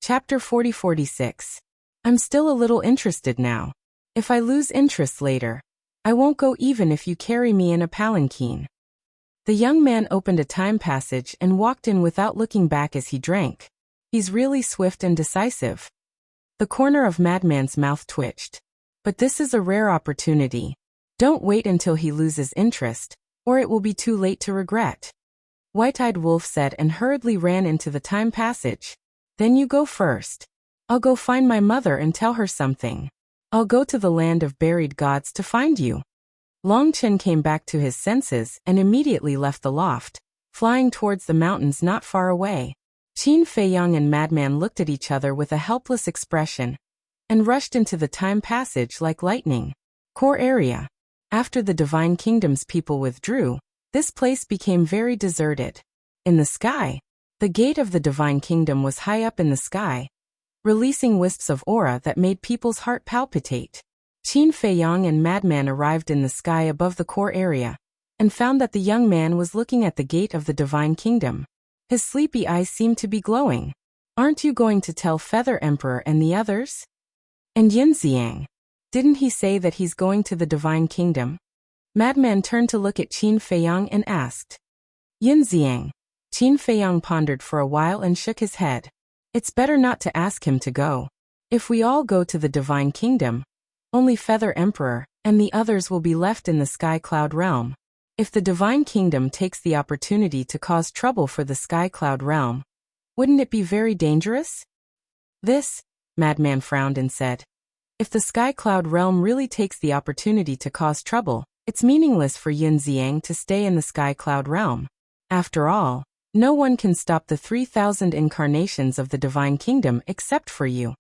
Chapter 40-46. I'm still a little interested now. If I lose interest later, I won't go even if you carry me in a palanquin. The young man opened a time passage and walked in without looking back as he drank. He's really swift and decisive. The corner of Madman's mouth twitched. But this is a rare opportunity. Don't wait until he loses interest, or it will be too late to regret. White-Eyed Wolf said and hurriedly ran into the time passage. Then you go first. I'll go find my mother and tell her something. I'll go to the land of buried gods to find you. Long Chen came back to his senses and immediately left the loft, flying towards the mountains not far away. Qin Feiyang and Madman looked at each other with a helpless expression and rushed into the time passage like lightning. Core area. After the Divine Kingdom's people withdrew, this place became very deserted. In the sky, the gate of the Divine Kingdom was high up in the sky, releasing wisps of aura that made people's heart palpitate. Qin Feiyang and Madman arrived in the sky above the core area and found that the young man was looking at the gate of the Divine Kingdom. His sleepy eyes seemed to be glowing. Aren't you going to tell Feather Emperor and the others? And Yinxiang? Didn't he say that he's going to the Divine Kingdom? Madman turned to look at Qin Feiyang and asked. Yinxiang. Qin Feiyang pondered for a while and shook his head. It's better not to ask him to go. If we all go to the Divine Kingdom, only Feather Emperor and the others will be left in the Sky Cloud Realm. If the Divine Kingdom takes the opportunity to cause trouble for the Sky Cloud Realm, wouldn't it be very dangerous? This, Madman frowned and said. If the Sky Cloud Realm really takes the opportunity to cause trouble, it's meaningless for Yinxiang to stay in the Sky Cloud Realm. After all, no one can stop the 3,000 incarnations of the Divine Kingdom except for you.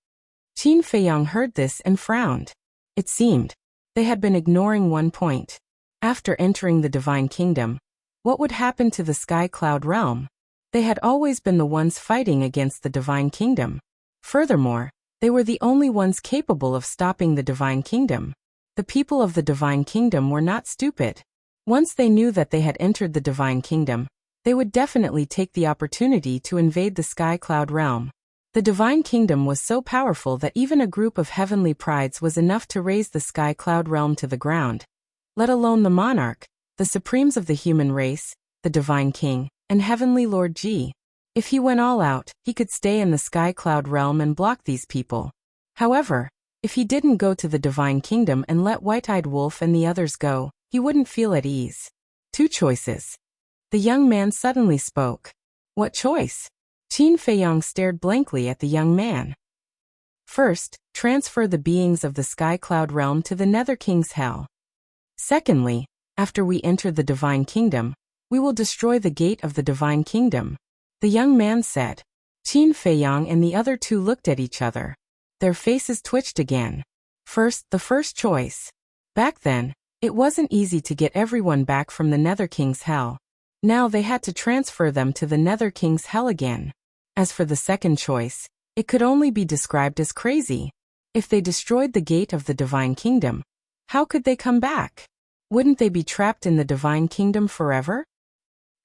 Qin Feiyang heard this and frowned. It seemed they had been ignoring one point. After entering the Divine Kingdom, what would happen to the Sky Cloud Realm? They had always been the ones fighting against the Divine Kingdom. Furthermore, they were the only ones capable of stopping the Divine Kingdom. The people of the Divine Kingdom were not stupid. Once they knew that they had entered the Divine Kingdom, they would definitely take the opportunity to invade the Sky Cloud Realm. The Divine Kingdom was so powerful that even a group of heavenly prides was enough to raise the Sky Cloud Realm to the ground, let alone the monarch, the supremes of the human race, the Divine King, and Heavenly Lord Ji. If he went all out, he could stay in the Sky Cloud Realm and block these people. However, if he didn't go to the Divine Kingdom and let White-Eyed Wolf and the others go, he wouldn't feel at ease. Two choices. The young man suddenly spoke. What choice? Qin Feiyang stared blankly at the young man. First, transfer the beings of the Sky Cloud Realm to the Nether King's Hell. Secondly, after we enter the Divine Kingdom, we will destroy the gate of the Divine Kingdom. The young man said. Qin Feiyang and the other two looked at each other. Their faces twitched again. First, the first choice. Back then, it wasn't easy to get everyone back from the Nether King's Hell. Now they had to transfer them to the Nether King's Hell again. As for the second choice, it could only be described as crazy. If they destroyed the gate of the Divine Kingdom, how could they come back? Wouldn't they be trapped in the Divine Kingdom forever?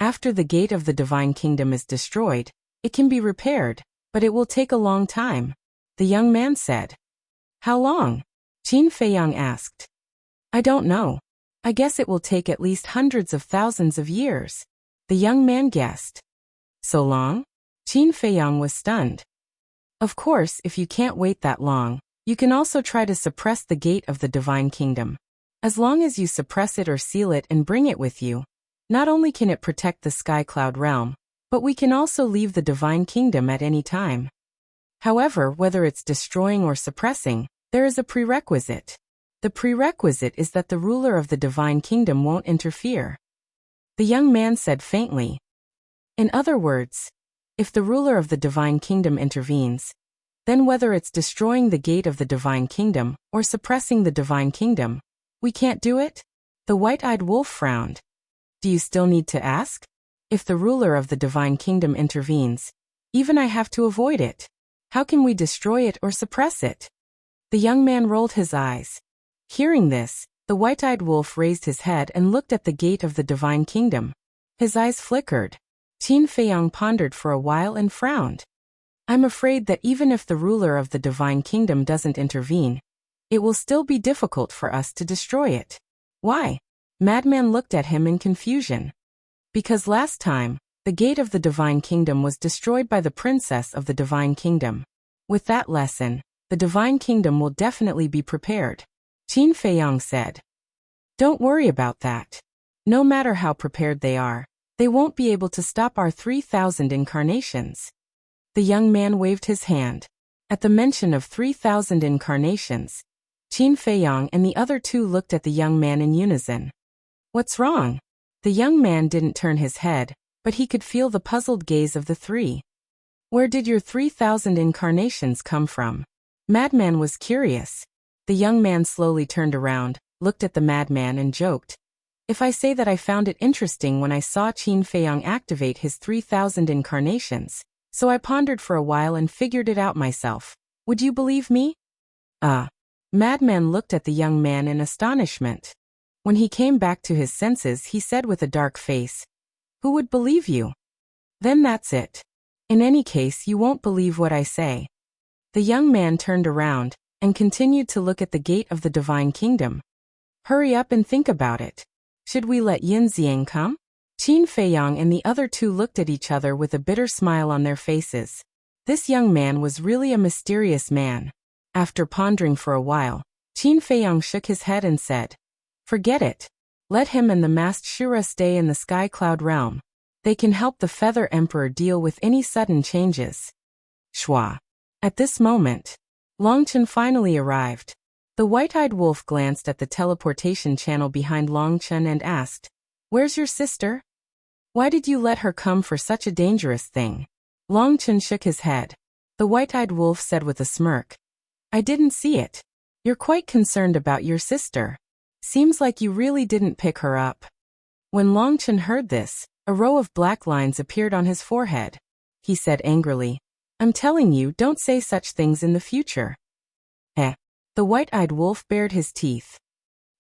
After the gate of the Divine Kingdom is destroyed, it can be repaired, but it will take a long time. The young man said. How long? Qin Feiyang asked. I don't know. I guess it will take at least hundreds of thousands of years. The young man guessed. So long? Qin Feiyang was stunned. Of course, if you can't wait that long, you can also try to suppress the gate of the Divine Kingdom. As long as you suppress it or seal it and bring it with you, not only can it protect the Sky Cloud Realm, but we can also leave the Divine Kingdom at any time. However, whether it's destroying or suppressing, there is a prerequisite. The prerequisite is that the ruler of the Divine Kingdom won't interfere. The young man said faintly. In other words, if the ruler of the Divine Kingdom intervenes, then whether it's destroying the gate of the Divine Kingdom or suppressing the Divine Kingdom, we can't do it? The White-Eyed Wolf frowned. Do you still need to ask? If the ruler of the Divine Kingdom intervenes, even I have to avoid it. How can we destroy it or suppress it? The young man rolled his eyes. Hearing this, the White-Eyed Wolf raised his head and looked at the gate of the Divine Kingdom. His eyes flickered. Qin Feiyang pondered for a while and frowned. I'm afraid that even if the ruler of the divine kingdom doesn't intervene, it will still be difficult for us to destroy it. Why? Madman looked at him in confusion. Because last time, the gate of the divine kingdom was destroyed by the princess of the divine kingdom. With that lesson, the divine kingdom will definitely be prepared. Qin Feiyang said. Don't worry about that. No matter how prepared they are, they won't be able to stop our 3,000 incarnations. The young man waved his hand. At the mention of 3,000 incarnations, Qin Feiyang and the other two looked at the young man in unison. What's wrong? The young man didn't turn his head, but he could feel the puzzled gaze of the three. Where did your 3,000 incarnations come from? Madman was curious. The young man slowly turned around, looked at the madman and joked. If I say that I found it interesting when I saw Qin Feiyang activate his 3,000 incarnations, so I pondered for a while and figured it out myself, would you believe me? Madman looked at the young man in astonishment. When he came back to his senses, he said with a dark face, Who would believe you? Then that's it. In any case, you won't believe what I say. The young man turned around and continued to look at the gate of the divine kingdom. Hurry up and think about it. Should we let Yin Xiang come? Qin Feiyang and the other two looked at each other with a bitter smile on their faces. This young man was really a mysterious man. After pondering for a while, Qin Feiyang shook his head and said, Forget it. Let him and the masked Shura stay in the sky cloud realm. They can help the Feather Emperor deal with any sudden changes. Shua. At this moment, Longchen finally arrived. The white-eyed wolf glanced at the teleportation channel behind Longchen and asked, Where's your sister? Why did you let her come for such a dangerous thing? Longchen shook his head. The white-eyed wolf said with a smirk, I didn't see it. You're quite concerned about your sister. Seems like you really didn't pick her up. When Longchen heard this, a row of black lines appeared on his forehead. He said angrily, I'm telling you, don't say such things in the future. The white-eyed wolf bared his teeth.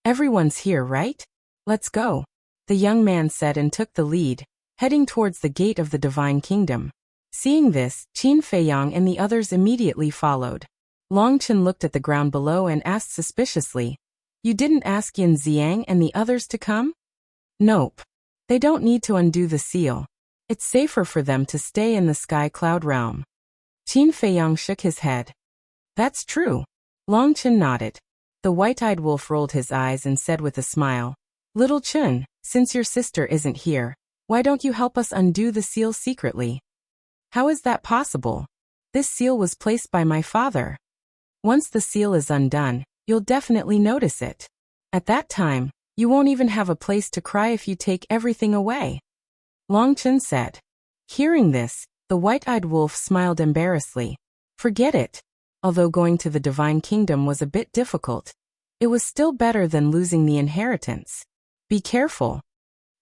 Everyone's here, right? Let's go. The young man said and took the lead, heading towards the gate of the divine kingdom. Seeing this, Qin Feiyang and the others immediately followed. Longchen looked at the ground below and asked suspiciously, You didn't ask Yin Xiang and the others to come? Nope. They don't need to undo the seal. It's safer for them to stay in the sky cloud realm. Qin Feiyang shook his head. That's true. Longchen nodded. The white-eyed wolf rolled his eyes and said with a smile, Little Chun, since your sister isn't here, why don't you help us undo the seal secretly? How is that possible? This seal was placed by my father. Once the seal is undone, you'll definitely notice it. At that time, you won't even have a place to cry if you take everything away. Longchen said. Hearing this, the white-eyed wolf smiled embarrassedly. Forget it. Although going to the divine kingdom was a bit difficult, it was still better than losing the inheritance. Be careful.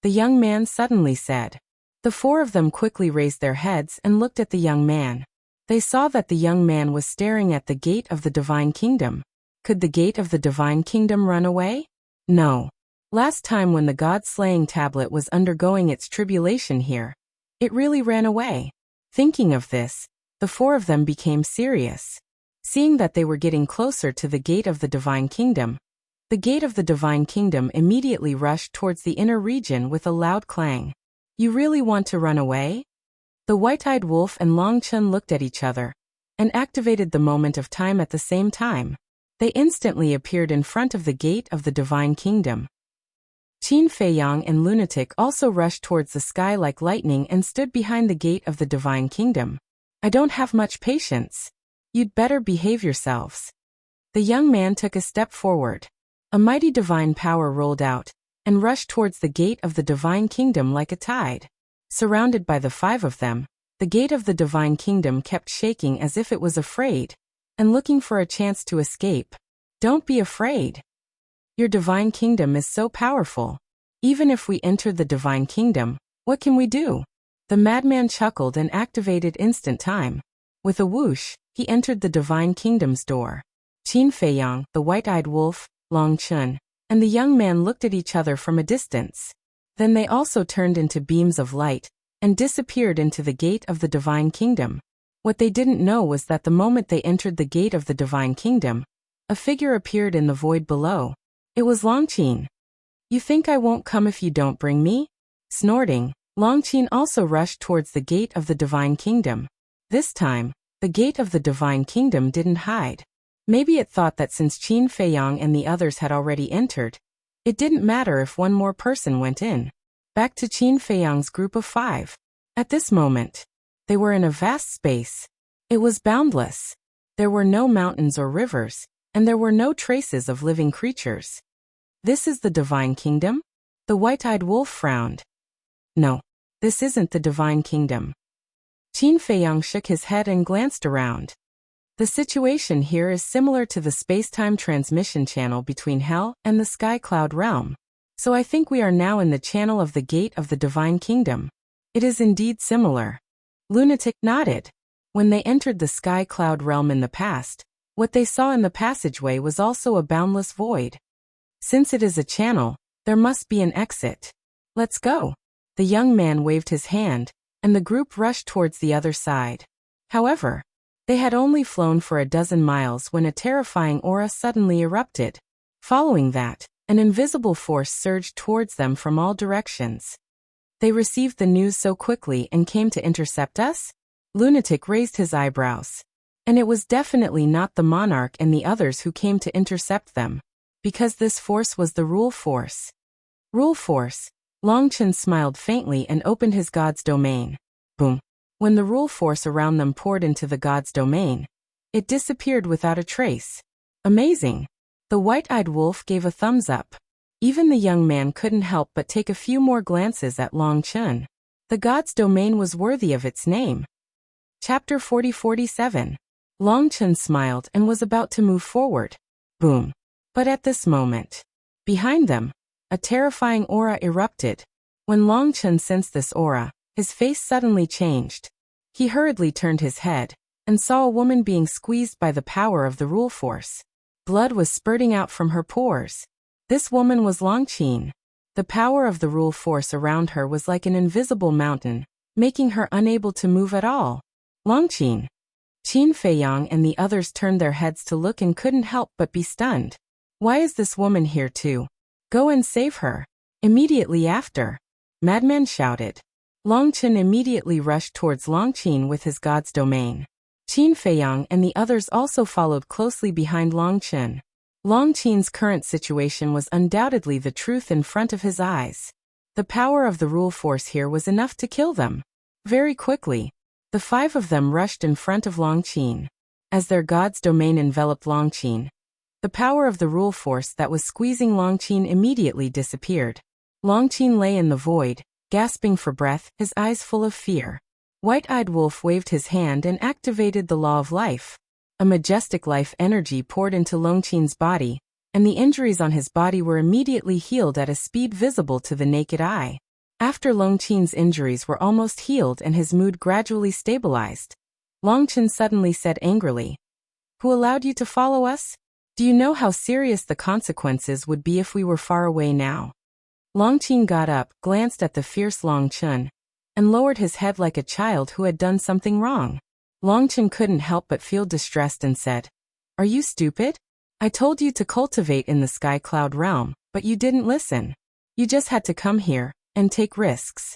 The young man suddenly said. The four of them quickly raised their heads and looked at the young man. They saw that the young man was staring at the gate of the divine kingdom. Could the gate of the divine kingdom run away? No. Last time when the God-slaying tablet was undergoing its tribulation here, it really ran away. Thinking of this, the four of them became serious. Seeing that they were getting closer to the gate of the divine kingdom, the gate of the divine kingdom immediately rushed towards the inner region with a loud clang. You really want to run away? The white-eyed wolf and Longchen looked at each other and activated the moment of time at the same time. They instantly appeared in front of the gate of the divine kingdom. Qin Feiyang and Lunatic also rushed towards the sky like lightning and stood behind the gate of the divine kingdom. I don't have much patience. You'd better behave yourselves. The young man took a step forward. A mighty divine power rolled out and rushed towards the gate of the divine kingdom like a tide. Surrounded by the five of them, the gate of the divine kingdom kept shaking as if it was afraid and looking for a chance to escape. Don't be afraid. Your divine kingdom is so powerful. Even if we enter the divine kingdom, what can we do? The madman chuckled and activated instant time. With a whoosh, he entered the divine kingdom's door. Qin Feiyang, the white-eyed wolf, Longchen, and the young man looked at each other from a distance. Then they also turned into beams of light and disappeared into the gate of the divine kingdom. What they didn't know was that the moment they entered the gate of the Divine Kingdom, a figure appeared in the void below. It was Longqin. "You think I won't come if you don't bring me?" Snorting, Longqin also rushed towards the gate of the Divine Kingdom. This time, the gate of the Divine Kingdom didn't hide. Maybe it thought that since Qin Feiyang and the others had already entered, it didn't matter if one more person went in. Back to Qin Feiyang's group of 5. At this moment, they were in a vast space. It was boundless. There were no mountains or rivers, and there were no traces of living creatures. "This is the Divine Kingdom?" The white-eyed wolf frowned. "No, this isn't the Divine Kingdom." Qin Feiyang shook his head and glanced around. "The situation here is similar to the space-time transmission channel between Hell and the Sky Cloud realm. So I think we are now in the channel of the gate of the Divine Kingdom." "It is indeed similar." Lunatic nodded. When they entered the Sky Cloud realm in the past, what they saw in the passageway was also a boundless void. Since it is a channel, there must be an exit. "Let's go." The young man waved his hand, and the group rushed towards the other side. However, they had only flown for a dozen miles when a terrifying aura suddenly erupted. Following that, an invisible force surged towards them from all directions. "They received the news so quickly and came to intercept us?" Lunatic raised his eyebrows. "And it was definitely not the monarch and the others who came to intercept them, because this force was the rule force." "Rule force?" Longqin smiled faintly and opened his god's domain. Boom. When the rule force around them poured into the god's domain, it disappeared without a trace. "Amazing." The white-eyed wolf gave a thumbs up. Even the young man couldn't help but take a few more glances at Longqin. The god's domain was worthy of its name. Chapter 40-47. Longqin smiled and was about to move forward. Boom. But at this moment, behind them, a terrifying aura erupted. When Longqin sensed this aura, his face suddenly changed. He hurriedly turned his head and saw a woman being squeezed by the power of the rule force. Blood was spurting out from her pores. This woman was Longqin. The power of the rule force around her was like an invisible mountain, making her unable to move at all. "Longqin." Qin Feiyang and the others turned their heads to look and couldn't help but be stunned. "Why is this woman here too? Go and save her." Immediately after, Madman shouted. Longqin immediately rushed towards Longqin with his god's domain. Qin Feiyang and the others also followed closely behind Longqin. Longqin's current situation was undoubtedly the truth in front of his eyes. The power of the rule force here was enough to kill them. Very quickly, the 5 of them rushed in front of Longqin. As their god's domain enveloped Longqin, the power of the rule force that was squeezing Longqin immediately disappeared. Longqin lay in the void, gasping for breath, his eyes full of fear. White-eyed wolf waved his hand and activated the law of life. A majestic life energy poured into Longqin's body, and the injuries on his body were immediately healed at a speed visible to the naked eye. After Longqin's injuries were almost healed and his mood gradually stabilized, Longqin suddenly said angrily, "Who allowed you to follow us? Do you know how serious the consequences would be if we were far away now?" Longqin got up, glanced at the fierce Longqin, and lowered his head like a child who had done something wrong. Longqin couldn't help but feel distressed and said, "Are you stupid? I told you to cultivate in the Sky Cloud realm, but you didn't listen. You just had to come here and take risks."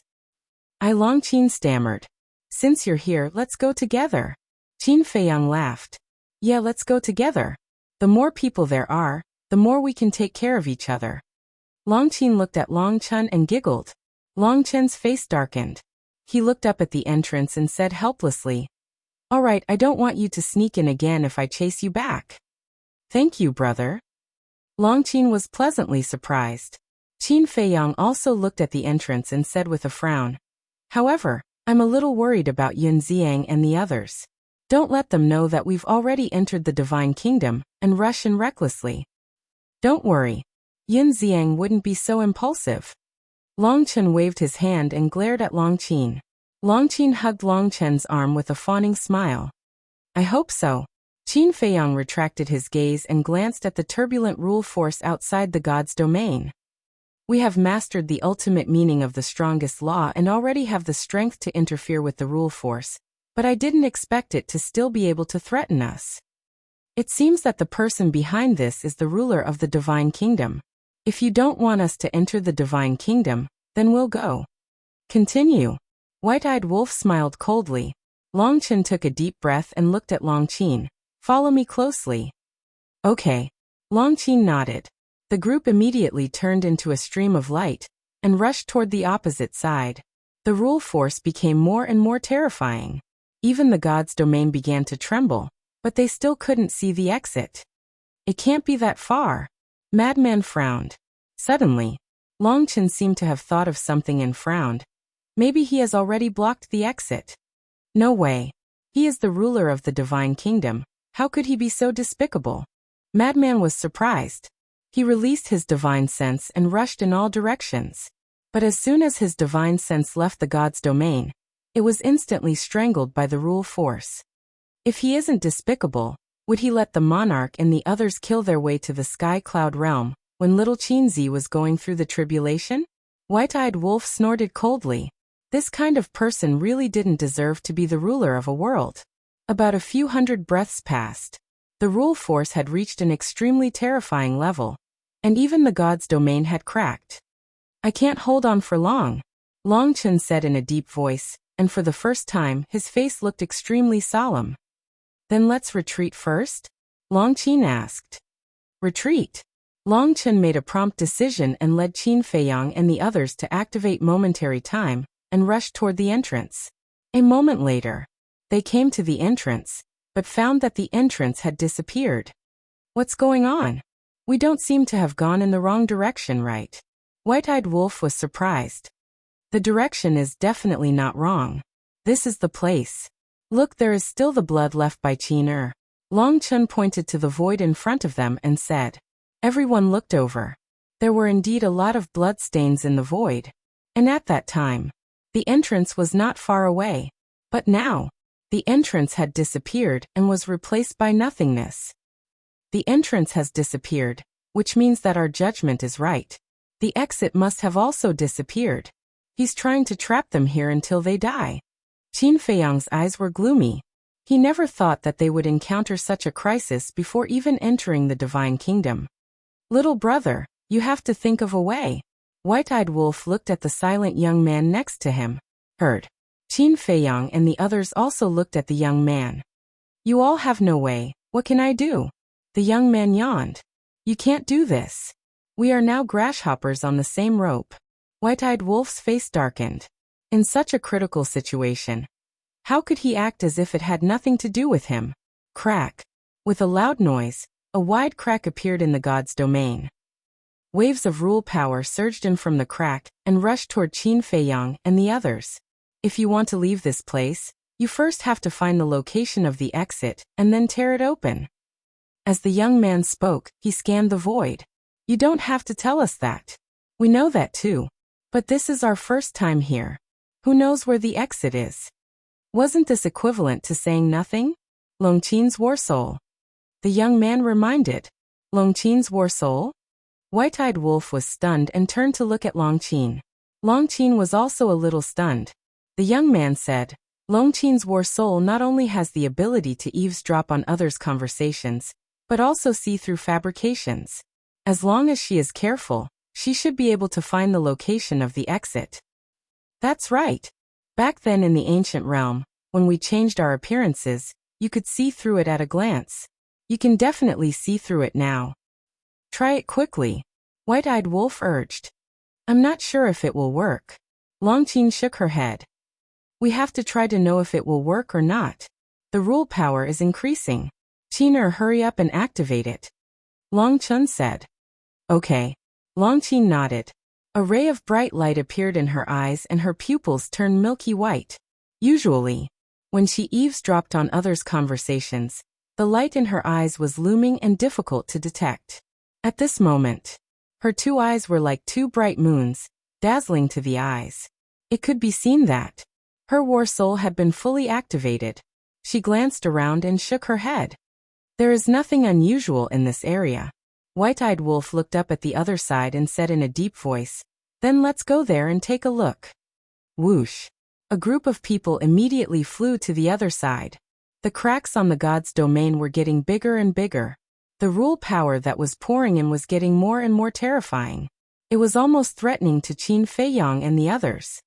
Longqin stammered. "Since you're here, let's go together." Qin Feiyang laughed. "Yeah, let's go together. The more people there are, the more we can take care of each other." Longqin looked at Longqin and giggled. Longqin's face darkened. He looked up at the entrance and said helplessly, "All right, I don't want you to sneak in again if I chase you back." "Thank you, brother." Longqin was pleasantly surprised. Qin Feiyang also looked at the entrance and said with a frown, "However, I'm a little worried about Yun Xiang and the others. Don't let them know that we've already entered the Divine Kingdom and rush in recklessly." "Don't worry. Yun Xiang wouldn't be so impulsive." Longqin waved his hand and glared at Longqin. Longqin hugged Longqin's arm with a fawning smile. "I hope so." Qin Feiyang retracted his gaze and glanced at the turbulent rule force outside the god's domain. "We have mastered the ultimate meaning of the strongest law and already have the strength to interfere with the rule force, but I didn't expect it to still be able to threaten us. It seems that the person behind this is the ruler of the Divine Kingdom. If you don't want us to enter the Divine Kingdom, then we'll go. Continue. White-eyed wolf smiled coldly. Long Chen took a deep breath and looked at Long Qin. Follow me closely. Okay. Long Qin nodded. The group immediately turned into a stream of light and rushed toward the opposite side. The rule force became more and more terrifying. Even the god's domain began to tremble, but they still couldn't see the exit. It can't be that far. Madman frowned. Suddenly, Long Chen seemed to have thought of something and frowned. Maybe he has already blocked the exit. No way. He is the ruler of the Divine Kingdom. How could he be so despicable? Madman was surprised. He released his divine sense and rushed in all directions. But as soon as his divine sense left the god's domain, it was instantly strangled by the rule force. If he isn't despicable, would he let the monarch and the others kill their way to the sky cloud realm when little Qinzi was going through the tribulation? White-eyed wolf snorted coldly. This kind of person really didn't deserve to be the ruler of a world. About a few hundred breaths passed. The rule force had reached an extremely terrifying level, and even the god's domain had cracked. I can't hold on for long, Long Chen said in a deep voice, and for the first time his face looked extremely solemn. Then let's retreat first? Long Qin asked. Retreat? Long Chen made a prompt decision and led Qin Feiyang and the others to activate momentary time and rushed toward the entrance. A moment later, they came to the entrance, but found that the entrance had disappeared. What's going on? We don't seem to have gone in the wrong direction, right? White-eyed wolf was surprised. The direction is definitely not wrong. This is the place. Look, there is still the blood left by Qin. Long Chen pointed to the void in front of them and said. Everyone looked over. There were indeed a lot of blood stains in the void. And at that time, the entrance was not far away. But now, the entrance had disappeared and was replaced by nothingness. The entrance has disappeared, which means that our judgment is right. The exit must have also disappeared. He's trying to trap them here until they die. Qin Feiyang's eyes were gloomy. He never thought that they would encounter such a crisis before even entering the Divine Kingdom. Little brother, you have to think of a way. White-eyed wolf looked at the silent young man next to him. Heard. Qin Feiyang and the others also looked at the young man. You all have no way. What can I do? The young man yawned. You can't do this. We are now grasshoppers on the same rope. White-eyed wolf's face darkened. In such a critical situation, how could he act as if it had nothing to do with him? Crack. With a loud noise, a wide crack appeared in the god's domain. Waves of rule power surged in from the crack and rushed toward Qin Feiyang and the others. If you want to leave this place, you first have to find the location of the exit and then tear it open. As the young man spoke, he scanned the void. You don't have to tell us that. We know that too. But this is our first time here. Who knows where the exit is? Wasn't this equivalent to saying nothing? Long Qin's war soul. The young man reminded. Long Qin's war soul? White-eyed wolf was stunned and turned to look at Long Qin. Long Qin was also a little stunned. The young man said, Long Qin's war soul not only has the ability to eavesdrop on others' conversations, but also see through fabrications. As long as she is careful, she should be able to find the location of the exit. That's right. Back then in the ancient realm, when we changed our appearances, you could see through it at a glance. You can definitely see through it now. Try it quickly, White-eyed wolf urged. I'm not sure if it will work. Long Qin shook her head. We have to try to know if it will work or not. The rule power is increasing. Qin, hurry up and activate it. Long Chen said. Okay. Long Qin nodded. A ray of bright light appeared in her eyes and her pupils turned milky white. Usually, when she eavesdropped on others' conversations, the light in her eyes was looming and difficult to detect. At this moment, her two eyes were like two bright moons, dazzling to the eyes. It could be seen that her war soul had been fully activated. She glanced around and shook her head. There is nothing unusual in this area. White-eyed wolf looked up at the other side and said in a deep voice, Then let's go there and take a look. Whoosh. A group of people immediately flew to the other side. The cracks on the god's domain were getting bigger and bigger. The rule power that was pouring in was getting more and more terrifying. It was almost threatening to Qin Feiyang and the others.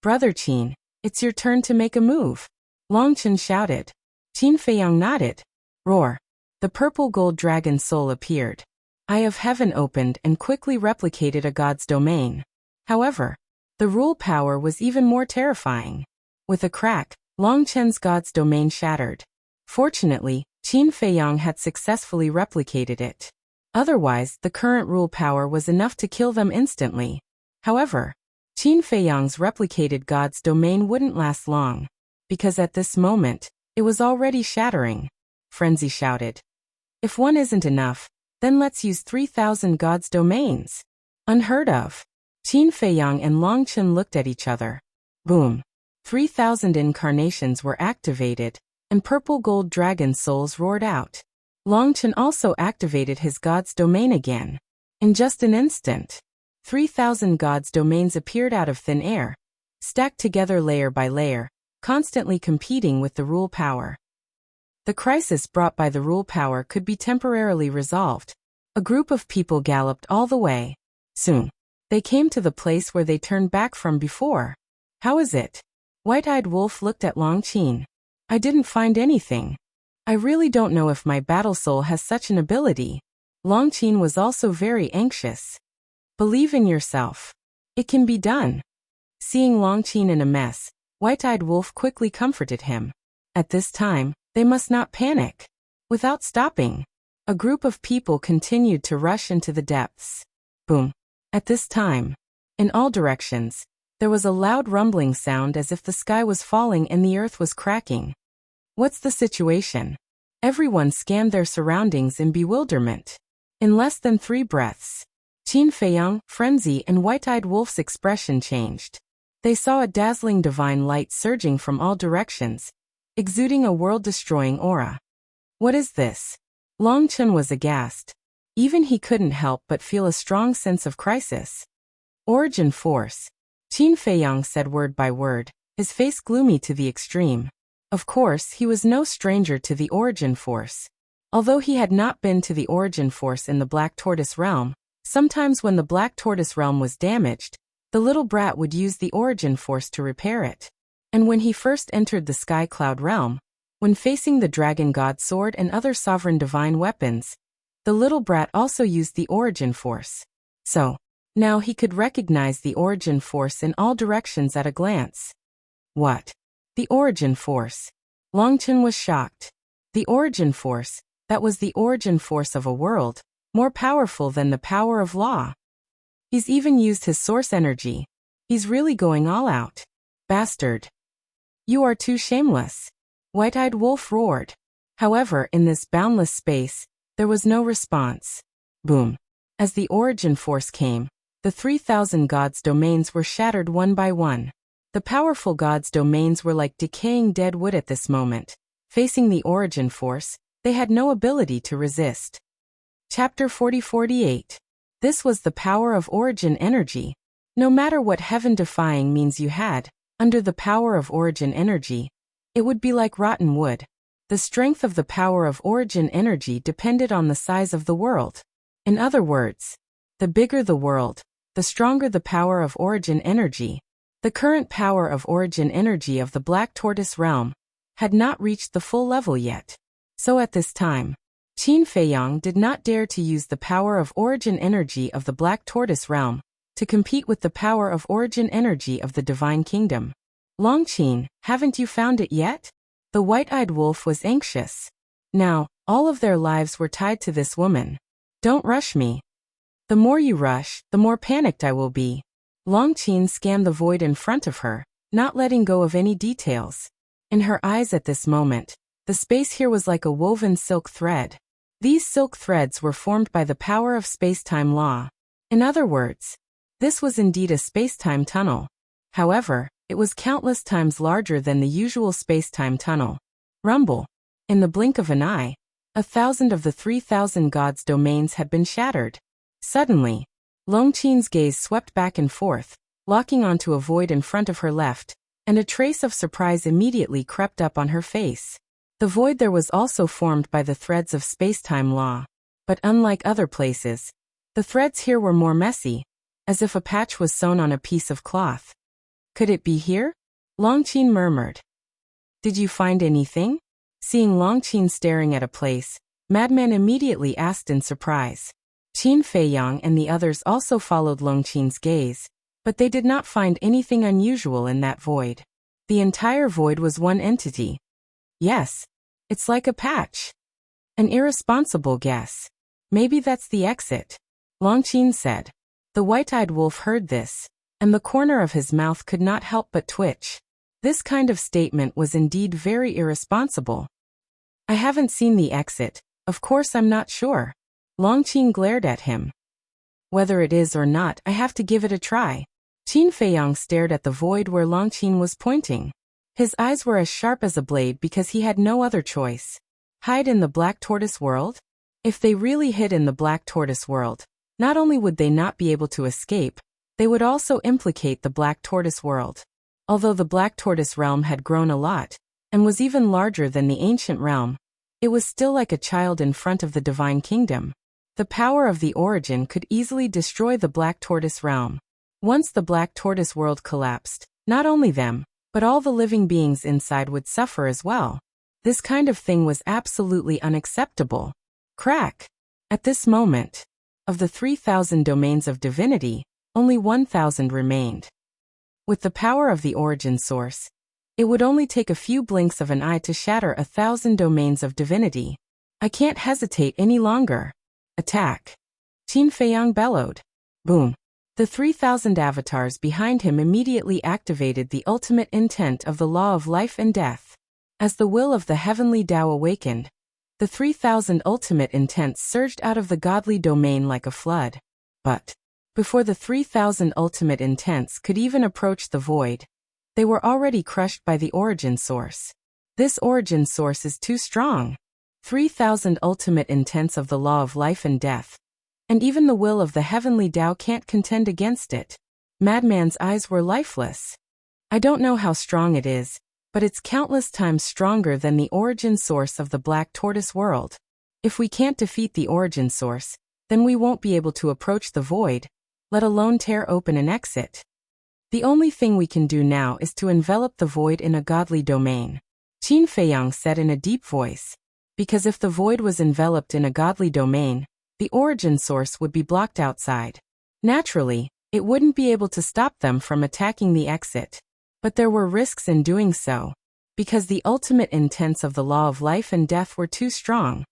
Brother Qin, it's your turn to make a move. Long Chen shouted. Qin Feiyang nodded. Roar. The purple gold dragon soul appeared. Eye of Heaven opened and quickly replicated a god's domain. However, the rule power was even more terrifying. With a crack, Long Chen's god's domain shattered. Fortunately, Qin Feiyang had successfully replicated it. Otherwise, the current rule power was enough to kill them instantly. However, Qin Feiyang's replicated god's domain wouldn't last long, because at this moment, it was already shattering. Frenzy shouted. If one isn't enough, then let's use 3,000 god's domains. Unheard of. Qin Feiyang and Long Chen looked at each other. Boom. 3,000 incarnations were activated, and purple gold dragon souls roared out. Long Chen also activated his god's domain again. In just an instant, 3,000 god's domains appeared out of thin air, stacked together layer by layer, constantly competing with the rule power. The crisis brought by the rule power could be temporarily resolved. A group of people galloped all the way. Soon, they came to the place where they turned back from before. How is it? White-eyed Wolf looked at Long Qin. I didn't find anything. I really don't know if my battle soul has such an ability. Long Qin was also very anxious. Believe in yourself. It can be done. Seeing Long Qin in a mess, White-eyed Wolf quickly comforted him. At this time, they must not panic. Without stopping, a group of people continued to rush into the depths. Boom. At this time, in all directions, there was a loud rumbling sound as if the sky was falling and the earth was cracking. What's the situation? Everyone scanned their surroundings in bewilderment. In less than 3 breaths, Qin Feiyang, Frenzy, and White-eyed Wolf's expression changed. They saw a dazzling divine light surging from all directions, exuding a world-destroying aura. What is this? Long Chen was aghast. Even he couldn't help but feel a strong sense of crisis. Origin Force. Qin Feiyang said word by word, his face gloomy to the extreme. Of course, he was no stranger to the Origin Force. Although he had not been to the Origin Force in the Black Tortoise Realm, sometimes when the Black Tortoise Realm was damaged, the little brat would use the Origin Force to repair it. And when he first entered the Sky Cloud Realm, when facing the Dragon God Sword and other sovereign divine weapons, the little brat also used the Origin Force. So, now he could recognize the Origin Force in all directions at a glance. What? The Origin Force. Long Chen was shocked. The Origin Force, that was the origin force of a world, more powerful than the power of law. He's even used his source energy. He's really going all out. Bastard. You are too shameless. White-eyed Wolf roared. However, in this boundless space, there was no response. Boom. As the Origin Force came, the 3,000 gods' domains were shattered one by one. The powerful gods' domains were like decaying dead wood at this moment. Facing the Origin Force, they had no ability to resist. Chapter 40-48. This was the power of origin energy. No matter what heaven-defying means you had, under the power of origin energy, it would be like rotten wood. The strength of the power of origin energy depended on the size of the world. In other words, the bigger the world, the stronger the power of origin energy. The current power of origin energy of the Black Tortoise Realm had not reached the full level yet. So at this time, Qin Feiyang did not dare to use the power of origin energy of the Black Tortoise Realm to compete with the power of origin energy of the Divine Kingdom. Long Qin, haven't you found it yet? The White-eyed Wolf was anxious. Now, all of their lives were tied to this woman. Don't rush me. The more you rush, the more panicked I will be. Long Qin scanned the void in front of her, not letting go of any details. In her eyes at this moment, the space here was like a woven silk thread. These silk threads were formed by the power of space-time law. In other words, this was indeed a space-time tunnel. However, it was countless times larger than the usual space-time tunnel. Rumble. In the blink of an eye, 1,000 of the 3,000 gods' domains had been shattered. Suddenly, Long Qin's gaze swept back and forth, locking onto a void in front of her left, and a trace of surprise immediately crept up on her face. The void there was also formed by the threads of space-time law. But unlike other places, the threads here were more messy, as if a patch was sewn on a piece of cloth. Could it be here? Longqin murmured. Did you find anything? Seeing Longqin staring at a place, Madman immediately asked in surprise. Qin Feiyang and the others also followed Longqin's gaze, but they did not find anything unusual in that void. The entire void was one entity. Yes, it's like a patch. An irresponsible guess. Maybe that's the exit, Longqin said. The white-eyed wolf heard this, and the corner of his mouth could not help but twitch. This kind of statement was indeed very irresponsible. I haven't seen the exit, of course I'm not sure. Longqin glared at him. Whether it is or not, I have to give it a try. Qin Feiyang stared at the void where Longqin was pointing. His eyes were as sharp as a blade because he had no other choice. Hide in the Black Tortoise world? If they really hid in the Black Tortoise world, not only would they not be able to escape, they would also implicate the Black Tortoise world. Although the Black Tortoise realm had grown a lot, and was even larger than the ancient realm, it was still like a child in front of the Divine Kingdom. The power of the origin could easily destroy the Black Tortoise realm. Once the Black Tortoise world collapsed, not only them, but all the living beings inside would suffer as well. This kind of thing was absolutely unacceptable. Crack! At this moment, of the 3,000 domains of divinity, only 1,000 remained. With the power of the origin source, it would only take a few blinks of an eye to shatter 1,000 domains of divinity. I can't hesitate any longer. Attack! Qin Feiyang bellowed. Boom! The 3,000 avatars behind him immediately activated the ultimate intent of the law of life and death. As the will of the heavenly Tao awakened, the 3,000 ultimate intents surged out of the godly domain like a flood. But before the 3,000 ultimate intents could even approach the void, they were already crushed by the origin source. This origin source is too strong. 3,000 ultimate intents of the law of life and death. And even the will of the heavenly Tao can't contend against it. Madman's eyes were lifeless. I don't know how strong it is, but it's countless times stronger than the origin source of the Black Tortoise world. If we can't defeat the origin source, then we won't be able to approach the void, let alone tear open an exit. The only thing we can do now is to envelop the void in a godly domain, Qin Feiyang said in a deep voice. Because if the void was enveloped in a godly domain, the origin source would be blocked outside. Naturally, it wouldn't be able to stop them from attacking the exit. But there were risks in doing so. Because the ultimate intents of the law of life and death were too strong.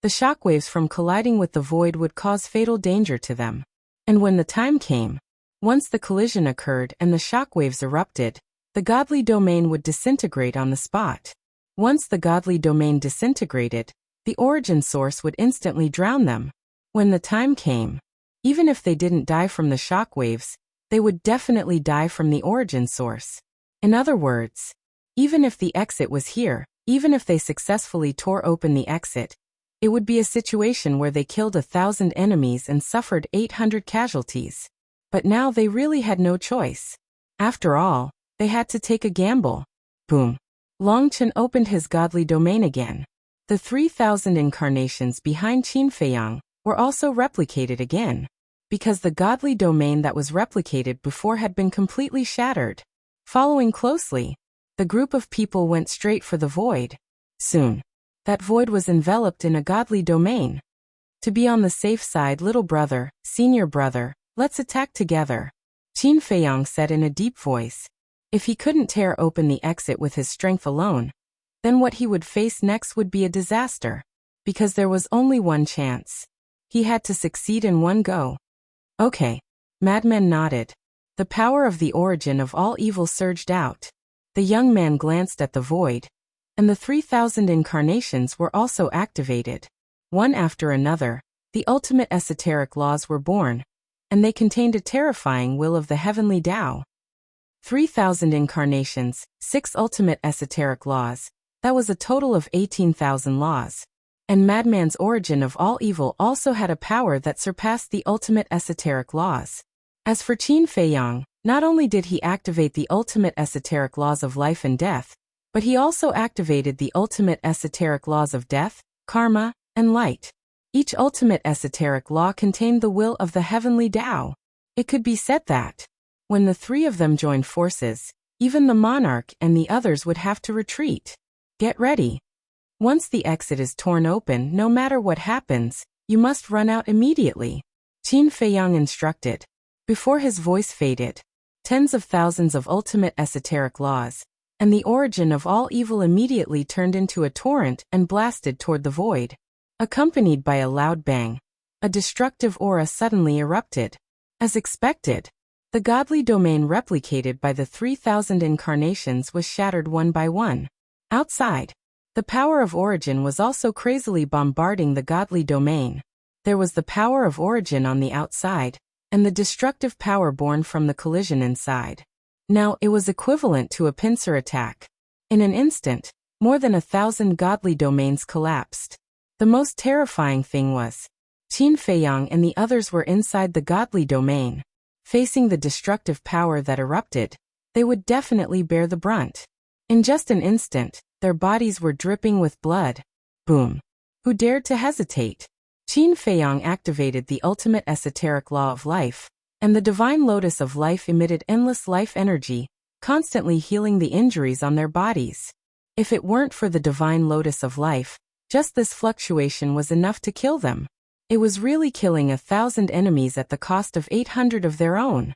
The shockwaves from colliding with the void would cause fatal danger to them. And when the time came, once the collision occurred and the shockwaves erupted, the godly domain would disintegrate on the spot. Once the godly domain disintegrated, the origin source would instantly drown them. When the time came, even if they didn't die from the shockwaves, they would definitely die from the origin source. In other words, even if the exit was here, even if they successfully tore open the exit, it would be a situation where they killed 1,000 enemies and suffered 800 casualties. But now they really had no choice. After all, they had to take a gamble. Boom! Longqin opened his godly domain again. The 3,000 incarnations behind Qin Feiyang were also replicated again, because the godly domain that was replicated before had been completely shattered. Following closely, the group of people went straight for the void. Soon, that void was enveloped in a godly domain. To be on the safe side, little brother, senior brother, let's attack together, Qin Feiyang said in a deep voice. If he couldn't tear open the exit with his strength alone, then what he would face next would be a disaster. Because there was only one chance. He had to succeed in one go. Okay. Madman nodded. The power of the origin of all evil surged out. The young man glanced at the void, and the 3,000 incarnations were also activated. One after another, the ultimate esoteric laws were born, and they contained a terrifying will of the heavenly Tao. 3,000 incarnations, 6 ultimate esoteric laws, that was a total of 18,000 laws. And Madman's origin of all evil also had a power that surpassed the ultimate esoteric laws. As for Qin Feiyang, not only did he activate the ultimate esoteric laws of life and death, but he also activated the ultimate esoteric laws of death, karma, and light. Each ultimate esoteric law contained the will of the heavenly Tao. It could be said that, when the three of them joined forces, even the monarch and the others would have to retreat. Get ready. Once the exit is torn open, no matter what happens, you must run out immediately, Qin Feiyang instructed. Before his voice faded, tens of thousands of ultimate esoteric laws, and the origin of all evil immediately turned into a torrent and blasted toward the void. Accompanied by a loud bang, a destructive aura suddenly erupted. As expected, the godly domain replicated by the 3,000 incarnations was shattered one by one. Outside, the power of origin was also crazily bombarding the godly domain. There was the power of origin on the outside, and the destructive power born from the collision inside. Now it was equivalent to a pincer attack. In an instant, more than 1,000 godly domains collapsed. The most terrifying thing was, Qin Feiyang and the others were inside the godly domain. Facing the destructive power that erupted, they would definitely bear the brunt. In just an instant, their bodies were dripping with blood. Boom. Who dared to hesitate? Qin Feiyang activated the ultimate esoteric law of life, and the divine lotus of life emitted endless life energy, constantly healing the injuries on their bodies. If it weren't for the divine lotus of life, just this fluctuation was enough to kill them. It was really killing 1,000 enemies at the cost of 800 of their own.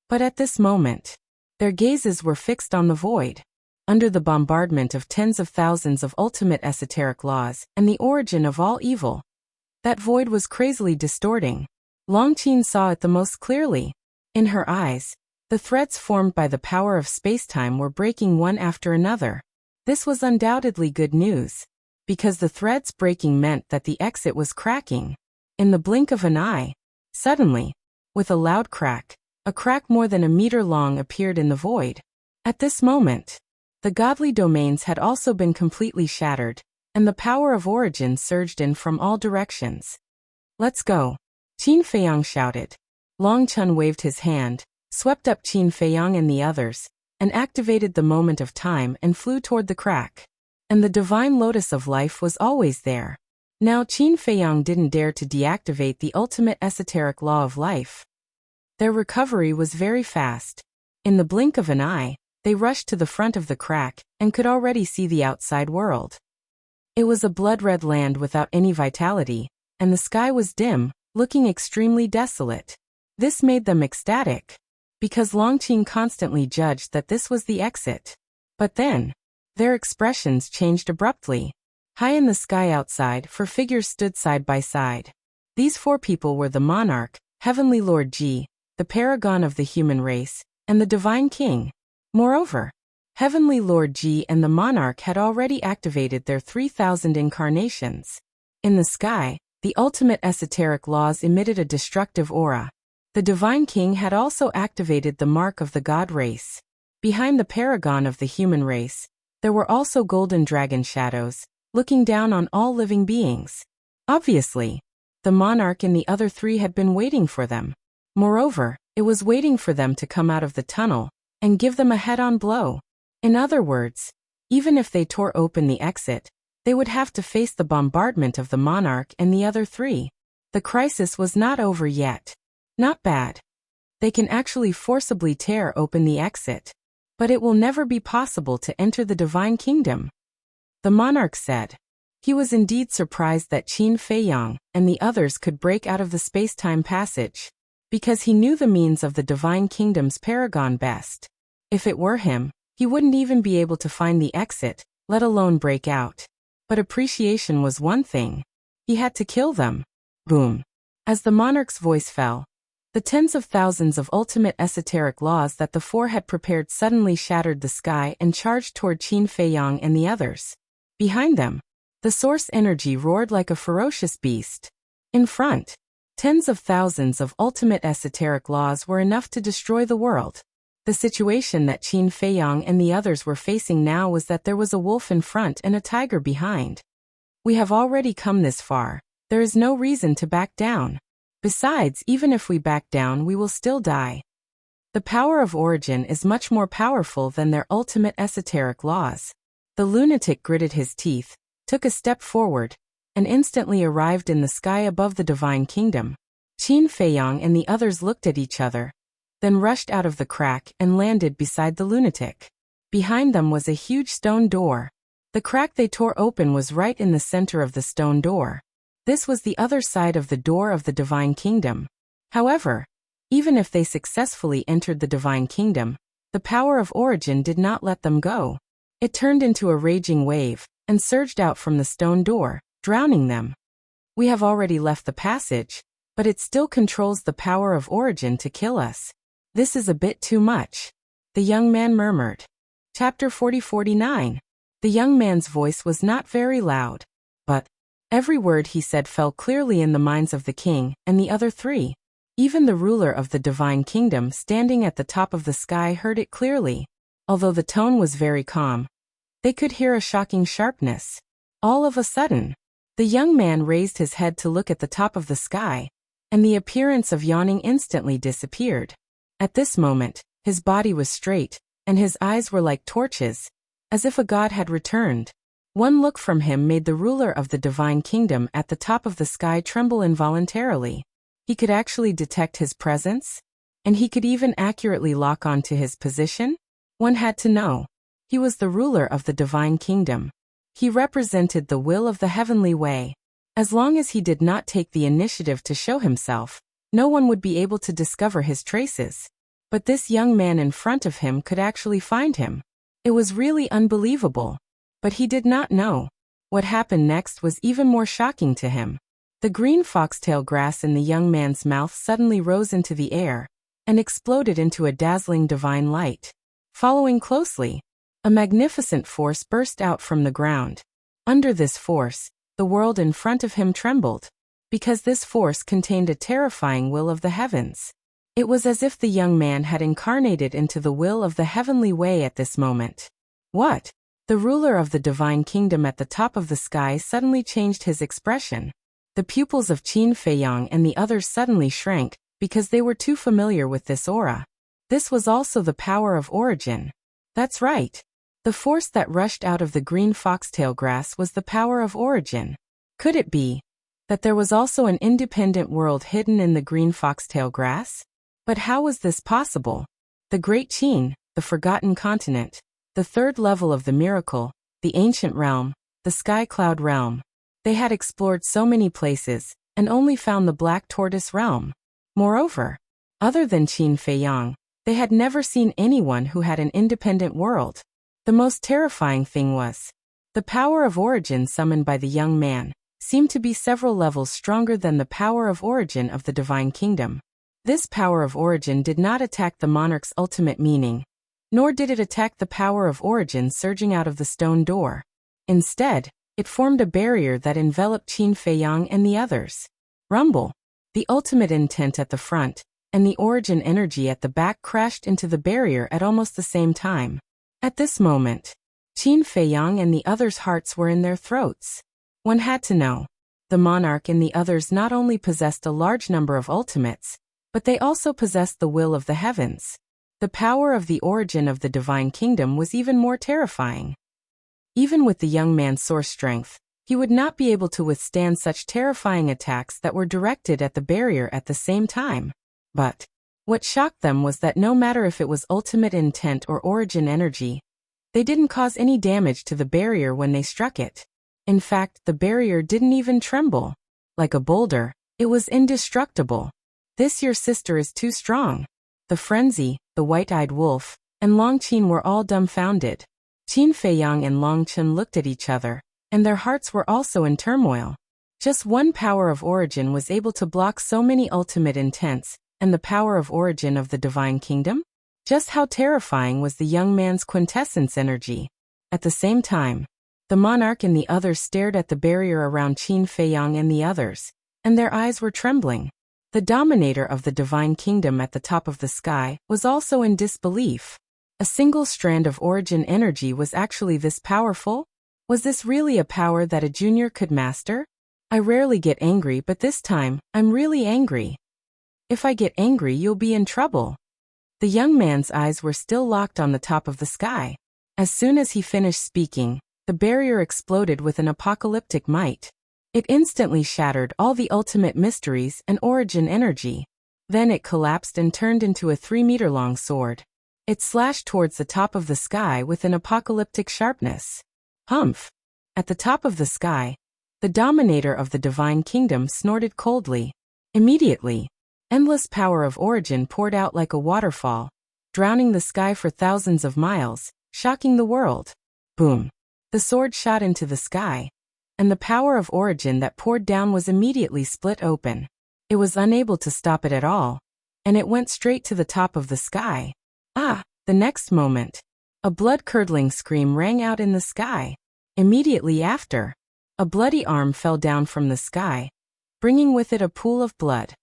But at this moment, their gazes were fixed on the void. Under the bombardment of tens of thousands of ultimate esoteric laws and the origin of all evil, that void was crazily distorting. Longqin saw it the most clearly. In her eyes, the threads formed by the power of spacetime were breaking one after another. This was undoubtedly good news, because the threads breaking meant that the exit was cracking. In the blink of an eye, suddenly, with a loud crack, a crack more than a meter long appeared in the void. At this moment, the godly domains had also been completely shattered, and the power of origin surged in from all directions. Let's go, Qin Feiyang shouted. Long Chun waved his hand, swept up Qin Feiyang and the others, and activated the moment of time and flew toward the crack. And the divine lotus of life was always there. Now Qin Feiyang didn't dare to deactivate the ultimate esoteric law of life. Their recovery was very fast. In the blink of an eye, they rushed to the front of the crack and could already see the outside world. It was a blood-red land without any vitality, and the sky was dim, looking extremely desolate. This made them ecstatic, because Longqin constantly judged that this was the exit. But then, their expressions changed abruptly. High in the sky outside, 4 figures stood side by side. These 4 people were the monarch, Heavenly Lord Ji, the paragon of the human race, and the divine king. Moreover, Heavenly Lord Ji and the monarch had already activated their 3,000 incarnations. In the sky, the ultimate esoteric laws emitted a destructive aura. The divine king had also activated the mark of the god race. Behind the paragon of the human race, there were also golden dragon shadows, looking down on all living beings. Obviously, the monarch and the other 3 had been waiting for them. Moreover, it was waiting for them to come out of the tunnel and give them a head-on blow. In other words, even if they tore open the exit, they would have to face the bombardment of the monarch and the other 3. The crisis was not over yet. Not bad. They can actually forcibly tear open the exit. But it will never be possible to enter the divine kingdom, the monarch said. He was indeed surprised that Qin Feiyang and the others could break out of the space-time passage, because he knew the means of the divine kingdom's paragon best. If it were him, he wouldn't even be able to find the exit, let alone break out. But appreciation was one thing. He had to kill them. Boom. As the monarch's voice fell, the tens of thousands of ultimate esoteric laws that the 4 had prepared suddenly shattered the sky and charged toward Qin Feiyang and the others. Behind them, the source energy roared like a ferocious beast. In front, tens of thousands of ultimate esoteric laws were enough to destroy the world. The situation that Qin Feiyang and the others were facing now was that there was a wolf in front and a tiger behind. We have already come this far. There is no reason to back down. Besides, even if we back down, we will still die. The power of origin is much more powerful than their ultimate esoteric laws. The lunatic gritted his teeth, took a step forward, and instantly arrived in the sky above the divine kingdom. Qin Feiyang and the others looked at each other, then rushed out of the crack and landed beside the lunatic. Behind them was a huge stone door. The crack they tore open was right in the center of the stone door. This was the other side of the door of the divine kingdom. However, even if they successfully entered the divine kingdom, the power of origin did not let them go. It turned into a raging wave and surged out from the stone door, drowning them. We have already left the passage, but it still controls the power of origin to kill us. This is a bit too much, the young man murmured. Chapter 40-49. The young man's voice was not very loud, but every word he said fell clearly in the minds of the king and the other three. Even the ruler of the divine kingdom standing at the top of the sky heard it clearly. Although the tone was very calm, they could hear a shocking sharpness. All of a sudden, the young man raised his head to look at the top of the sky, and the appearance of yawning instantly disappeared. At this moment, his body was straight, and his eyes were like torches, as if a god had returned. One look from him made the ruler of the divine kingdom at the top of the sky tremble involuntarily. He could actually detect his presence, and he could even accurately lock on to his position. One had to know. He was the ruler of the divine kingdom. He represented the will of the heavenly way. As long as he did not take the initiative to show himself, no one would be able to discover his traces. But this young man in front of him could actually find him. It was really unbelievable. But he did not know. What happened next was even more shocking to him. The green foxtail grass in the young man's mouth suddenly rose into the air and exploded into a dazzling divine light. Following closely, a magnificent force burst out from the ground. Under this force, the world in front of him trembled, because this force contained a terrifying will of the heavens. It was as if the young man had incarnated into the will of the heavenly way at this moment. What? The ruler of the divine kingdom at the top of the sky suddenly changed his expression. The pupils of Qin Feiyang and the others suddenly shrank, because they were too familiar with this aura. This was also the power of origin. That's right. The force that rushed out of the green foxtail grass was the power of origin. Could it be that there was also an independent world hidden in the green foxtail grass? But how was this possible? The Great Qin, the Forgotten Continent, the third level of the miracle, the ancient realm, the sky cloud realm. They had explored so many places, and only found the Black Tortoise realm. Moreover, other than Qin Feiyang, they had never seen anyone who had an independent world. The most terrifying thing was, the power of origin summoned by the young man seemed to be several levels stronger than the power of origin of the divine kingdom. This power of origin did not attack the monarch's ultimate meaning, nor did it attack the power of origin surging out of the stone door. Instead, it formed a barrier that enveloped Qin Feiyang and the others. Rumble. The ultimate intent at the front, and the origin energy at the back crashed into the barrier at almost the same time. At this moment, Qin Feiyang and the others' hearts were in their throats. One had to know. The monarch and the others not only possessed a large number of ultimates, but they also possessed the will of the heavens. The power of the origin of the divine kingdom was even more terrifying. Even with the young man's source strength, he would not be able to withstand such terrifying attacks that were directed at the barrier at the same time. But what shocked them was that no matter if it was ultimate intent or origin energy, they didn't cause any damage to the barrier when they struck it. In fact, the barrier didn't even tremble. Like a boulder, it was indestructible. This your sister is too strong. The frenzy, the white-eyed wolf, and Long Qin were all dumbfounded. Qin Feiyang and Long Qin looked at each other, and their hearts were also in turmoil. Just one power of origin was able to block so many ultimate intents, and the power of origin of the divine kingdom? Just how terrifying was the young man's quintessence energy? At the same time, the monarch and the others stared at the barrier around Qin Feiyang and the others, and their eyes were trembling. The dominator of the divine kingdom at the top of the sky was also in disbelief. A single strand of origin energy was actually this powerful? Was this really a power that a junior could master? I rarely get angry, but this time, I'm really angry. If I get angry, you'll be in trouble. The young man's eyes were still locked on the top of the sky. As soon as he finished speaking, the barrier exploded with an apocalyptic might. It instantly shattered all the ultimate mysteries and origin energy. Then it collapsed and turned into a 3-meter-long sword. It slashed towards the top of the sky with an apocalyptic sharpness. Humph! At the top of the sky, the dominator of the divine kingdom snorted coldly. Immediately, endless power of origin poured out like a waterfall, drowning the sky for thousands of miles, shocking the world. Boom! The sword shot into the sky, and the power of origin that poured down was immediately split open. It was unable to stop it at all, and it went straight to the top of the sky. Ah! The next moment, a blood-curdling scream rang out in the sky. Immediately after, a bloody arm fell down from the sky, bringing with it a pool of blood.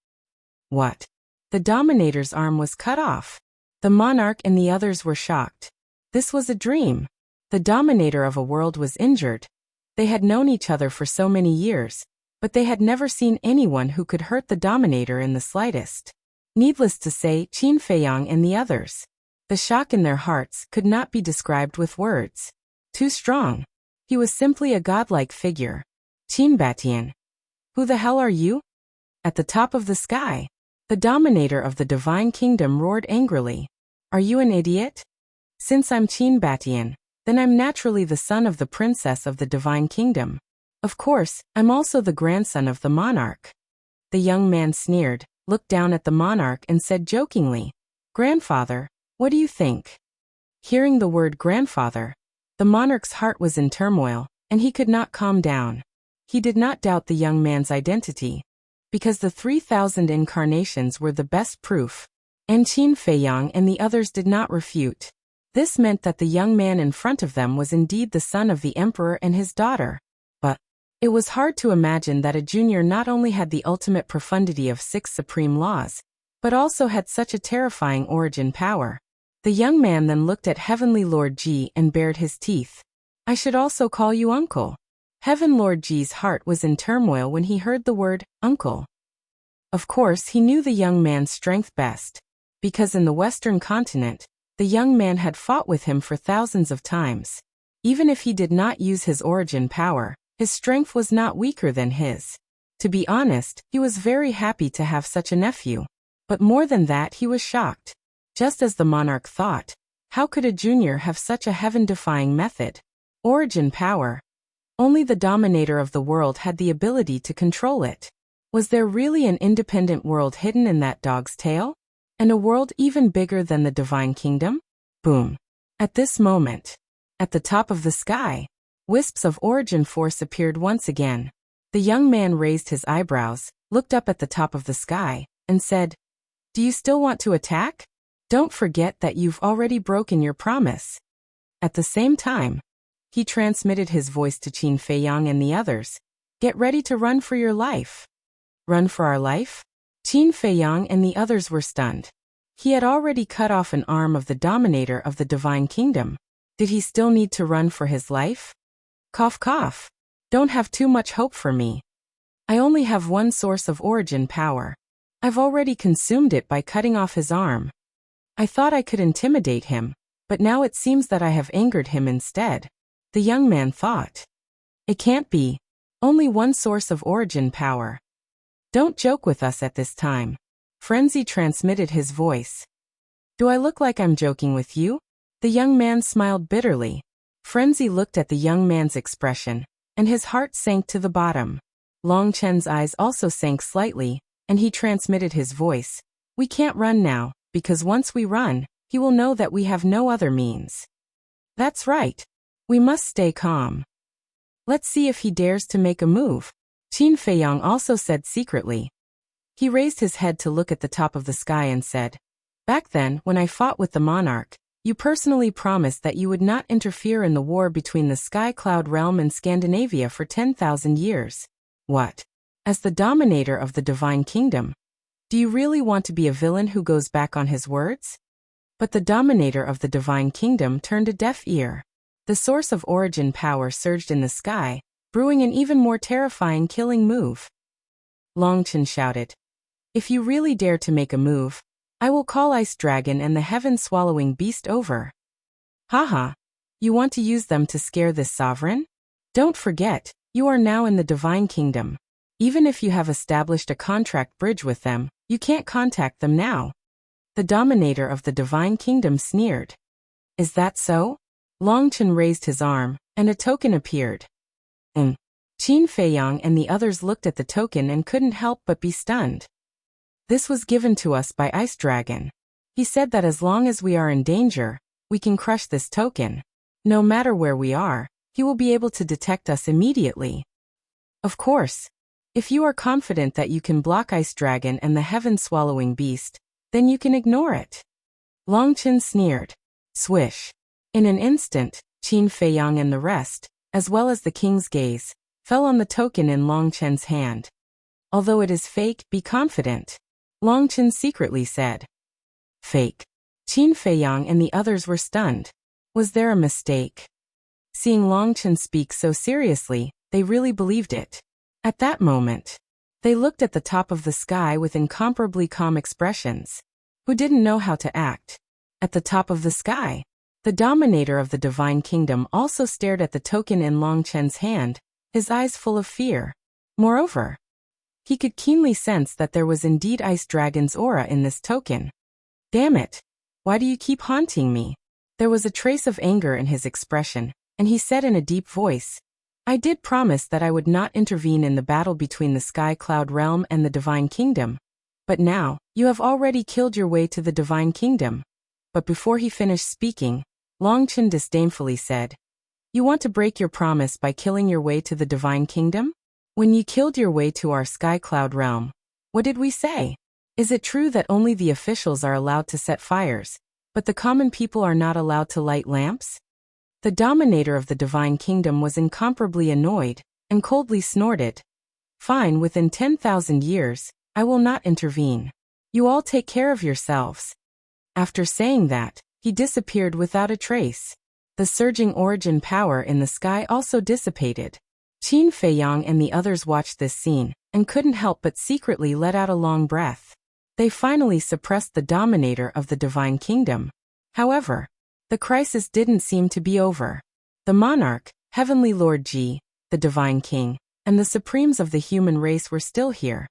What? The dominator's arm was cut off. The monarch and the others were shocked. This was a dream. The dominator of a world was injured. They had known each other for so many years, but they had never seen anyone who could hurt the dominator in the slightest. Needless to say, Qin Feiyang and the others. The shock in their hearts could not be described with words. Too strong. He was simply a godlike figure. Qin Batian. Who the hell are you? At the top of the sky, the dominator of the divine kingdom roared angrily. Are you an idiot? Since I'm Qin Batian, then I'm naturally the son of the princess of the divine kingdom. Of course, I'm also the grandson of the monarch. The young man sneered, looked down at the monarch and said jokingly, Grandfather, what do you think? Hearing the word grandfather, the monarch's heart was in turmoil, and he could not calm down. He did not doubt the young man's identity, because the 3,000 incarnations were the best proof, and Qin Feiyang and the others did not refute. This meant that the young man in front of them was indeed the son of the emperor and his daughter. But it was hard to imagine that a junior not only had the ultimate profundity of 6 supreme laws, but also had such a terrifying origin power. The young man then looked at Heavenly Lord Ji and bared his teeth. I should also call you uncle. Heaven Lord Ji's heart was in turmoil when he heard the word, uncle. Of course, he knew the young man's strength best, because in the Western continent, the young man had fought with him for thousands of times. Even if he did not use his origin power, his strength was not weaker than his. To be honest, he was very happy to have such a nephew. But more than that, he was shocked. Just as the monarch thought, how could a junior have such a heaven-defying method? Origin power. Only the dominator of the world had the ability to control it. Was there really an independent world hidden in that dog's tail? And a world even bigger than the divine kingdom? Boom. At this moment, at the top of the sky, wisps of origin force appeared once again. The young man raised his eyebrows, looked up at the top of the sky, and said, Do you still want to attack? Don't forget that you've already broken your promise. At the same time, he transmitted his voice to Qin Feiyang and the others. Get ready to run for your life. Run for our life? Qin Feiyang and the others were stunned. He had already cut off an arm of the dominator of the divine kingdom. Did he still need to run for his life? Cough cough. Don't have too much hope for me. I only have one source of origin power. I've already consumed it by cutting off his arm. I thought I could intimidate him, but now it seems that I have angered him instead. The young man thought. It can't be. Only one source of origin power. Don't joke with us at this time. Frenzy transmitted his voice. Do I look like I'm joking with you? The young man smiled bitterly. Frenzy looked at the young man's expression, and his heart sank to the bottom. Long Chen's eyes also sank slightly, and he transmitted his voice. We can't run now, because once we run, he will know that we have no other means. That's right. We must stay calm. Let's see if he dares to make a move. Qin Feiyang also said secretly. He raised his head to look at the top of the sky and said, Back then, when I fought with the monarch, you personally promised that you would not interfere in the war between the Sky Cloud Realm and Scandinavia for 10,000 years. What? As the dominator of the divine kingdom? Do you really want to be a villain who goes back on his words? But the dominator of the divine kingdom turned a deaf ear. The source of origin power surged in the sky, brewing an even more terrifying killing move. Longchen shouted. If you really dare to make a move, I will call Ice Dragon and the heaven-swallowing beast over. Haha. You want to use them to scare this sovereign? Don't forget, you are now in the Divine Kingdom. Even if you have established a contract bridge with them, you can't contact them now. The Dominator of the Divine Kingdom sneered. Is that so? Longchen raised his arm, and a token appeared. Qin Feiyang and the others looked at the token and couldn't help but be stunned. This was given to us by Ice Dragon. He said that as long as we are in danger, we can crush this token. No matter where we are, he will be able to detect us immediately. Of course. If you are confident that you can block Ice Dragon and the heaven-swallowing beast, then you can ignore it. Longchen sneered. Swish. In an instant, Qin Feiyang and the rest, as well as the king's gaze, fell on the token in Longchen's hand. Although it is fake, be confident. Longchen secretly said. Fake. Qin Feiyang and the others were stunned. Was there a mistake? Seeing Longchen speak so seriously, they really believed it. At that moment, they looked at the top of the sky with incomparably calm expressions. Who didn't know how to act? At the top of the sky, the Dominator of the Divine Kingdom also stared at the token in Longchen's hand, his eyes full of fear. Moreover, he could keenly sense that there was indeed Ice Dragon's aura in this token. Damn it! Why do you keep haunting me? There was a trace of anger in his expression, and he said in a deep voice, I did promise that I would not intervene in the battle between the Sky Cloud Realm and the Divine Kingdom. But now, you have already killed your way to the Divine Kingdom. But before he finished speaking, Longchen disdainfully said, You want to break your promise by killing your way to the Divine Kingdom? When you killed your way to our Sky Cloud Realm, what did we say? Is it true that only the officials are allowed to set fires, but the common people are not allowed to light lamps? The Dominator of the Divine Kingdom was incomparably annoyed, and coldly snorted. Fine, within 10,000 years, I will not intervene. You all take care of yourselves. After saying that, he disappeared without a trace. The surging origin power in the sky also dissipated. Qin Feiyang and the others watched this scene, and couldn't help but secretly let out a long breath. They finally suppressed the Dominator of the Divine Kingdom. However, the crisis didn't seem to be over. The monarch, Heavenly Lord Ji, the Divine King, and the supremes of the human race were still here.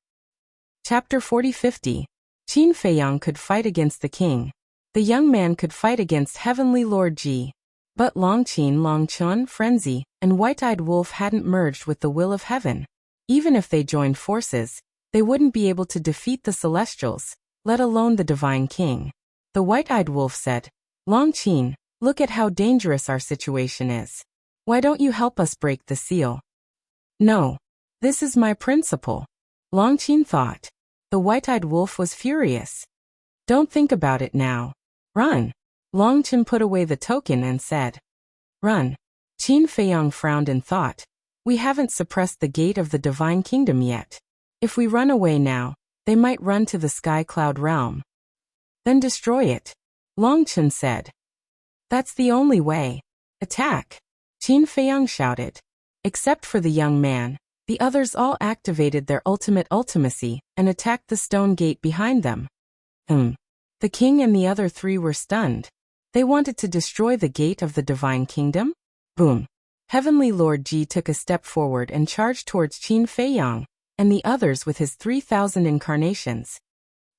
Chapter 40-50. Qin Feiyang could fight against the king. The young man could fight against Heavenly Lord Ji. But Longqin, Longchun, Frenzy, and White-Eyed Wolf hadn't merged with the will of heaven. Even if they joined forces, they wouldn't be able to defeat the Celestials, let alone the Divine King. The White-Eyed Wolf said, Longqin, look at how dangerous our situation is. Why don't you help us break the seal? No. This is my principle. Longqin thought. The White-Eyed Wolf was furious. Don't think about it now. Run. Longchen put away the token and said, Run. Qin Feiyang frowned and thought, We haven't suppressed the gate of the Divine Kingdom yet. If we run away now, they might run to the Sky Cloud Realm. Then destroy it. Longchen said. That's the only way. Attack. Qin Feiyang shouted. Except for the young man, the others all activated their ultimate ultimacy and attacked the stone gate behind them. The king and the other three were stunned. They wanted to destroy the gate of the Divine Kingdom? Boom. Heavenly Lord Ji took a step forward and charged towards Qin Feiyang and the others with his 3,000 incarnations.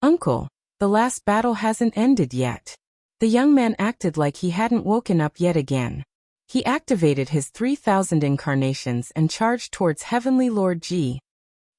Uncle, the last battle hasn't ended yet. The young man acted like he hadn't woken up yet again. He activated his 3,000 incarnations and charged towards Heavenly Lord Ji.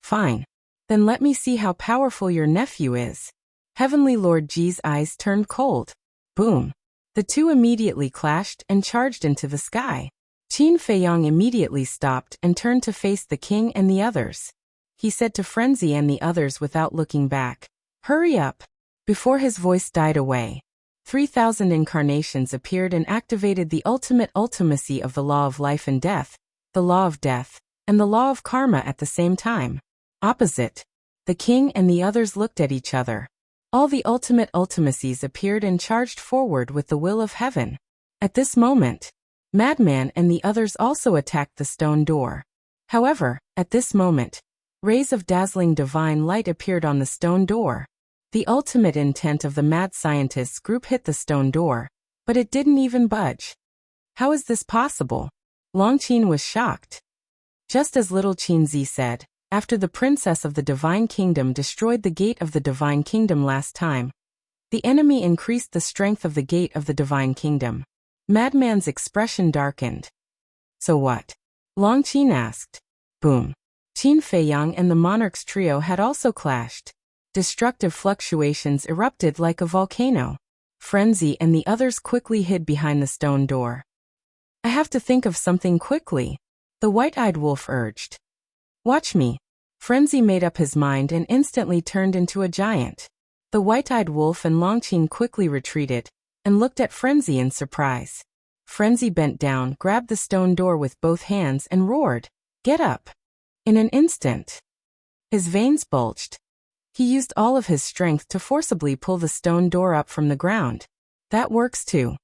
Fine. Then let me see how powerful your nephew is. Heavenly Lord Ji's eyes turned cold. Boom. The two immediately clashed and charged into the sky. Qin Feiyang immediately stopped and turned to face the king and the others. He said to Frenzy and the others without looking back, Hurry up. Before his voice died away, 3,000 incarnations appeared and activated the ultimate ultimacy of the law of life and death, the law of death, and the law of karma at the same time. Opposite. The king and the others looked at each other. All the ultimate ultimacies appeared and charged forward with the will of heaven. At this moment, Madman and the others also attacked the stone door. However, at this moment, rays of dazzling divine light appeared on the stone door. The ultimate intent of the mad scientists group hit the stone door, but it didn't even budge. How is this possible? Longqin was shocked. Just as little Qinzi said, after the princess of the divine kingdom destroyed the gate of the divine kingdom last time, the enemy increased the strength of the gate of the divine kingdom. Madman's expression darkened. So what? Longqin asked. Boom. Qin Feiyang and the monarch's trio had also clashed. Destructive fluctuations erupted like a volcano. Frenzy and the others quickly hid behind the stone door. I have to think of something quickly, the white-eyed wolf urged. Watch me. Frenzy made up his mind and instantly turned into a giant. The white-eyed wolf and Longqin quickly retreated and looked at Frenzy in surprise. Frenzy bent down, grabbed the stone door with both hands and roared, "Get up!" In an instant, his veins bulged. He used all of his strength to forcibly pull the stone door up from the ground. That works too.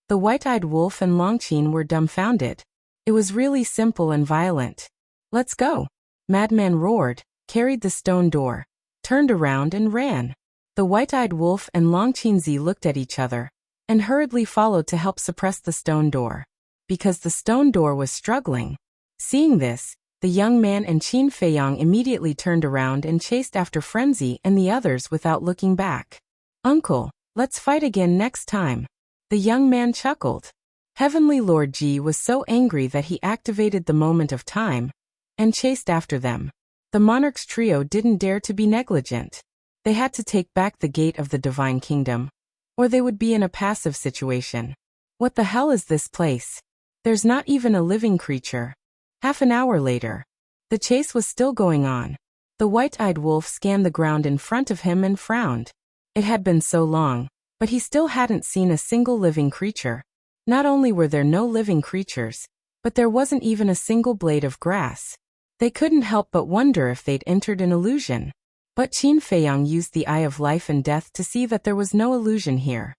The white-eyed wolf and Longqin were dumbfounded. It was really simple and violent. Let's go. Madman roared, carried the stone door, turned around and ran. The white-eyed wolf and Longqinzi looked at each other and hurriedly followed to help suppress the stone door, because the stone door was struggling. Seeing this, the young man and Qin Feiyang immediately turned around and chased after Frenzy and the others without looking back. Uncle, let's fight again next time. The young man chuckled. Heavenly Lord Ji was so angry that he activated the moment of time and chased after them. The monarch's trio didn't dare to be negligent. They had to take back the gate of the divine kingdom, or they would be in a passive situation. What the hell is this place? There's not even a living creature. Half an hour later, the chase was still going on. The white-eyed wolf scanned the ground in front of him and frowned. It had been so long, but he still hadn't seen a single living creature. Not only were there no living creatures, but there wasn't even a single blade of grass. They couldn't help but wonder if they'd entered an illusion. But Qin Feiyang used the eye of life and death to see that there was no illusion here.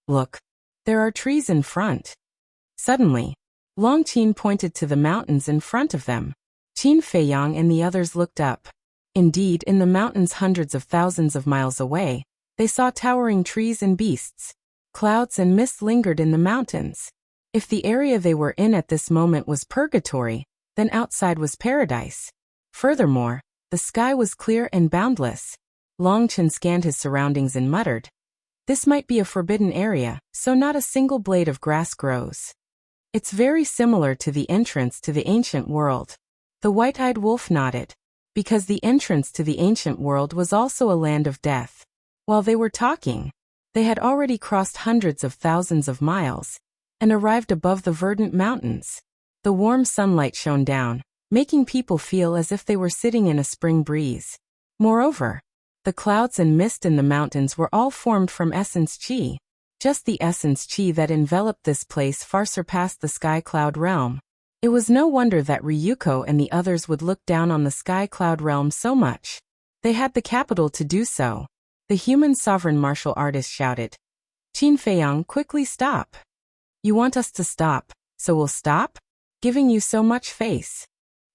Look, there are trees in front. Suddenly, Longqin pointed to the mountains in front of them. Qin Feiyang and the others looked up. Indeed, in the mountains hundreds of thousands of miles away, they saw towering trees and beasts. Clouds and mist lingered in the mountains. If the area they were in at this moment was purgatory, then outside was paradise. Furthermore, the sky was clear and boundless. Longqin scanned his surroundings and muttered, "This might be a forbidden area, so not a single blade of grass grows. It's very similar to the entrance to the ancient world." The white-eyed wolf nodded, because the entrance to the ancient world was also a land of death. While they were talking, they had already crossed hundreds of thousands of miles and arrived above the verdant mountains. The warm sunlight shone down, making people feel as if they were sitting in a spring breeze. Moreover, the clouds and mist in the mountains were all formed from essence qi. Just the essence qi that enveloped this place far surpassed the sky cloud realm. It was no wonder that Ryuko and the others would look down on the sky cloud realm so much. They had the capital to do so. The human sovereign martial artist shouted. Qin Feiyang, quickly stop. You want us to stop, so we'll stop? Giving you so much face.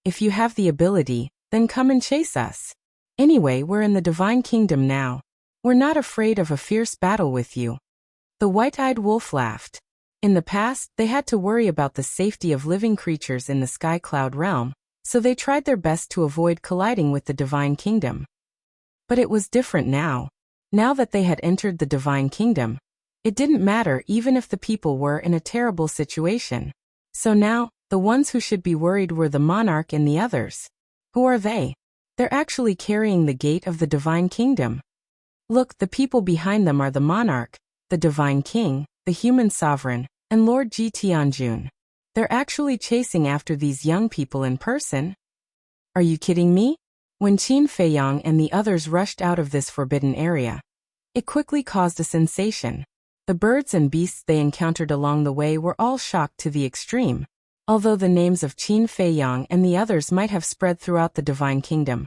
If you have the ability, then come and chase us. Anyway, we're in the divine kingdom now. We're not afraid of a fierce battle with you. The white-eyed wolf laughed. In the past, they had to worry about the safety of living creatures in the sky cloud realm, so they tried their best to avoid colliding with the divine kingdom. But it was different now. Now that they had entered the divine kingdom, it didn't matter even if the people were in a terrible situation. So now, the ones who should be worried were the monarch and the others. Who are they? They're actually carrying the gate of the divine kingdom. Look, the people behind them are the monarch, the divine king, the human sovereign, and Lord Ji Tianjun. They're actually chasing after these young people in person. Are you kidding me? When Qin Feiyang and the others rushed out of this forbidden area, it quickly caused a sensation. The birds and beasts they encountered along the way were all shocked to the extreme. Although the names of Qin Feiyang and the others might have spread throughout the divine kingdom,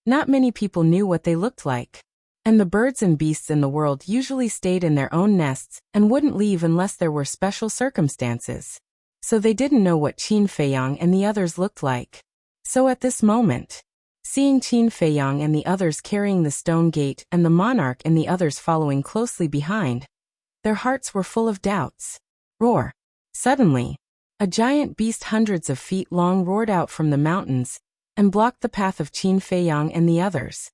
not many people knew what they looked like. And the birds and beasts in the world usually stayed in their own nests and wouldn't leave unless there were special circumstances. So they didn't know what Qin Feiyang and the others looked like. So at this moment, seeing Qin Feiyang and the others carrying the stone gate and the monarch and the others following closely behind, their hearts were full of doubts. Roar! Suddenly, a giant beast hundreds of feet long roared out from the mountains and blocked the path of Qin Feiyang and the others.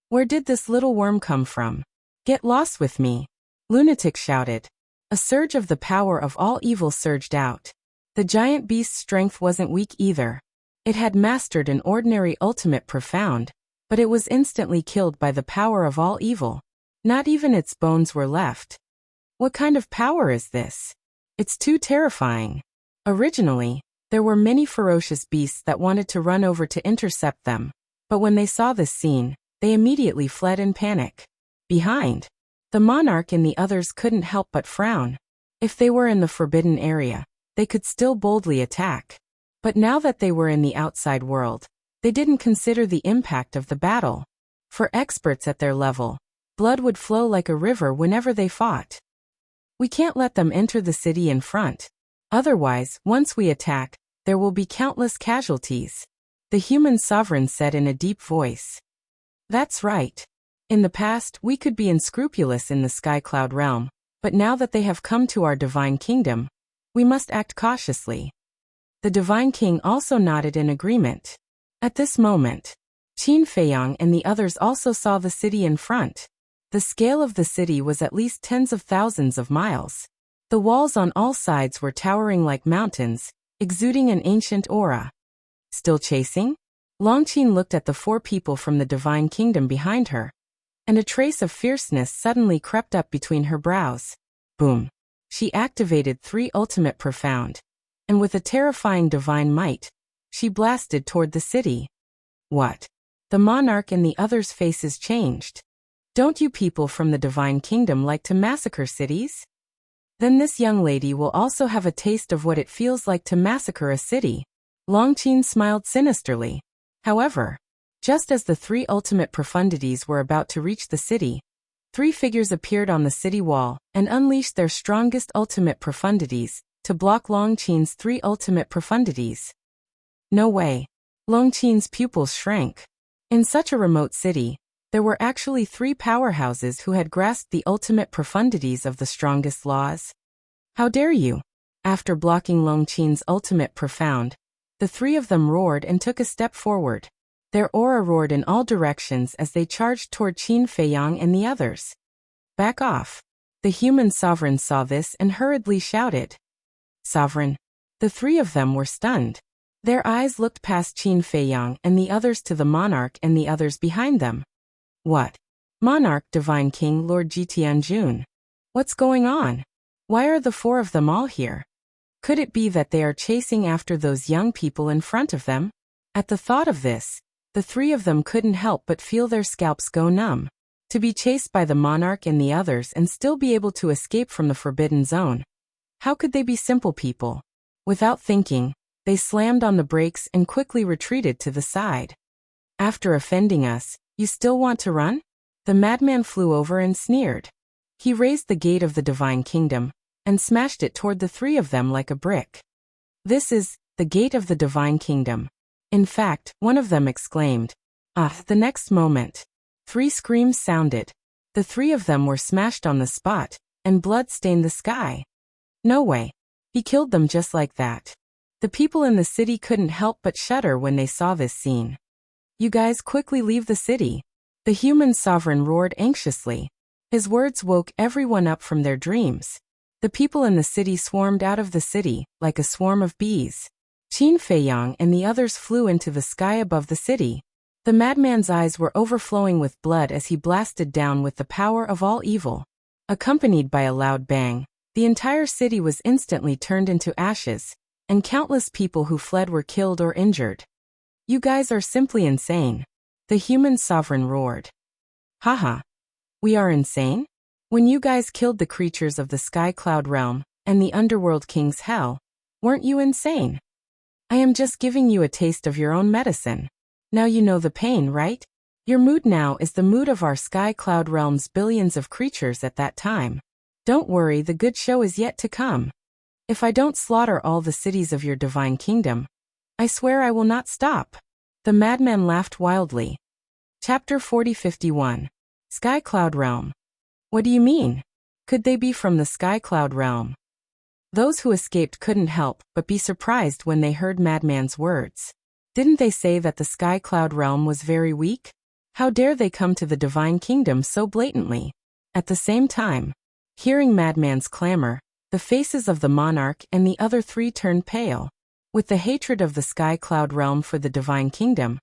Where did this little worm come from? Get lost with me! Lunatic shouted. A surge of the power of all evil surged out. The giant beast's strength wasn't weak either. It had mastered an ordinary ultimate profound, but it was instantly killed by the power of all evil. Not even its bones were left. What kind of power is this? It's too terrifying. Originally, there were many ferocious beasts that wanted to run over to intercept them, but when they saw this scene, they immediately fled in panic. Behind, the monarch and the others couldn't help but frown. If they were in the forbidden area, they could still boldly attack. But now that they were in the outside world, they didn't consider the impact of the battle. For experts at their level, blood would flow like a river whenever they fought. We can't let them enter the city in front. Otherwise, once we attack, there will be countless casualties, the human sovereign said in a deep voice. That's right. In the past, we could be unscrupulous in the Sky Cloud realm, but now that they have come to our divine kingdom, we must act cautiously. The divine king also nodded in agreement. At this moment, Qin Feiyang and the others also saw the city in front. The scale of the city was at least tens of thousands of miles. The walls on all sides were towering like mountains, exuding an ancient aura. Still chasing? Longqin looked at the four people from the divine kingdom behind her, and a trace of fierceness suddenly crept up between her brows. Boom! She activated 3 ultimate profound, and with a terrifying divine might, she blasted toward the city. What? The monarch and the others' faces changed. Don't you people from the divine kingdom like to massacre cities? Then this young lady will also have a taste of what it feels like to massacre a city. Longqin smiled sinisterly. However, just as the 3 ultimate profundities were about to reach the city, 3 figures appeared on the city wall and unleashed their strongest ultimate profundities to block Longqin's 3 ultimate profundities. No way. Longqin's pupils shrank. In such a remote city, there were actually 3 powerhouses who had grasped the ultimate profundities of the strongest laws. How dare you? After blocking Longqin's ultimate profound, the 3 of them roared and took a step forward. Their aura roared in all directions as they charged toward Qin Feiyang and the others. Back off. The human sovereign saw this and hurriedly shouted. Sovereign. The 3 of them were stunned. Their eyes looked past Qin Feiyang and the others to the monarch and the others behind them. What? Monarch, Divine King, Lord Jitianjun. What's going on? Why are the 4 of them all here? Could it be that they are chasing after those young people in front of them? At the thought of this, the 3 of them couldn't help but feel their scalps go numb. To be chased by the monarch and the others and still be able to escape from the forbidden zone. How could they be simple people? Without thinking, they slammed on the brakes and quickly retreated to the side. After offending us, you still want to run? The madman flew over and sneered. He raised the gate of the divine kingdom and smashed it toward the 3 of them like a brick. This is the gate of the divine kingdom. In fact, one of them exclaimed. The next moment, 3 screams sounded. The 3 of them were smashed on the spot, and blood stained the sky. No way. He killed them just like that. The people in the city couldn't help but shudder when they saw this scene. You guys quickly leave the city. The human sovereign roared anxiously. His words woke everyone up from their dreams. The people in the city swarmed out of the city, like a swarm of bees. Qin Feiyang and the others flew into the sky above the city. The madman's eyes were overflowing with blood as he blasted down with the power of all evil. Accompanied by a loud bang, the entire city was instantly turned into ashes, and countless people who fled were killed or injured. You guys are simply insane. The human sovereign roared. Haha. We are insane? When you guys killed the creatures of the Sky Cloud realm and the underworld king's hell, weren't you insane? I am just giving you a taste of your own medicine. Now you know the pain, right? Your mood now is the mood of our Sky Cloud realm's billions of creatures at that time. Don't worry, the good show is yet to come. If I don't slaughter all the cities of your divine kingdom, I swear I will not stop. The madman laughed wildly. Chapter 4051. Sky Cloud Realm. What do you mean? Could they be from the Sky Cloud Realm? Those who escaped couldn't help but be surprised when they heard Madman's words. Didn't they say that the Sky Cloud Realm was very weak? How dare they come to the Divine Kingdom so blatantly? At the same time, hearing Madman's clamor, the faces of the monarch and the other three turned pale. With the hatred of the Sky Cloud Realm for the Divine Kingdom,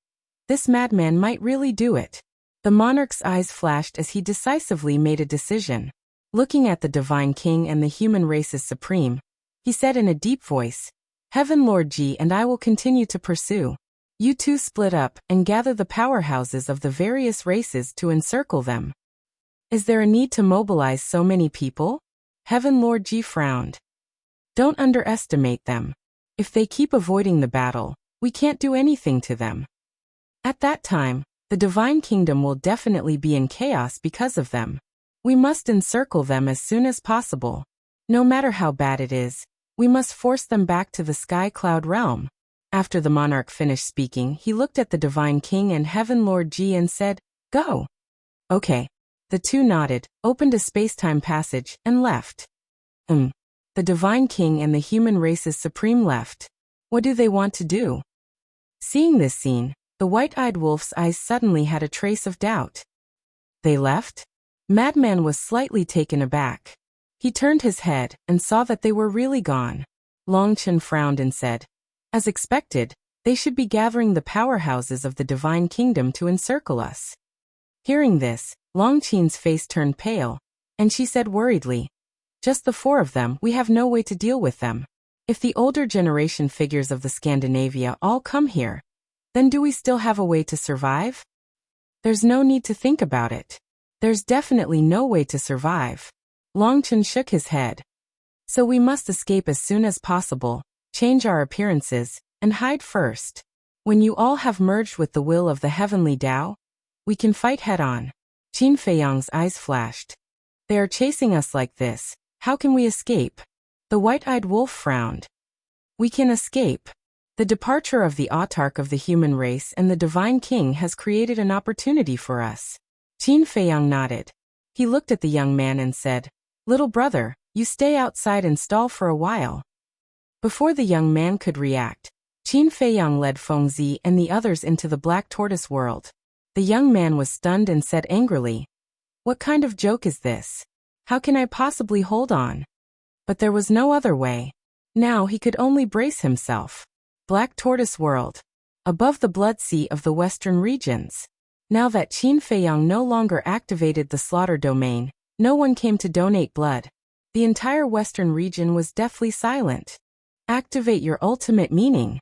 this madman might really do it. The monarch's eyes flashed as he decisively made a decision. Looking at the Divine King and the human race's supreme, he said in a deep voice, "Heaven Lord Ji and I will continue to pursue. You two split up and gather the powerhouses of the various races to encircle them." Is there a need to mobilize so many people? Heaven Lord Ji frowned. Don't underestimate them. If they keep avoiding the battle, we can't do anything to them. At that time, the Divine Kingdom will definitely be in chaos because of them. We must encircle them as soon as possible. No matter how bad it is, we must force them back to the Sky Cloud Realm. After the monarch finished speaking, he looked at the Divine King and Heaven Lord Ji and said, "Go." Okay. The two nodded, opened a space-time passage, and left. The Divine King and the human race's supreme left. What do they want to do? Seeing this scene, the white-eyed wolf's eyes suddenly had a trace of doubt. They left? Madman was slightly taken aback. He turned his head and saw that they were really gone. Longchen frowned and said, "As expected, they should be gathering the powerhouses of the Divine Kingdom to encircle us." Hearing this, Longchen's face turned pale, and she said worriedly, "Just the four of them, we have no way to deal with them. If the older generation figures of the Scandinavia all come here, then do we still have a way to survive? There's no need to think about it. There's definitely no way to survive." Longchen shook his head. "So we must escape as soon as possible, change our appearances, and hide first. When you all have merged with the will of the heavenly Tao, we can fight head-on." Qin Feiyang's eyes flashed. "They are chasing us like this. How can we escape?" The white-eyed wolf frowned. "We can escape. The departure of the autarch of the human race and the Divine King has created an opportunity for us." Qin Feiyang nodded. He looked at the young man and said, "Little brother, you stay outside and stall for a while." Before the young man could react, Qin Feiyang led Fengzi and the others into the Black Tortoise world. The young man was stunned and said angrily, "What kind of joke is this? How can I possibly hold on?" But there was no other way. Now he could only brace himself. Black Tortoise World. Above the Blood Sea of the Western regions. Now that Qin Feiyang no longer activated the slaughter domain, no one came to donate blood. The entire Western region was deathly silent. Activate your ultimate meaning.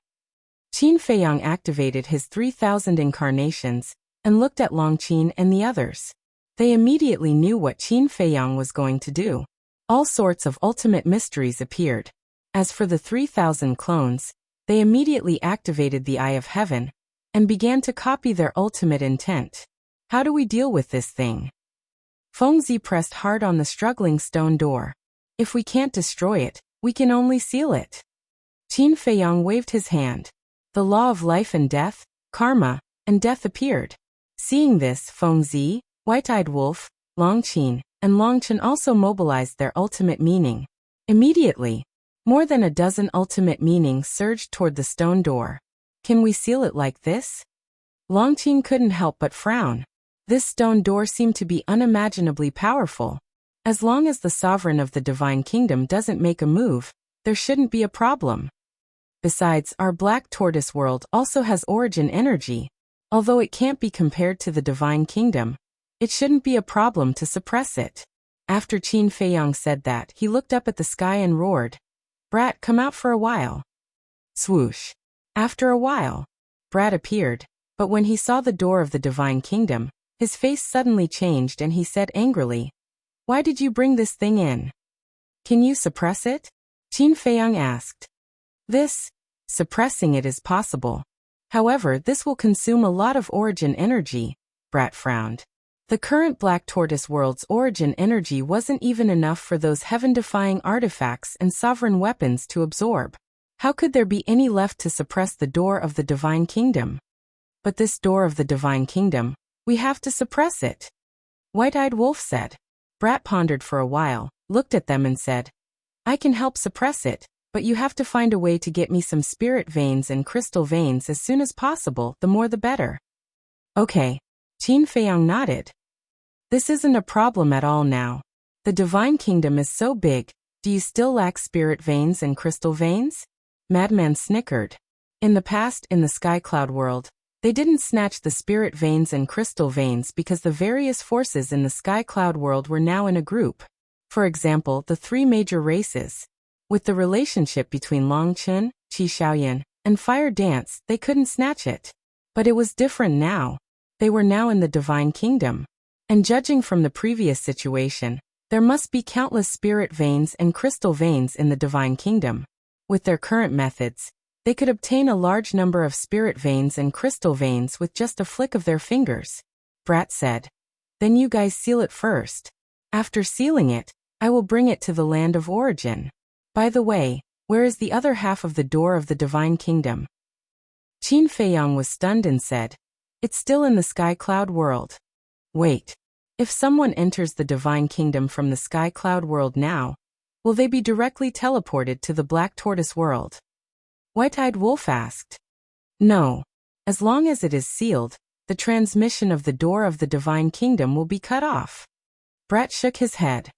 Qin Feiyang activated his 3,000 incarnations and looked at Longqin and the others. They immediately knew what Qin Feiyang was going to do. All sorts of ultimate mysteries appeared. As for the 3,000 clones, they immediately activated the Eye of Heaven and began to copy their ultimate intent. How do we deal with this thing? Fengzi pressed hard on the struggling stone door. If we can't destroy it, we can only seal it. Qin Feiyang waved his hand. The law of life and death, karma, and death appeared. Seeing this, Fengzi, White-Eyed Wolf, Longqin, and Longchen also mobilized their ultimate meaning. Immediately, more than a dozen ultimate meanings surged toward the stone door. Can we seal it like this? Longqin couldn't help but frown. This stone door seemed to be unimaginably powerful. As long as the sovereign of the Divine Kingdom doesn't make a move, there shouldn't be a problem. Besides, our Black Tortoise world also has origin energy. Although it can't be compared to the Divine Kingdom, it shouldn't be a problem to suppress it. After Qin Feiyang said that, he looked up at the sky and roared, "Brat, come out for a while." Swoosh. After a while, Brat appeared, but when he saw the door of the Divine Kingdom, his face suddenly changed and he said angrily, "Why did you bring this thing in? Can you suppress it?" Qin Feiyang asked. Suppressing it is possible. However, this will consume a lot of origin energy, Brat frowned. The current Black Tortoise world's origin energy wasn't even enough for those heaven-defying artifacts and sovereign weapons to absorb. How could there be any left to suppress the door of the Divine Kingdom? But this door of the divine kingdom, we have to suppress it. White-eyed wolf said. Brat pondered for a while, looked at them and said, I can help suppress it, but you have to find a way to get me some spirit veins and crystal veins as soon as possible, the more the better. Okay. Qin Feiyang nodded. This isn't a problem at all now. The divine kingdom is so big, do you still lack spirit veins and crystal veins? Madman snickered. In the past, in the Sky Cloud world, they didn't snatch the spirit veins and crystal veins because the various forces in the Sky Cloud world were now in a group. For example, the three major races. With the relationship between Long Chun, Qi Xiaoyan, and Fire Dance, they couldn't snatch it. But it was different now. They were now in the divine kingdom. And judging from the previous situation, there must be countless spirit veins and crystal veins in the divine kingdom. With their current methods, they could obtain a large number of spirit veins and crystal veins with just a flick of their fingers. Brat said. Then you guys seal it first. After sealing it, I will bring it to the land of origin. By the way, where is the other half of the door of the divine kingdom? Qin Feiyang was stunned and said, It's still in the Sky Cloud world. Wait. If someone enters the divine kingdom from the Sky Cloud world now, will they be directly teleported to the Black Tortoise world? White-eyed wolf asked. No. As long as it is sealed, the transmission of the door of the divine kingdom will be cut off. Brat shook his head.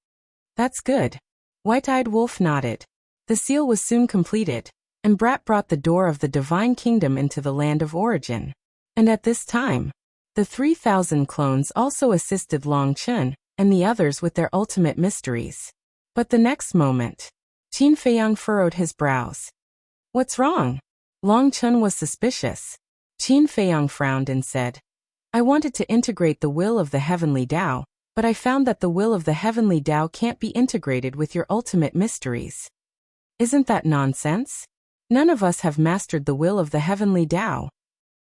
That's good. White-eyed wolf nodded. The seal was soon completed, and Brat brought the door of the divine kingdom into the land of origin. And at this time, the 3,000 clones also assisted Long Chun and the others with their ultimate mysteries. But the next moment, Qin Feiyang furrowed his brows. What's wrong? Long Chun was suspicious. Qin Feiyang frowned and said, I wanted to integrate the will of the heavenly Tao, but I found that the will of the heavenly Tao can't be integrated with your ultimate mysteries. Isn't that nonsense? None of us have mastered the will of the heavenly Tao.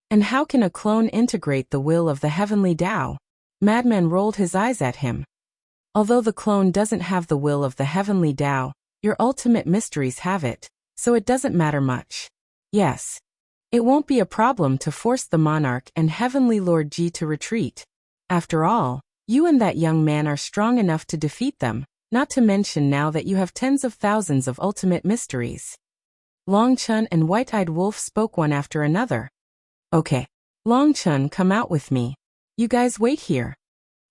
And how can a clone integrate the will of the heavenly Tao? Madman rolled his eyes at him. Although the clone doesn't have the will of the heavenly Tao, your ultimate mysteries have it, so it doesn't matter much. Yes. It won't be a problem to force the monarch and heavenly Lord Ji to retreat. After all, you and that young man are strong enough to defeat them, not to mention now that you have tens of thousands of ultimate mysteries. Long Chun and White-eyed Wolf spoke one after another. Okay. Long Chun, come out with me. You guys wait here.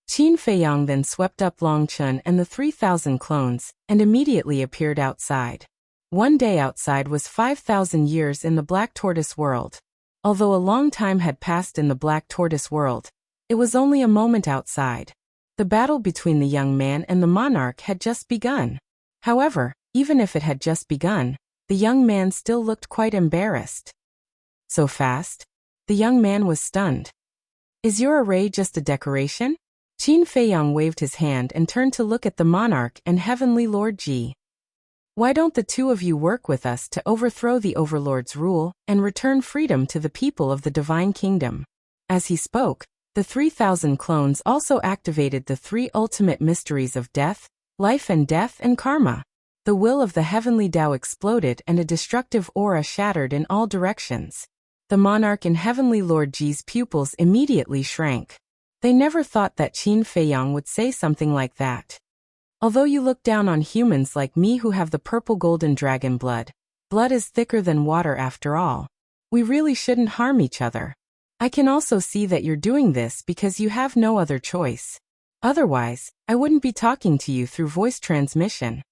Qin Feiyang then swept up Long Chun and the 3,000 clones, and immediately appeared outside. One day outside was 5,000 years in the Black Tortoise world. Although a long time had passed in the Black Tortoise world, it was only a moment outside. The battle between the young man and the monarch had just begun. However, even if it had just begun, the young man still looked quite embarrassed. So fast? The young man was stunned. Is your array just a decoration? Qin Feiyang waved his hand and turned to look at the monarch and heavenly Lord Ji. Why don't the two of you work with us to overthrow the overlord's rule and return freedom to the people of the divine kingdom? As he spoke, the 3,000 clones also activated the three ultimate mysteries of death, life and death and karma. The will of the heavenly Tao exploded and a destructive aura shattered in all directions. The monarch and heavenly Lord Ji's pupils immediately shrank. They never thought that Qin Feiyang would say something like that. Although you look down on humans like me who have the purple golden dragon blood, blood is thicker than water after all. We really shouldn't harm each other. I can also see that you're doing this because you have no other choice. Otherwise, I wouldn't be talking to you through voice transmission.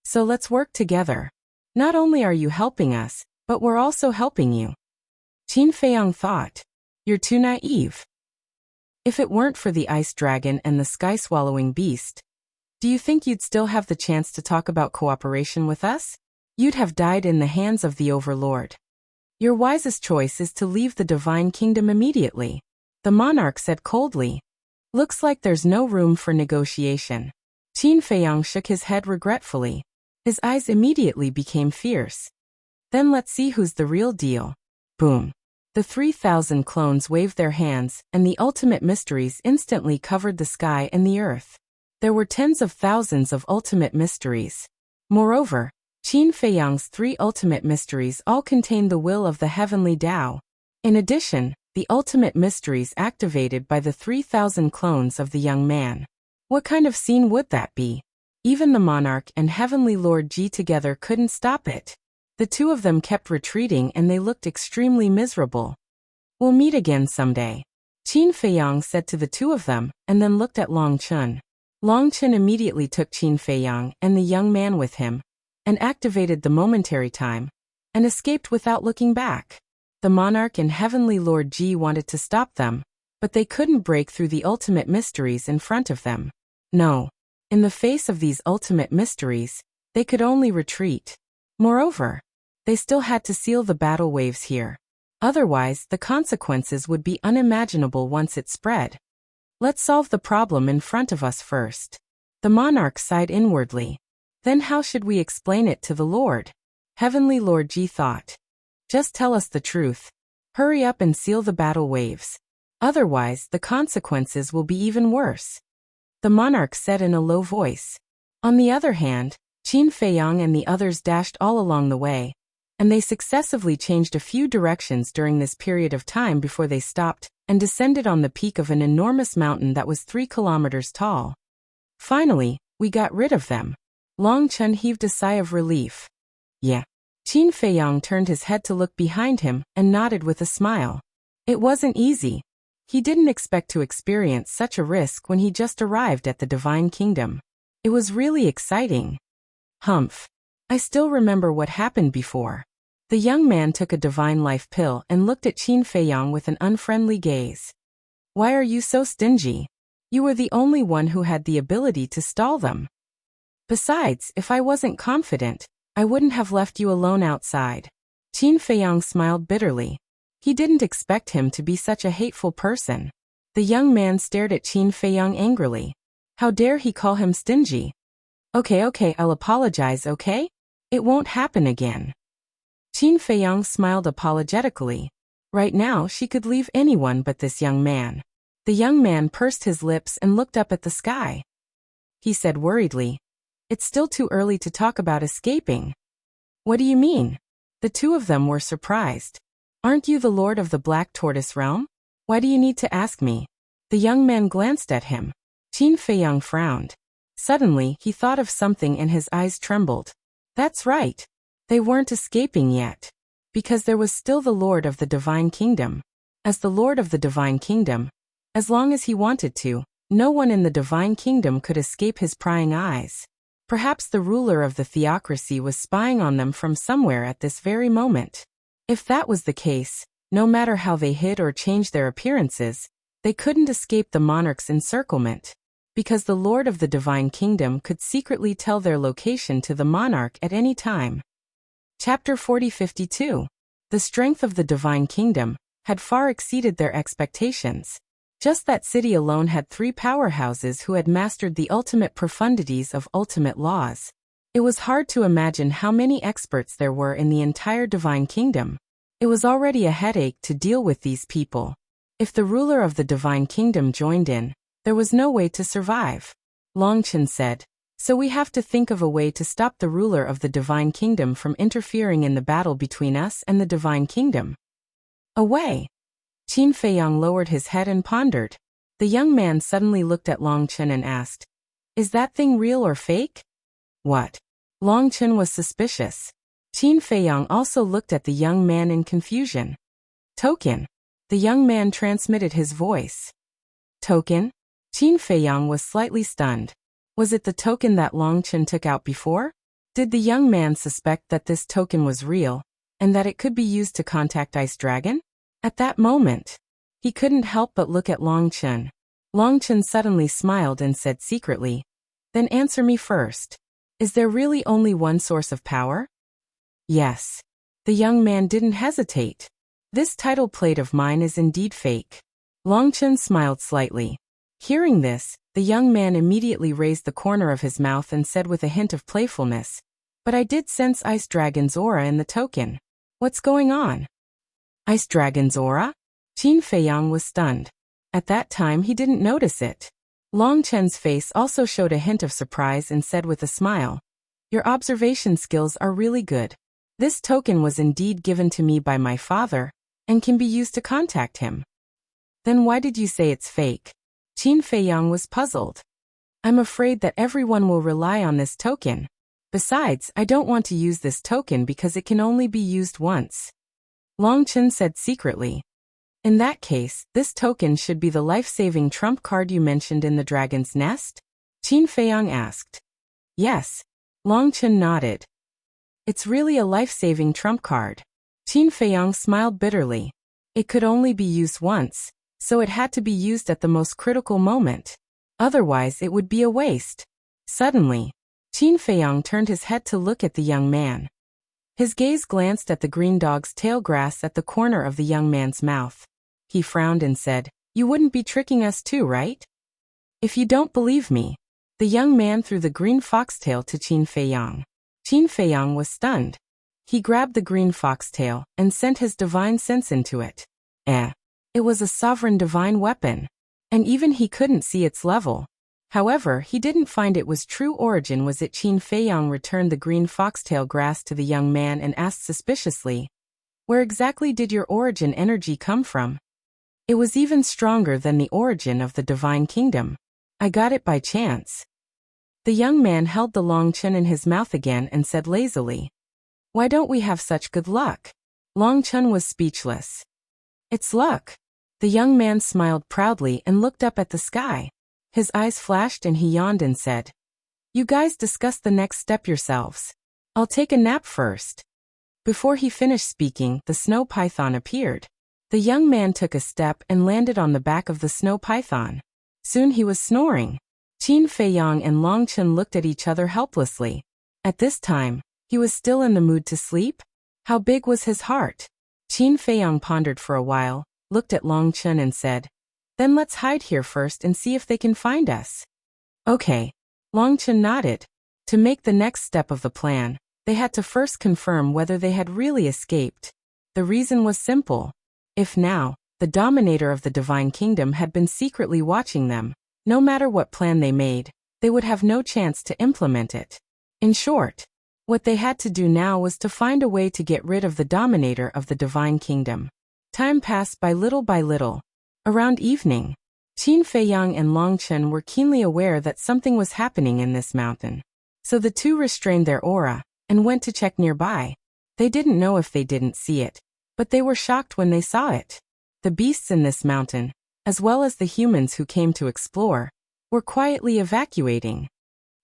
So let's work together. Not only are you helping us, but we're also helping you. Qin Feiyang thought. You're too naive. If it weren't for the ice dragon and the sky-swallowing beast, do you think you'd still have the chance to talk about cooperation with us? You'd have died in the hands of the overlord. Your wisest choice is to leave the divine kingdom immediately. The monarch said coldly. Looks like there's no room for negotiation. Qin Feiyang shook his head regretfully. His eyes immediately became fierce. Then let's see who's the real deal. Boom. The 3,000 clones waved their hands, and the ultimate mysteries instantly covered the sky and the earth. There were tens of thousands of ultimate mysteries. Moreover, Qin Feiyang's three ultimate mysteries all contained the will of the heavenly Tao. In addition, the the ultimate mysteries activated by the 3,000 clones of the young man. What kind of scene would that be? Even the monarch and Heavenly Lord Ji together couldn't stop it. The two of them kept retreating and they looked extremely miserable. We'll meet again someday, Qin Feiyang said to the two of them, and then looked at Long Chun. Long Chun immediately took Qin Feiyang and the young man with him, and activated the momentary time, and escaped without looking back. The monarch and Heavenly Lord Ji wanted to stop them, but they couldn't break through the ultimate mysteries in front of them. No. In the face of these ultimate mysteries, they could only retreat. Moreover, they still had to seal the battle waves here. Otherwise, the consequences would be unimaginable once it spread. Let's solve the problem in front of us first. The monarch sighed inwardly. Then how should we explain it to the Lord? Heavenly Lord Ji thought. Just tell us the truth. Hurry up and seal the battle waves. Otherwise, the consequences will be even worse. The monarch said in a low voice. On the other hand, Qin Feiyang and the others dashed all along the way, and they successively changed a few directions during this period of time before they stopped and descended on the peak of an enormous mountain that was 3 kilometers tall. Finally, we got rid of them. Long Chun heaved a sigh of relief. Yeah. Qin Feiyang turned his head to look behind him and nodded with a smile. It wasn't easy. He didn't expect to experience such a risk when he just arrived at the Divine Kingdom. It was really exciting. Humph. I still remember what happened before. The young man took a divine life pill and looked at Qin Feiyang with an unfriendly gaze. Why are you so stingy? You were the only one who had the ability to stall them. Besides, if I wasn't confident, I wouldn't have left you alone outside. Qin Feiyang smiled bitterly. He didn't expect him to be such a hateful person. The young man stared at Qin Feiyang angrily. How dare he call him stingy? Okay, I'll apologize, okay? It won't happen again. Qin Feiyang smiled apologetically. Right now she could leave anyone but this young man. The young man pursed his lips and looked up at the sky. He said worriedly, "It's still too early to talk about escaping." What do you mean? The two of them were surprised. Aren't you the Lord of the Black Tortoise Realm? Why do you need to ask me? The young man glanced at him. Qin Feiyang frowned. Suddenly, he thought of something and his eyes trembled. That's right. They weren't escaping yet. Because there was still the Lord of the Divine Kingdom. As the Lord of the Divine Kingdom, as long as he wanted to, no one in the Divine Kingdom could escape his prying eyes. Perhaps the ruler of the theocracy was spying on them from somewhere at this very moment. If that was the case, no matter how they hid or changed their appearances, they couldn't escape the monarch's encirclement. Because the Lord of the Divine Kingdom could secretly tell their location to the monarch at any time. Chapter 40-52. The strength of the Divine Kingdom had far exceeded their expectations. Just that city alone had 3 powerhouses who had mastered the ultimate profundities of ultimate laws. It was hard to imagine how many experts there were in the entire Divine Kingdom. It was already a headache to deal with these people. If the ruler of the Divine Kingdom joined in, there was no way to survive. Long Chun said, so we have to think of a way to stop the ruler of the Divine Kingdom from interfering in the battle between us and the Divine Kingdom. A way? Qin Feiyang lowered his head and pondered. The young man suddenly looked at Long Chun and asked, "Is that thing real or fake?" What? Long Chun was suspicious. Qin Feiyang also looked at the young man in confusion. Token. The young man transmitted his voice. Token? Qin Feiyang was slightly stunned. Was it the token that Long Chun took out before? Did the young man suspect that this token was real, and that it could be used to contact Ice Dragon? At that moment, he couldn't help but look at Long Chun. Long Chun suddenly smiled and said secretly, "Then answer me first. Is there really only one source of power?" Yes. The young man didn't hesitate. This title plate of mine is indeed fake. Long Chun smiled slightly. Hearing this, the young man immediately raised the corner of his mouth and said with a hint of playfulness, "But I did sense Ice Dragon's aura in the token. What's going on?" Ice Dragon's aura? Qin Feiyang was stunned. At that time he didn't notice it. Long Chun's face also showed a hint of surprise and said with a smile, "Your observation skills are really good. This token was indeed given to me by my father, and can be used to contact him. Then why did you say it's fake? Qin Feiyang was puzzled. I'm afraid that everyone will rely on this token. Besides, I don't want to use this token because it can only be used once. Long Chen said secretly. In that case, this token should be the life-saving trump card you mentioned in the dragon's nest? Qin Feiyang asked. Yes. Long Chen nodded. It's really a life-saving trump card. Qin Feiyang smiled bitterly. It could only be used once, so it had to be used at the most critical moment. Otherwise it would be a waste. Suddenly, Qin Feiyang turned his head to look at the young man. His gaze glanced at the green dog's tail grass at the corner of the young man's mouth. He frowned and said, You wouldn't be tricking us too, right? If you don't believe me. The young man threw the green foxtail to Qin Feiyang. Qin Feiyang was stunned. He grabbed the green foxtail and sent his divine sense into it. It was a sovereign divine weapon. And even he couldn't see its level. However, he didn't find it was true origin was it. Qin Feiyang returned the green foxtail grass to the young man and asked suspiciously, Where exactly did your origin energy come from? It was even stronger than the origin of the divine kingdom. I got it by chance. The young man held the long chen in his mouth again and said lazily, Why don't we have such good luck? Long Chen was speechless. It's luck. The young man smiled proudly and looked up at the sky. His eyes flashed and he yawned and said, You guys discuss the next step yourselves. I'll take a nap first. Before he finished speaking, the snow python appeared. The young man took a step and landed on the back of the snow python. Soon he was snoring. Qin Feiyang and Long Chen looked at each other helplessly. At this time, he was still in the mood to sleep? How big was his heart? Qin Feiyang pondered for a while, looked at Long Chen and said, Then let's hide here first and see if they can find us. Okay. Long Chen nodded. To make the next step of the plan, they had to first confirm whether they had really escaped. The reason was simple. If now, the dominator of the divine kingdom had been secretly watching them, no matter what plan they made, they would have no chance to implement it. In short, what they had to do now was to find a way to get rid of the dominator of the divine kingdom. Time passed by little. Around evening, Qin Feiyang and Long Chen were keenly aware that something was happening in this mountain. So the two restrained their aura and went to check nearby. They didn't know if they didn't see it, but they were shocked when they saw it. The beasts in this mountain, as well as the humans who came to explore, were quietly evacuating.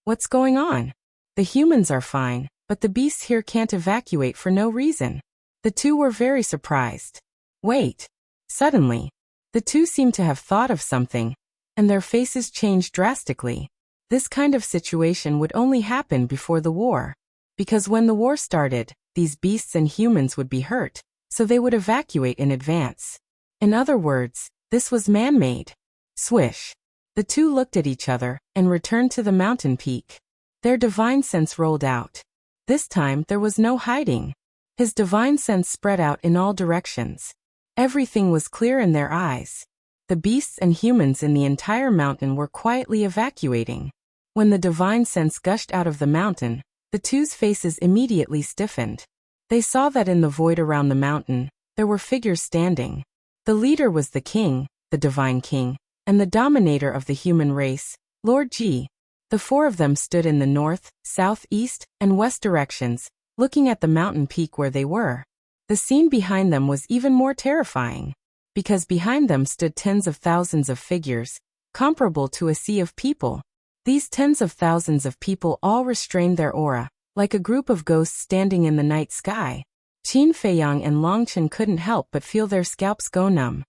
What's going on? The humans are fine, but the beasts here can't evacuate for no reason. The two were very surprised. Wait. Suddenly, the two seemed to have thought of something, and their faces changed drastically. This kind of situation would only happen before the war. Because when the war started, these beasts and humans would be hurt, so they would evacuate in advance. In other words, this was man-made. Swish. The two looked at each other and returned to the mountain peak. Their divine sense rolled out. This time there was no hiding. His divine sense spread out in all directions. Everything was clear in their eyes. The beasts and humans in the entire mountain were quietly evacuating. When the divine sense gushed out of the mountain, the two's faces immediately stiffened. They saw that in the void around the mountain, there were figures standing. The leader was the king, the divine king, and the dominator of the human race, Lord Ji. The four of them stood in the north, south, east, and west directions, looking at the mountain peak where they were. The scene behind them was even more terrifying, because behind them stood tens of thousands of figures, comparable to a sea of people. These tens of thousands of people all restrained their aura, like a group of ghosts standing in the night sky. Qin Feiyang and Long Chen couldn't help but feel their scalps go numb.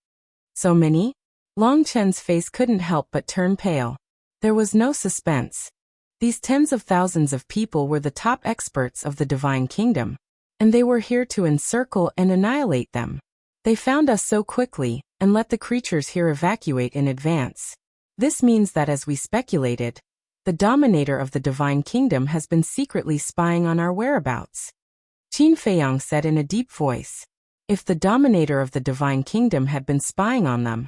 So many? Long Chen's face couldn't help but turn pale. There was no suspense. These tens of thousands of people were the top experts of the divine kingdom, and they were here to encircle and annihilate them. They found us so quickly, and let the creatures here evacuate in advance. This means that, as we speculated, the dominator of the divine kingdom has been secretly spying on our whereabouts. Qin Feiyang said in a deep voice. If the dominator of the divine kingdom had been spying on them,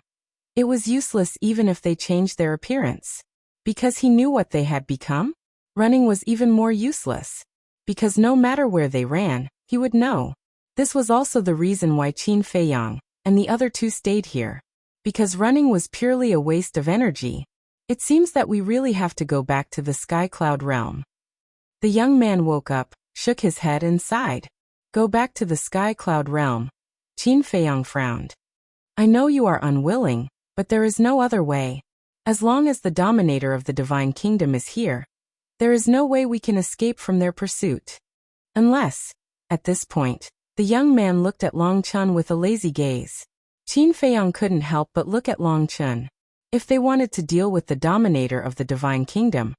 it was useless even if they changed their appearance. Because he knew what they had become, running was even more useless. Because no matter where they ran, he would know. This was also the reason why Qin Feiyang and the other two stayed here. Because running was purely a waste of energy. It seems that we really have to go back to the sky cloud realm. The young man woke up, shook his head and sighed. Go back to the sky cloud realm. Qin Feiyang frowned. I know you are unwilling, but there is no other way. As long as the dominator of the divine kingdom is here, there is no way we can escape from their pursuit. Unless, at this point, the young man looked at Long Chun with a lazy gaze. Qin Feiyang couldn't help but look at Long Chun. If they wanted to deal with the dominator of the divine kingdom,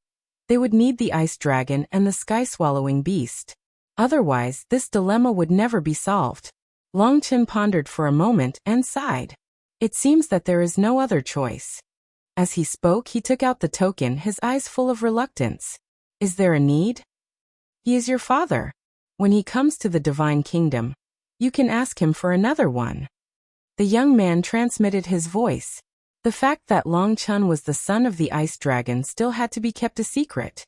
they would need the ice dragon and the sky-swallowing beast. Otherwise, this dilemma would never be solved. Long Chun pondered for a moment and sighed. It seems that there is no other choice. As he spoke, he took out the token, his eyes full of reluctance. Is there a need? He is your father. When he comes to the divine kingdom, you can ask him for another one. The young man transmitted his voice. The fact that Long Chun was the son of the ice dragon still had to be kept a secret.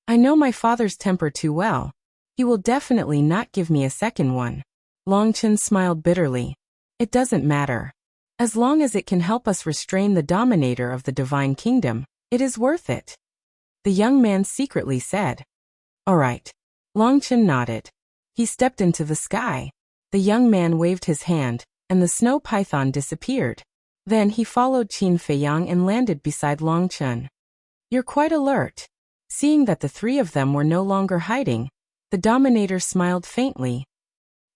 I know my father's temper too well. He will definitely not give me a second one. Long Chun smiled bitterly. It doesn't matter. As long as it can help us restrain the dominator of the divine kingdom, it is worth it. The young man secretly said. All right. Long Chun nodded. He stepped into the sky. The young man waved his hand, and the snow python disappeared. Then he followed Qin Feiyang and landed beside Long Chun. You're quite alert. Seeing that the three of them were no longer hiding, the dominator smiled faintly.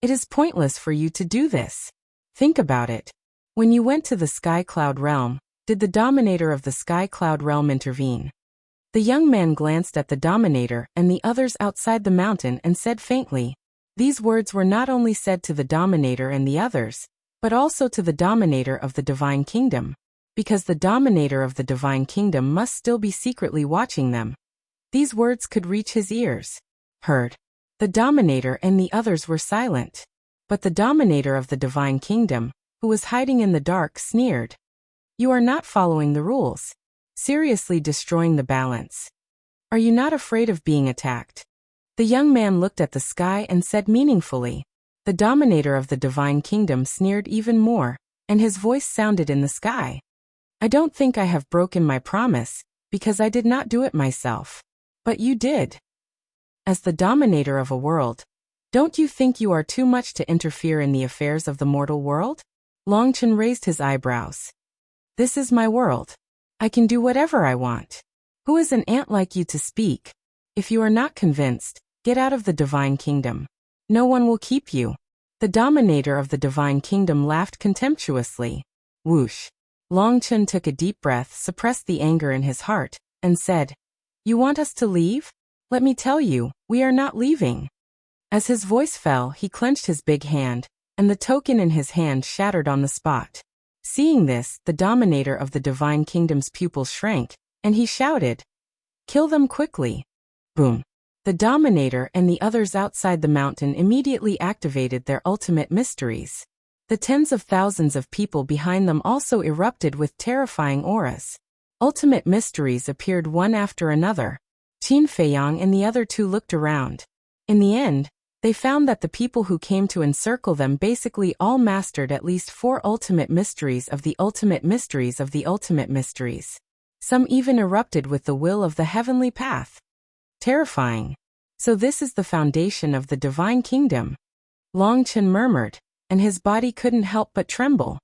It is pointless for you to do this. Think about it. When you went to the Sky Cloud Realm, did the dominator of the Sky Cloud Realm intervene? The young man glanced at the dominator and the others outside the mountain and said faintly. These words were not only said to the dominator and the others, but also to the dominator of the divine kingdom, because the dominator of the divine kingdom must still be secretly watching them. These words could reach his ears. Heard. The dominator and the others were silent. But the dominator of the divine kingdom, who was hiding in the dark, sneered. You are not following the rules. Seriously destroying the balance. Are you not afraid of being attacked? The young man looked at the sky and said meaningfully. The dominator of the divine kingdom sneered even more, and his voice sounded in the sky. I don't think I have broken my promise, because I did not do it myself. But you did. As the dominator of a world, don't you think you are too much to interfere in the affairs of the mortal world? Long Chun raised his eyebrows. This is my world. I can do whatever I want. Who is an ant like you to speak? If you are not convinced, get out of the divine kingdom. No one will keep you. The dominator of the divine kingdom laughed contemptuously. Whoosh. Long Chun took a deep breath, suppressed the anger in his heart, and said, You want us to leave? Let me tell you, we are not leaving. As his voice fell, he clenched his big hand, and the token in his hand shattered on the spot. Seeing this, the dominator of the divine kingdom's pupils shrank, and he shouted, Kill them quickly. Boom. The dominator and the others outside the mountain immediately activated their ultimate mysteries. The tens of thousands of people behind them also erupted with terrifying auras. Ultimate mysteries appeared one after another. Qin Feiyang and the other two looked around. In the end, they found that the people who came to encircle them basically all mastered at least 4 ultimate mysteries of the ultimate mysteries of the ultimate mysteries. Some even erupted with the will of the heavenly path. Terrifying. So this is the foundation of the divine kingdom. Long Chun murmured, and his body couldn't help but tremble.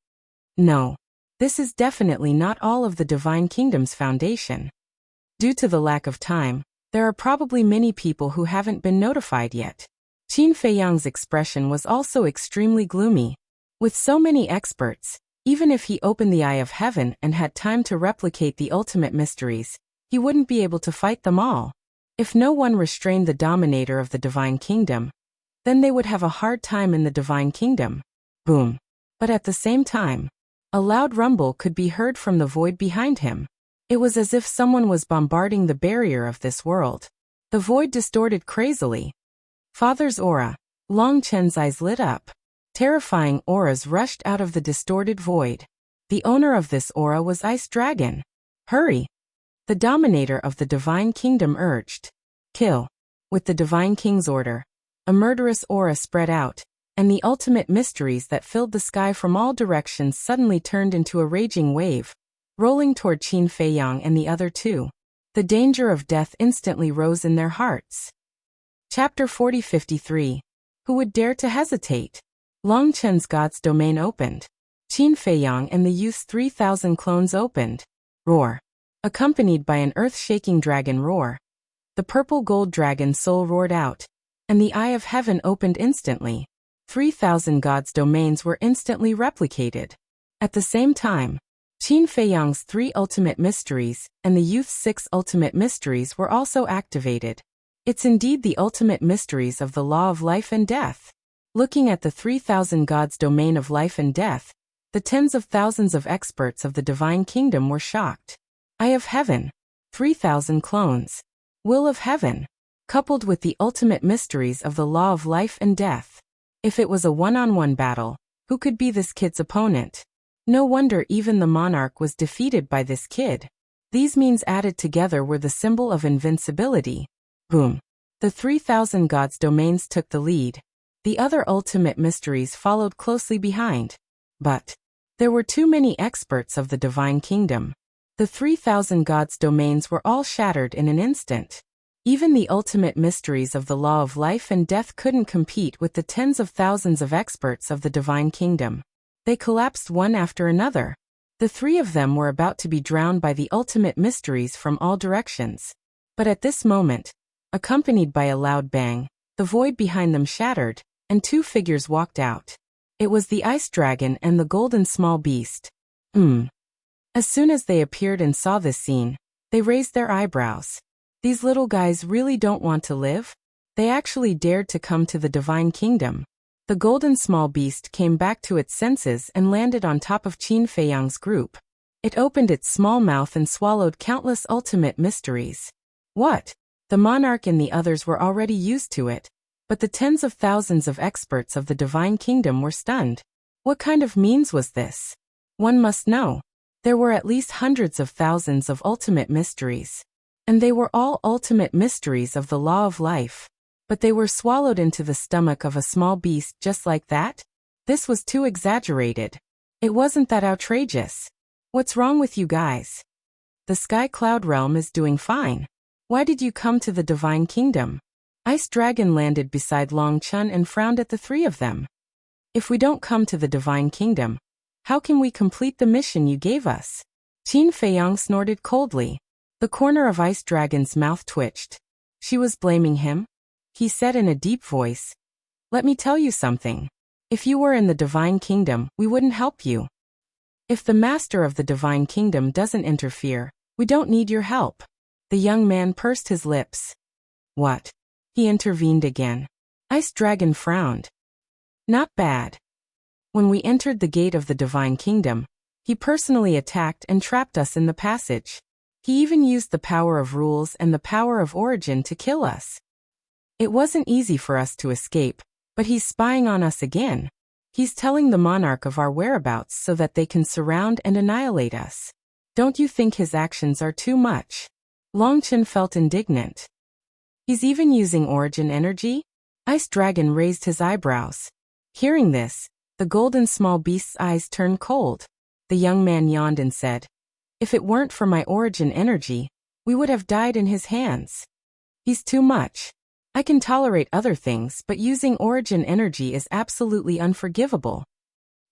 No. This is definitely not all of the divine kingdom's foundation. Due to the lack of time, there are probably many people who haven't been notified yet. Qin Feiyang's expression was also extremely gloomy. With so many experts, even if he opened the eye of heaven and had time to replicate the ultimate mysteries, he wouldn't be able to fight them all. If no one restrained the dominator of the divine kingdom, then they would have a hard time in the divine kingdom. Boom. But at the same time, a loud rumble could be heard from the void behind him. It was as if someone was bombarding the barrier of this world. The void distorted crazily. Father's aura. Long Chun's eyes lit up. Terrifying auras rushed out of the distorted void. The owner of this aura was Ice Dragon. Hurry! The dominator of the divine kingdom urged. Kill. With the divine king's order, a murderous aura spread out, and the ultimate mysteries that filled the sky from all directions suddenly turned into a raging wave, rolling toward Qin Feiyang and the other two. The danger of death instantly rose in their hearts. Chapter 40-53. Who would dare to hesitate? Long Chen's God's domain opened. Qin Feiyang and the youth's 3,000 clones opened. Roar. Accompanied by an earth-shaking dragon roar. The purple gold dragon soul roared out, and the eye of heaven opened instantly. 3,000 gods' domains were instantly replicated. At the same time, Qin Feiyang's 3 ultimate mysteries and the youth's 6 ultimate mysteries were also activated. It's indeed the ultimate mysteries of the law of life and death. Looking at the 3,000 gods' domain of life and death, the tens of thousands of experts of the divine kingdom were shocked. Eye of heaven, 3,000 clones. Will of heaven, coupled with the ultimate mysteries of the law of life and death. If it was a one-on-one battle, who could be this kid's opponent? No wonder even the monarch was defeated by this kid. These means added together were the symbol of invincibility. Boom. The 3,000 gods' domains took the lead. The other ultimate mysteries followed closely behind. But there were too many experts of the divine kingdom. The 3,000 gods' domains were all shattered in an instant. Even the ultimate mysteries of the law of life and death couldn't compete with the tens of thousands of experts of the divine kingdom. They collapsed one after another. The 3 of them were about to be drowned by the ultimate mysteries from all directions. But at this moment, accompanied by a loud bang, the void behind them shattered, and 2 figures walked out. It was the ice dragon and the golden small beast. As soon as they appeared and saw this scene, they raised their eyebrows. These little guys really don't want to live? They actually dared to come to the divine kingdom. The golden small beast came back to its senses and landed on top of Qin Feiyang's group. It opened its small mouth and swallowed countless ultimate mysteries. What? The monarch and the others were already used to it, but the tens of thousands of experts of the divine kingdom were stunned. What kind of means was this? One must know. There were at least hundreds of thousands of ultimate mysteries. And they were all ultimate mysteries of the law of life. But they were swallowed into the stomach of a small beast just like that? This was too exaggerated. It wasn't that outrageous. What's wrong with you guys? The Sky Cloud Realm is doing fine. Why did you come to the divine kingdom? Ice Dragon landed beside Long Chun and frowned at the 3 of them. If we don't come to the divine kingdom, how can we complete the mission you gave us? Qin Feiyang snorted coldly. The corner of Ice Dragon's mouth twitched. She was blaming him. He said in a deep voice, "Let me tell you something. If you were in the divine kingdom, we wouldn't help you. If the master of the divine kingdom doesn't interfere, we don't need your help." The young man pursed his lips. What? He intervened again. Ice Dragon frowned. Not bad. When we entered the gate of the divine kingdom, he personally attacked and trapped us in the passage. He even used the power of rules and the power of origin to kill us. It wasn't easy for us to escape, but he's spying on us again. He's telling the monarch of our whereabouts so that they can surround and annihilate us. Don't you think his actions are too much? Longchen felt indignant. He's even using origin energy? Ice Dragon raised his eyebrows. Hearing this, the golden small beast's eyes turned cold. The young man yawned and said, "If it weren't for my origin energy, we would have died in his hands. He's too much. I can tolerate other things, but using origin energy is absolutely unforgivable."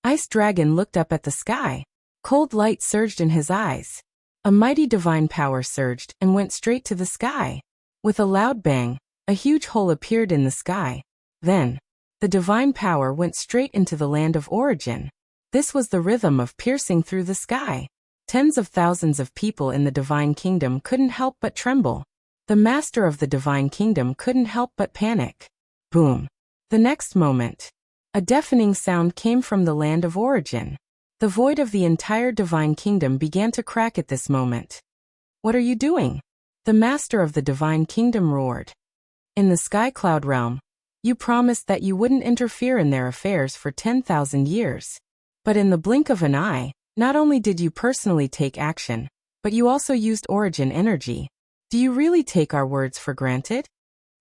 Ice Dragon looked up at the sky. Cold light surged in his eyes. A mighty divine power surged and went straight to the sky. With a loud bang, a huge hole appeared in the sky. Then, the divine power went straight into the land of origin. This was the rhythm of piercing through the sky. Tens of thousands of people in the divine kingdom couldn't help but tremble. The master of the divine kingdom couldn't help but panic. Boom. The next moment, a deafening sound came from the land of origin. The void of the entire divine kingdom began to crack at this moment. "What are you doing?" The master of the divine kingdom roared. "In the Sky Cloud Realm, you promised that you wouldn't interfere in their affairs for 10,000 years. But in the blink of an eye, not only did you personally take action, but you also used origin energy. Do you really take our words for granted?"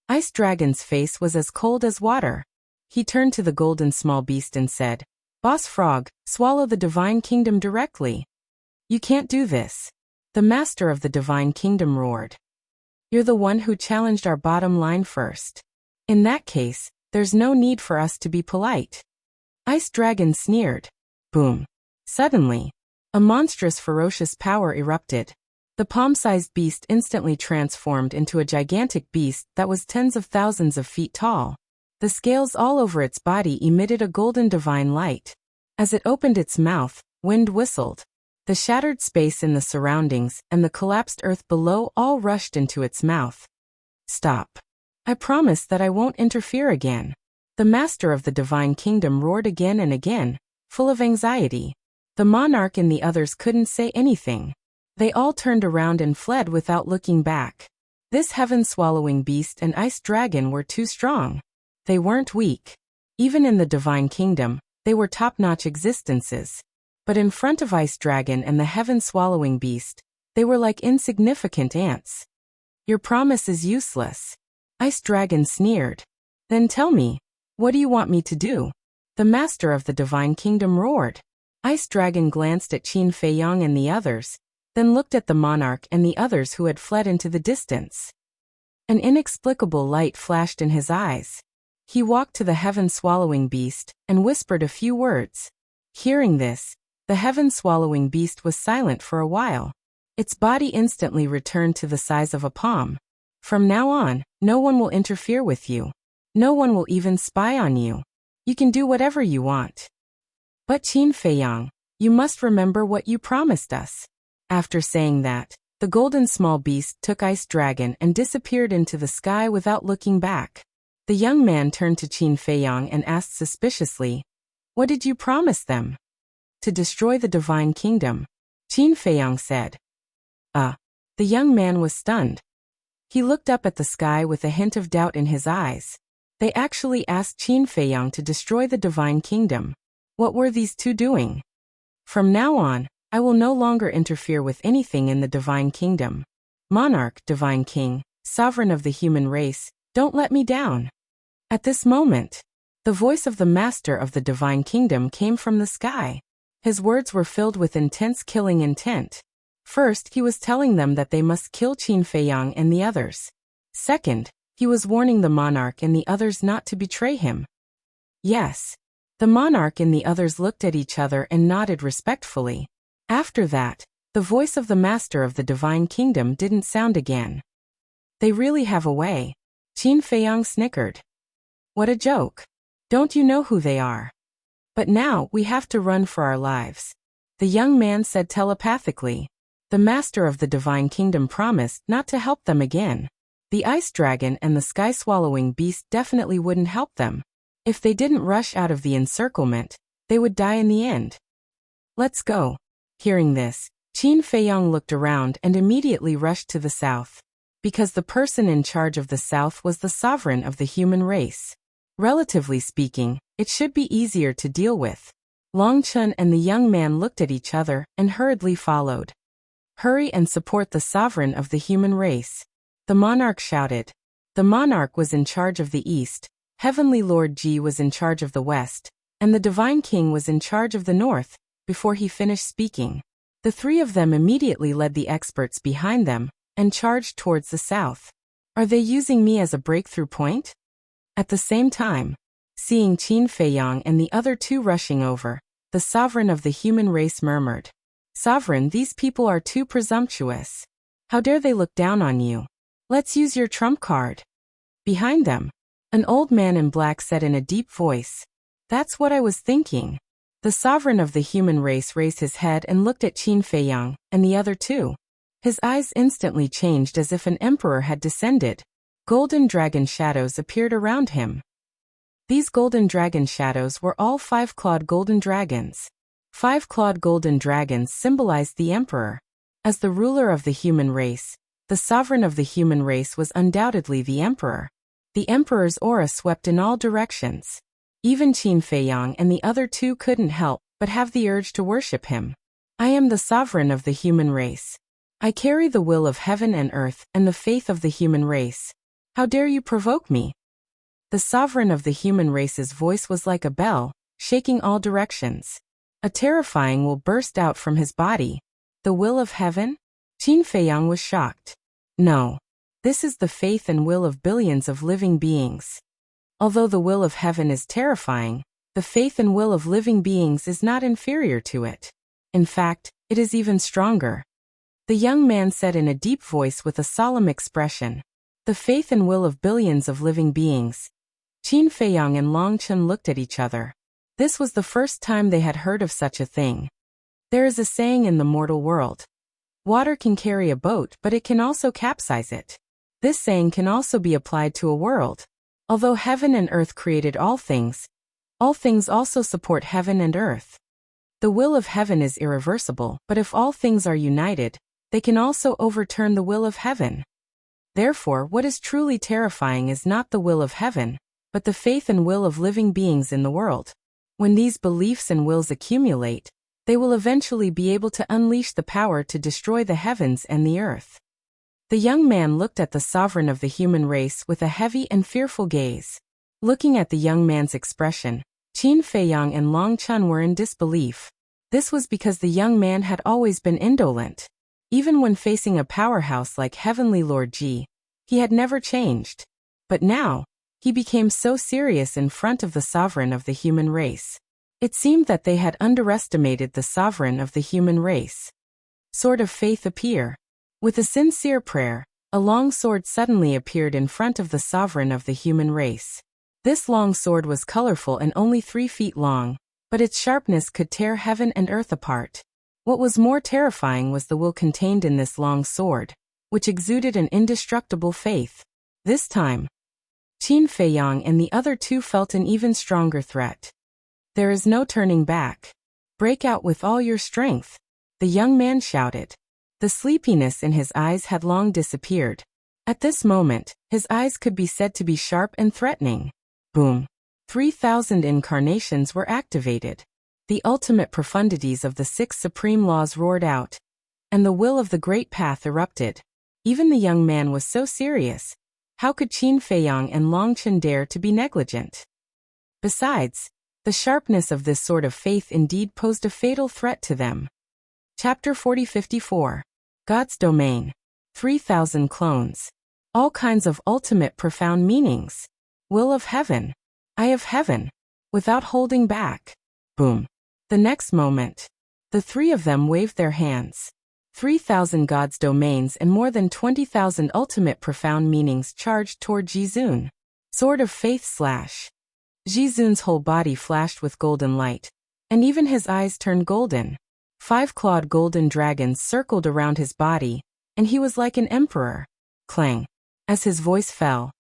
Ice Dragon's face was as cold as water. He turned to the golden small beast and said, "Boss Frog, swallow the divine kingdom directly." "You can't do this." The master of the divine kingdom roared. "You're the one who challenged our bottom line first. In that case, there's no need for us to be polite." Ice Dragon sneered. Boom. Suddenly, a monstrous ferocious power erupted. The palm-sized beast instantly transformed into a gigantic beast that was tens of thousands of feet tall. The scales all over its body emitted a golden divine light. As it opened its mouth, wind whistled. The shattered space in the surroundings and the collapsed earth below all rushed into its mouth. "Stop. I promise that I won't interfere again." The master of the divine kingdom roared again and again, full of anxiety. The monarch and the others couldn't say anything. They all turned around and fled without looking back. This heaven-swallowing beast and ice dragon were too strong. They weren't weak. Even in the divine kingdom, they were top-notch existences. But in front of Ice Dragon and the heaven-swallowing beast, they were like insignificant ants. "Your promise is useless." Ice Dragon sneered. "Then tell me, what do you want me to do?" The master of the divine kingdom roared. Ice Dragon glanced at Qin Feiyang and the others, then looked at the monarch and the others who had fled into the distance. An inexplicable light flashed in his eyes. He walked to the heaven-swallowing beast and whispered a few words. Hearing this, the heaven-swallowing beast was silent for a while. Its body instantly returned to the size of a palm. "From now on, no one will interfere with you. No one will even spy on you. You can do whatever you want. But Qin Feiyang, you must remember what you promised us." After saying that, the golden small beast took Ice Dragon and disappeared into the sky without looking back. The young man turned to Qin Feiyang and asked suspiciously, "What did you promise them?" "To destroy the divine kingdom," Qin Feiyang said. The young man was stunned. He looked up at the sky with a hint of doubt in his eyes. They actually asked Qin Feiyang to destroy the divine kingdom. What were these two doing? "From now on, I will no longer interfere with anything in the divine kingdom. Monarch, divine king, sovereign of the human race, don't let me down." At this moment, the voice of the master of the divine kingdom came from the sky. His words were filled with intense killing intent. First, he was telling them that they must kill Qin Feiyang and the others. Second, he was warning the monarch and the others not to betray him. Yes. The monarch and the others looked at each other and nodded respectfully. After that, the voice of the master of the divine kingdom didn't sound again. "They really have a way." Qin Feiyang snickered. "What a joke. Don't you know who they are? But now we have to run for our lives," the young man said telepathically. The master of the divine kingdom promised not to help them again. The ice dragon and the sky-swallowing beast definitely wouldn't help them. If they didn't rush out of the encirclement, they would die in the end. "Let's go." Hearing this, Qin Feiyang looked around and immediately rushed to the south. Because the person in charge of the south was the sovereign of the human race. Relatively speaking, it should be easier to deal with. Long Chun and the young man looked at each other and hurriedly followed. "Hurry and support the sovereign of the human race," the monarch shouted. The monarch was in charge of the east, Heavenly Lord Ji was in charge of the west, and the divine king was in charge of the north. Before he finished speaking, the three of them immediately led the experts behind them and charged towards the south. "Are they using me as a breakthrough point?" At the same time, seeing Qin Feiyang and the other two rushing over, the sovereign of the human race murmured, "Sovereign, these people are too presumptuous. How dare they look down on you? Let's use your trump card." Behind them, an old man in black said in a deep voice, "That's what I was thinking." The sovereign of the human race raised his head and looked at Qin Feiyang and the other two. His eyes instantly changed as if an emperor had descended. Golden dragon shadows appeared around him. These golden dragon shadows were all five-clawed golden dragons. Five-clawed golden dragons symbolized the emperor. As the ruler of the human race, the sovereign of the human race was undoubtedly the emperor. The emperor's aura swept in all directions. Even Qin Feiyang and the other two couldn't help but have the urge to worship him. "I am the sovereign of the human race. I carry the will of heaven and earth and the faith of the human race. How dare you provoke me?" The sovereign of the human race's voice was like a bell, shaking all directions. A terrifying will burst out from his body. The will of heaven? Qin Feiyang was shocked. No. This is the faith and will of billions of living beings. Although the will of heaven is terrifying, the faith and will of living beings is not inferior to it. In fact, it is even stronger. The young man said in a deep voice with a solemn expression. The faith and will of billions of living beings. Qin Feiyang and Long Chen looked at each other. This was the first time they had heard of such a thing. There is a saying in the mortal world. Water can carry a boat, but it can also capsize it. This saying can also be applied to a world. Although heaven and earth created all things also support heaven and earth. The will of heaven is irreversible, but if all things are united, they can also overturn the will of heaven. Therefore, what is truly terrifying is not the will of heaven, but the faith and will of living beings in the world. When these beliefs and wills accumulate, they will eventually be able to unleash the power to destroy the heavens and the earth. The young man looked at the sovereign of the human race with a heavy and fearful gaze. Looking at the young man's expression, Qin Feiyang and Long Chen were in disbelief. This was because the young man had always been indolent. Even when facing a powerhouse like Heavenly Lord Ji, he had never changed. But now, he became so serious in front of the sovereign of the human race. It seemed that they had underestimated the sovereign of the human race. Sword of faith appear. With a sincere prayer, a long sword suddenly appeared in front of the sovereign of the human race. This long sword was colorful and only 3 feet long, but its sharpness could tear heaven and earth apart. What was more terrifying was the will contained in this long sword, which exuded an indestructible faith. This time, Qin Feiyang and the other two felt an even stronger threat. There is no turning back. Break out with all your strength, the young man shouted. The sleepiness in his eyes had long disappeared. At this moment, his eyes could be said to be sharp and threatening. Boom. 3,000 incarnations were activated. The ultimate profundities of the 6 supreme laws roared out, and the will of the great path erupted. Even the young man was so serious. How could Qin Feiyang and Long Chen dare to be negligent? Besides, the sharpness of this sword of faith indeed posed a fatal threat to them. Chapter 40-54. God's Domain. 3,000 clones. All kinds of ultimate profound meanings. Will of heaven. Eye of heaven. Without holding back. Boom. The next moment, the 3 of them waved their hands. 3,000 God's domains and more than 20,000 ultimate profound meanings charged toward Jizun. Sword of faith slash. Jizun's whole body flashed with golden light, and even his eyes turned golden. 5-clawed golden dragons circled around his body, and he was like an emperor. Clang. As his voice fell,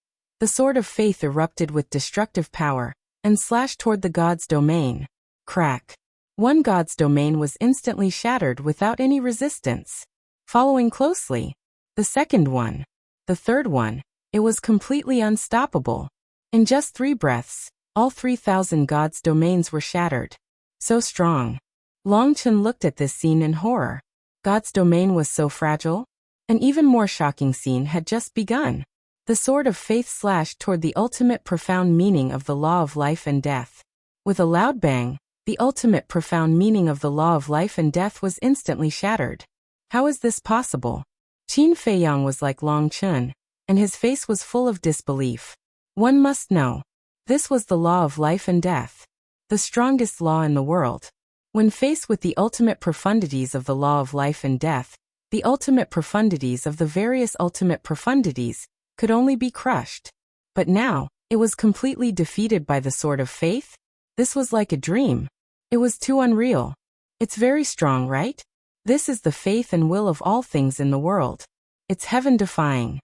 the sword of faith erupted with destructive power, and slashed toward the God's domain. Crack. One God's domain was instantly shattered without any resistance. Following closely, the second one. The third one. It was completely unstoppable. In just 3 breaths, all 3,000 God's domains were shattered. So strong. Long Chen looked at this scene in horror. God's domain was so fragile? An even more shocking scene had just begun. The sword of faith slashed toward the ultimate profound meaning of the law of life and death. With a loud bang, the ultimate profound meaning of the law of life and death was instantly shattered. How is this possible? Qin Feiyang was like Long Chen, and his face was full of disbelief. One must know. This was the law of life and death. The strongest law in the world. When faced with the ultimate profundities of the law of life and death, the ultimate profundities of the various ultimate profundities could only be crushed. But now, it was completely defeated by the sword of faith? This was like a dream. It was too unreal. It's very strong, right? This is the faith and will of all things in the world. It's heaven-defying.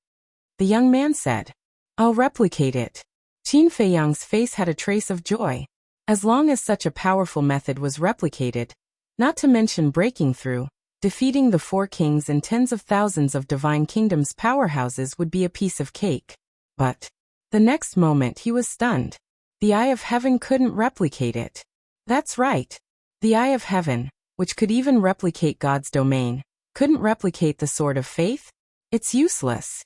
The young man said. I'll replicate it. Qin Feiyang's face had a trace of joy. As long as such a powerful method was replicated, not to mention breaking through, defeating the 4 kings and tens of thousands of divine kingdoms' powerhouses would be a piece of cake. But the next moment he was stunned. The eye of heaven couldn't replicate it. That's right. The eye of heaven, which could even replicate God's domain, couldn't replicate the sword of faith? It's useless.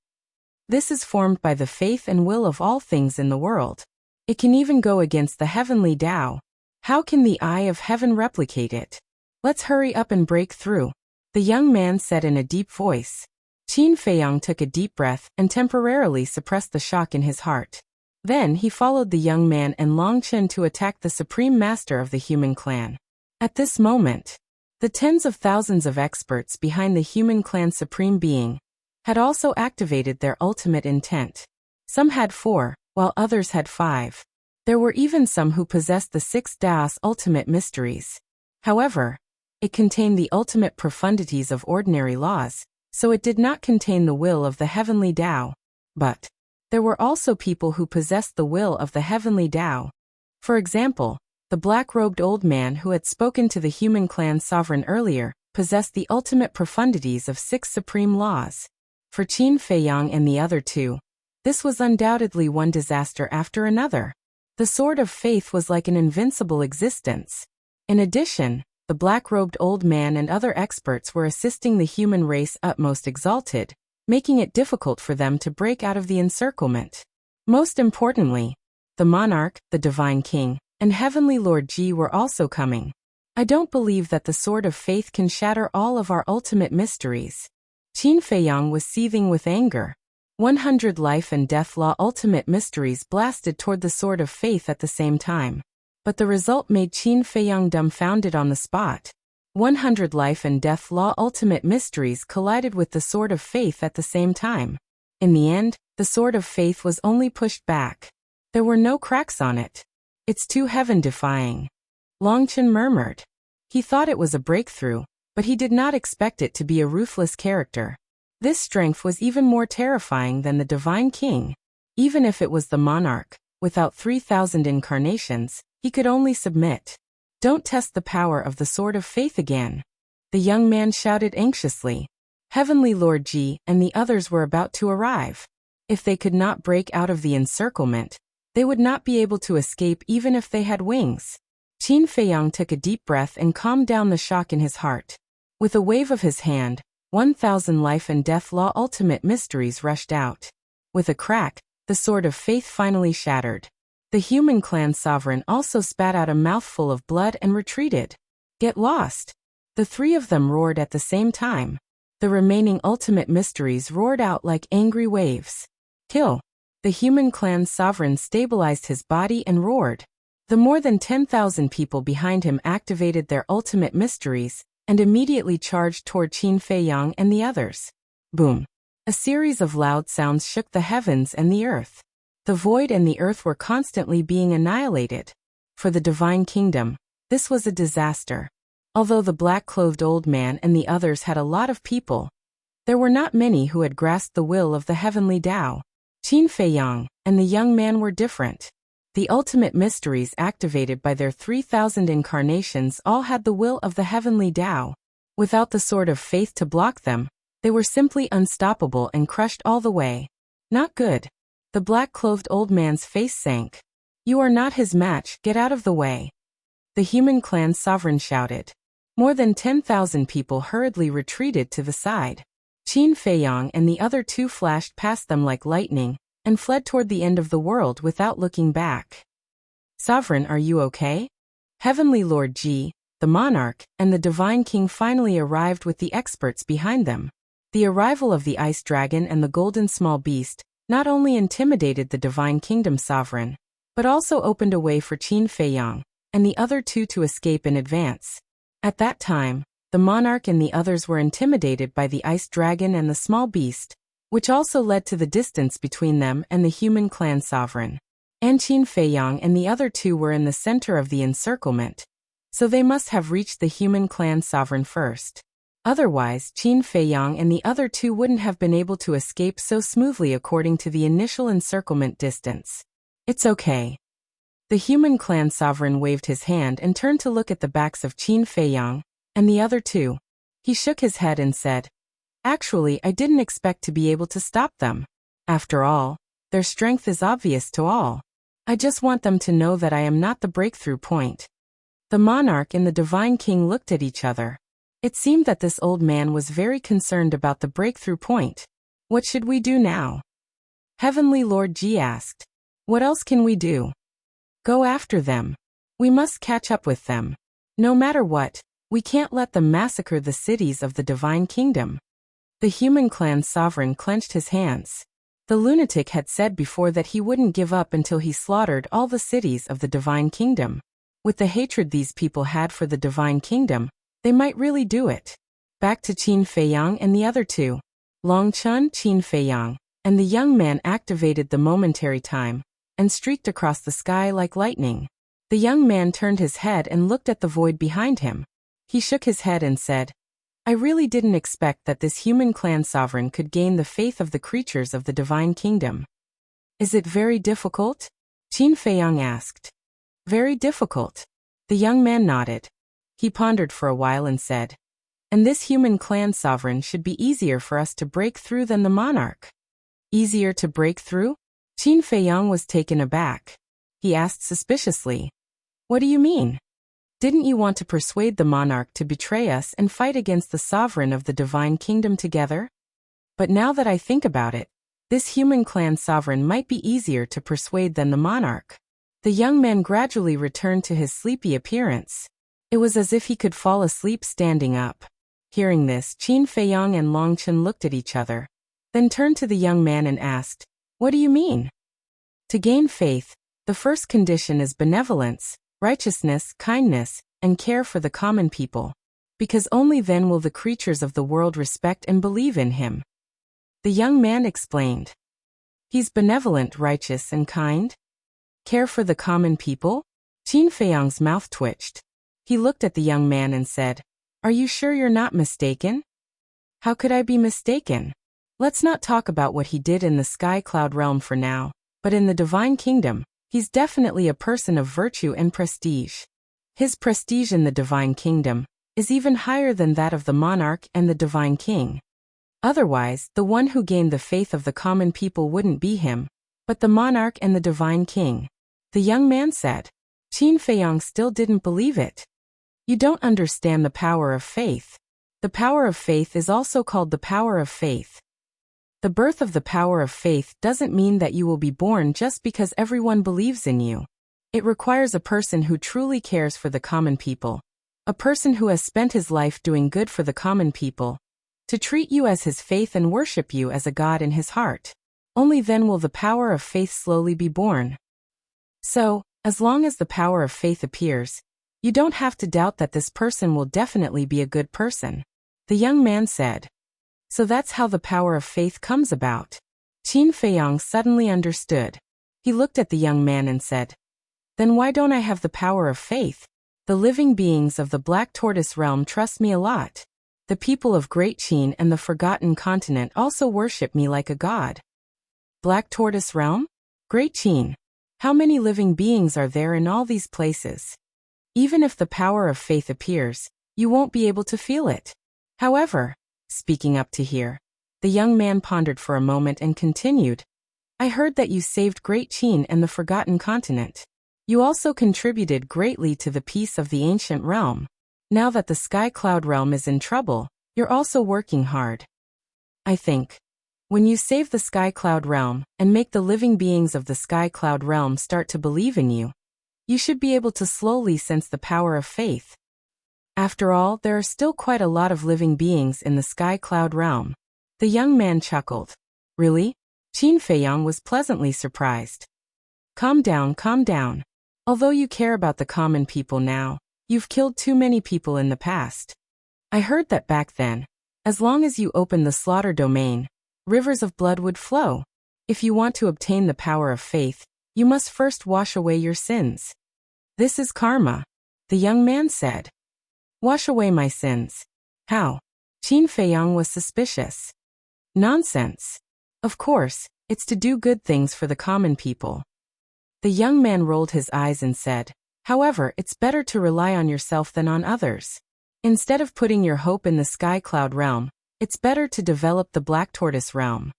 This is formed by the faith and will of all things in the world. It can even go against the heavenly Tao. How can the eye of heaven replicate it? Let's hurry up and break through, the young man said in a deep voice. Qin Feiyang took a deep breath and temporarily suppressed the shock in his heart. Then he followed the young man and Long Chen to attack the supreme master of the human clan. At this moment, the tens of thousands of experts behind the human clan's supreme being had also activated their ultimate intent. Some had 4, while others had 5. There were even some who possessed the 6 Daos ultimate mysteries. However, it contained the ultimate profundities of ordinary laws, so it did not contain the will of the heavenly Tao. But there were also people who possessed the will of the heavenly Tao. For example, the black-robed old man who had spoken to the human clan sovereign earlier possessed the ultimate profundities of 6 supreme laws. For Qin Feiyang and the other 2, this was undoubtedly one disaster after another. The Sword of Faith was like an invincible existence. In addition, the black-robed old man and other experts were assisting the human race utmost exalted, making it difficult for them to break out of the encirclement. Most importantly, the monarch, the divine king, and heavenly Lord Ji were also coming. I don't believe that the Sword of Faith can shatter all of our ultimate mysteries. Qin Feiyang was seething with anger. 100 life and death law ultimate mysteries blasted toward the Sword of Faith at the same time. But the result made Qin Feiyang dumbfounded on the spot. 100 life and death law ultimate mysteries collided with the Sword of Faith at the same time. In the end, the Sword of Faith was only pushed back. There were no cracks on it. It's too heaven-defying. Long Chen murmured. He thought it was a breakthrough, but he did not expect it to be a ruthless character. This strength was even more terrifying than the Divine King. Even if it was the monarch, without 3,000 incarnations, he could only submit. Don't test the power of the Sword of Faith again, the young man shouted anxiously. Heavenly Lord Ji and the others were about to arrive. If they could not break out of the encirclement, they would not be able to escape even if they had wings. Qin Feiyang took a deep breath and calmed down the shock in his heart. With a wave of his hand, 1,000 life and death law ultimate mysteries rushed out. With a crack, the Sword of Faith finally shattered. The human clan sovereign also spat out a mouthful of blood and retreated. Get lost! The 3 of them roared at the same time. The remaining ultimate mysteries roared out like angry waves. Kill! The human clan sovereign stabilized his body and roared. The more than 10,000 people behind him activated their ultimate mysteries and immediately charged toward Qin Feiyang and the others. Boom! A series of loud sounds shook the heavens and the earth. The void and the earth were constantly being annihilated. For the Divine Kingdom, this was a disaster. Although the black-clothed old man and the others had a lot of people, there were not many who had grasped the will of the heavenly Tao. Qin Feiyang and the young man were different. The ultimate mysteries activated by their 3,000 incarnations all had the will of the heavenly Tao. Without the Sword of Faith to block them, they were simply unstoppable and crushed all the way. Not good. The black-clothed old man's face sank. You are not his match, get out of the way. The human clan sovereign shouted. More than 10,000 people hurriedly retreated to the side. Qin Feiyang and the other 2 flashed past them like lightning and fled toward the end of the world without looking back. Sovereign, are you okay? Heavenly Lord Ji, the monarch, and the Divine King finally arrived with the experts behind them. The arrival of the ice dragon and the golden small beast not only intimidated the Divine Kingdom sovereign, but also opened a way for Qin Feiyang and the other 2 to escape in advance. At that time, the monarch and the others were intimidated by the ice dragon and the small beast, which also led to the distance between them and the human clan sovereign. And Qin Feiyang and the other 2 were in the center of the encirclement, so they must have reached the human clan sovereign first. Otherwise, Qin Feiyang and the other 2 wouldn't have been able to escape so smoothly according to the initial encirclement distance. It's okay. The human clan sovereign waved his hand and turned to look at the backs of Qin Feiyang and the other 2. He shook his head and said, Actually, I didn't expect to be able to stop them. After all, their strength is obvious to all. I just want them to know that I am not the breakthrough point. The monarch and the Divine King looked at each other. It seemed that this old man was very concerned about the breakthrough point. What should we do now? Heavenly Lord Ji asked. What else can we do? Go after them. We must catch up with them. No matter what, we can't let them massacre the cities of the Divine Kingdom. The human clan's sovereign clenched his hands. The lunatic had said before that he wouldn't give up until he slaughtered all the cities of the Divine Kingdom. With the hatred these people had for the Divine Kingdom, they might really do it. Back to Qin Feiyang and the other two. Long Chun, Qin Feiyang, and the young man activated the momentary time and streaked across the sky like lightning. The young man turned his head and looked at the void behind him. He shook his head and said, I really didn't expect that this human clan sovereign could gain the faith of the creatures of the Divine Kingdom. Is it very difficult? Qin Feiyang asked. Very difficult. The young man nodded. He pondered for a while and said, and this human clan sovereign should be easier for us to break through than the monarch. Easier to break through? Qin Feiyang was taken aback. He asked suspiciously, what do you mean? Didn't you want to persuade the monarch to betray us and fight against the sovereign of the Divine Kingdom together? But now that I think about it, this human clan sovereign might be easier to persuade than the monarch. The young man gradually returned to his sleepy appearance. It was as if he could fall asleep standing up. Hearing this, Qin Feiyang and Long Chun looked at each other, then turned to the young man and asked, what do you mean? To gain faith, the first condition is benevolence, righteousness, kindness, and care for the common people, because only then will the creatures of the world respect and believe in him. The young man explained. He's benevolent, righteous, and kind? Care for the common people? Qin Feiyang's mouth twitched. He looked at the young man and said, are you sure you're not mistaken? How could I be mistaken? Let's not talk about what he did in the Sky Cloud realm for now, but in the Divine Kingdom, he's definitely a person of virtue and prestige. His prestige in the Divine Kingdom is even higher than that of the monarch and the Divine King. Otherwise, the one who gained the faith of the common people wouldn't be him, but the monarch and the Divine King. The young man said. Qin Feiyang still didn't believe it. You don't understand the power of faith. The power of faith is also called the power of faith. The birth of the power of faith doesn't mean that you will be born just because everyone believes in you. It requires a person who truly cares for the common people, a person who has spent his life doing good for the common people, to treat you as his faith and worship you as a god in his heart. Only then will the power of faith slowly be born. So, as long as the power of faith appears, you don't have to doubt that this person will definitely be a good person. The young man said. So that's how the power of faith comes about. Qin Feiyang suddenly understood. He looked at the young man and said, then why don't I have the power of faith? The living beings of the Black Tortoise realm trust me a lot. The people of Great Qin and the Forgotten Continent also worship me like a god. Black Tortoise realm? Great Qin. How many living beings are there in all these places? Even if the power of faith appears, you won't be able to feel it. However, speaking up to here, the young man pondered for a moment and continued, I heard that you saved Great Qin and the Forgotten Continent. You also contributed greatly to the peace of the ancient realm. Now that the Sky Cloud realm is in trouble, you're also working hard. I think. When you save the Sky Cloud realm and make the living beings of the Sky Cloud realm start to believe in you, you should be able to slowly sense the power of faith. After all, there are still quite a lot of living beings in the Sky Cloud realm. The young man chuckled. Really? Qin Feiyang was pleasantly surprised. Calm down, calm down. Although you care about the common people now, you've killed too many people in the past. I heard that back then, as long as you open the slaughter domain, rivers of blood would flow. If you want to obtain the power of faith, you must first wash away your sins. This is karma, the young man said. Wash away my sins. How? Qin Feiyang was suspicious. Nonsense. Of course, it's to do good things for the common people. The young man rolled his eyes and said, however, it's better to rely on yourself than on others. Instead of putting your hope in the Sky Cloud realm, it's better to develop the Black Tortoise realm.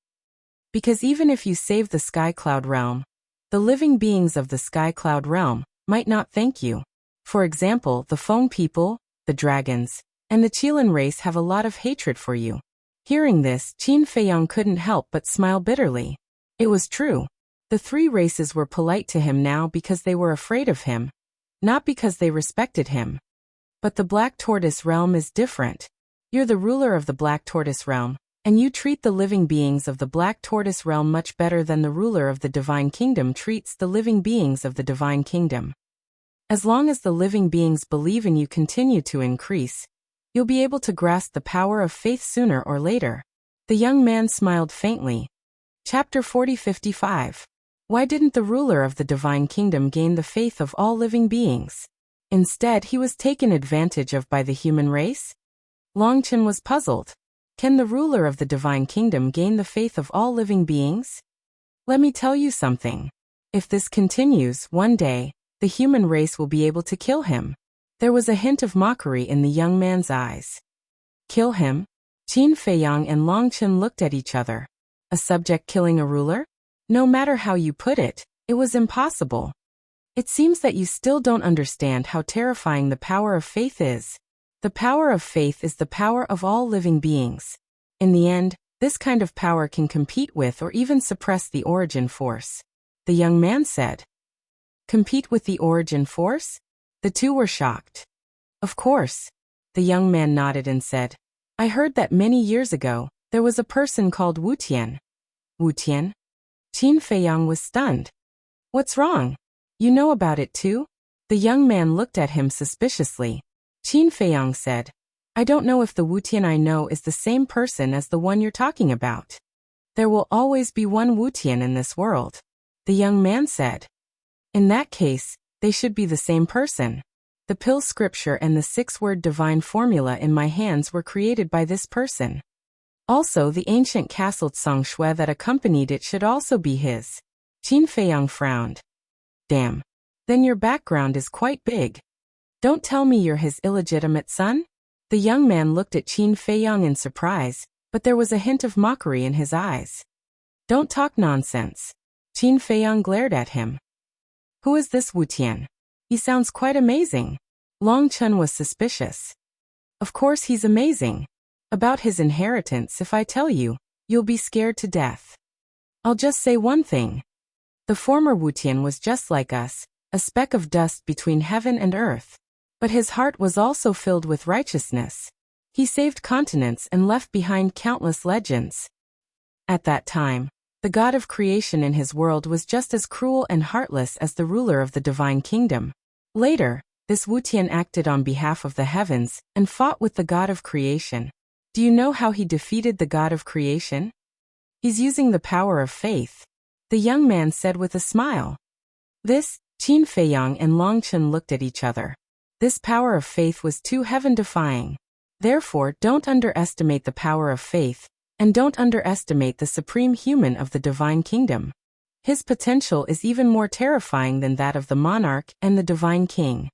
Because even if you save the Sky Cloud realm, the living beings of the Sky Cloud realm might not thank you. For example, the Feng people, the dragons, and the Qilin race have a lot of hatred for you. Hearing this, Qin Feiyang couldn't help but smile bitterly. It was true. The three races were polite to him now because they were afraid of him, not because they respected him. But the Black Tortoise realm is different. You're the ruler of the Black Tortoise realm, and you treat the living beings of the Black Tortoise realm much better than the ruler of the Divine Kingdom treats the living beings of the Divine Kingdom. As long as the living beings believe in you continue to increase, you'll be able to grasp the power of faith sooner or later. The young man smiled faintly. Chapter 40-55. Why didn't the ruler of the Divine Kingdom gain the faith of all living beings? Instead, he was taken advantage of by the human race? Longchen was puzzled. Can the ruler of the Divine Kingdom gain the faith of all living beings? Let me tell you something. If this continues, one day, the human race will be able to kill him. There was a hint of mockery in the young man's eyes. Kill him? Qin Feiyang and Longchen looked at each other. A subject killing a ruler? No matter how you put it, it was impossible. It seems that you still don't understand how terrifying the power of faith is. The power of faith is the power of all living beings. In the end, this kind of power can compete with or even suppress the origin force. The young man said. Compete with the origin force? The two were shocked. Of course. The young man nodded and said, I heard that many years ago, there was a person called Wuxian. Wuxian? Qin Feiyang was stunned. What's wrong? You know about it too? The young man looked at him suspiciously. Qin Feiyang said, I don't know if the Wuxian I know is the same person as the one you're talking about. There will always be one Wuxian in this world. The young man said. In that case, they should be the same person. The pill scripture and the 6-word divine formula in my hands were created by this person. Also, the ancient castle Tsang Shui that accompanied it should also be his. Qin Feiyang frowned. Damn. Then your background is quite big. Don't tell me you're his illegitimate son? The young man looked at Qin Feiyang in surprise, but there was a hint of mockery in his eyes. Don't talk nonsense. Qin Feiyang glared at him. Who is this Wuxian? He sounds quite amazing. Longchen was suspicious. Of course he's amazing. About his inheritance, if I tell you, you'll be scared to death. I'll just say one thing. The former Wuxian was just like us, a speck of dust between heaven and earth. But his heart was also filled with righteousness. He saved continents and left behind countless legends. At that time, the god of creation in his world was just as cruel and heartless as the ruler of the Divine Kingdom. Later, this Wuxian acted on behalf of the heavens and fought with the god of creation. Do you know how he defeated the god of creation? He's using the power of faith. The young man said with a smile. This, Qin Feiyang and Longchen looked at each other. This power of faith was too heaven-defying. Therefore, don't underestimate the power of faith, and don't underestimate the supreme human of the Divine Kingdom. His potential is even more terrifying than that of the monarch and the Divine King.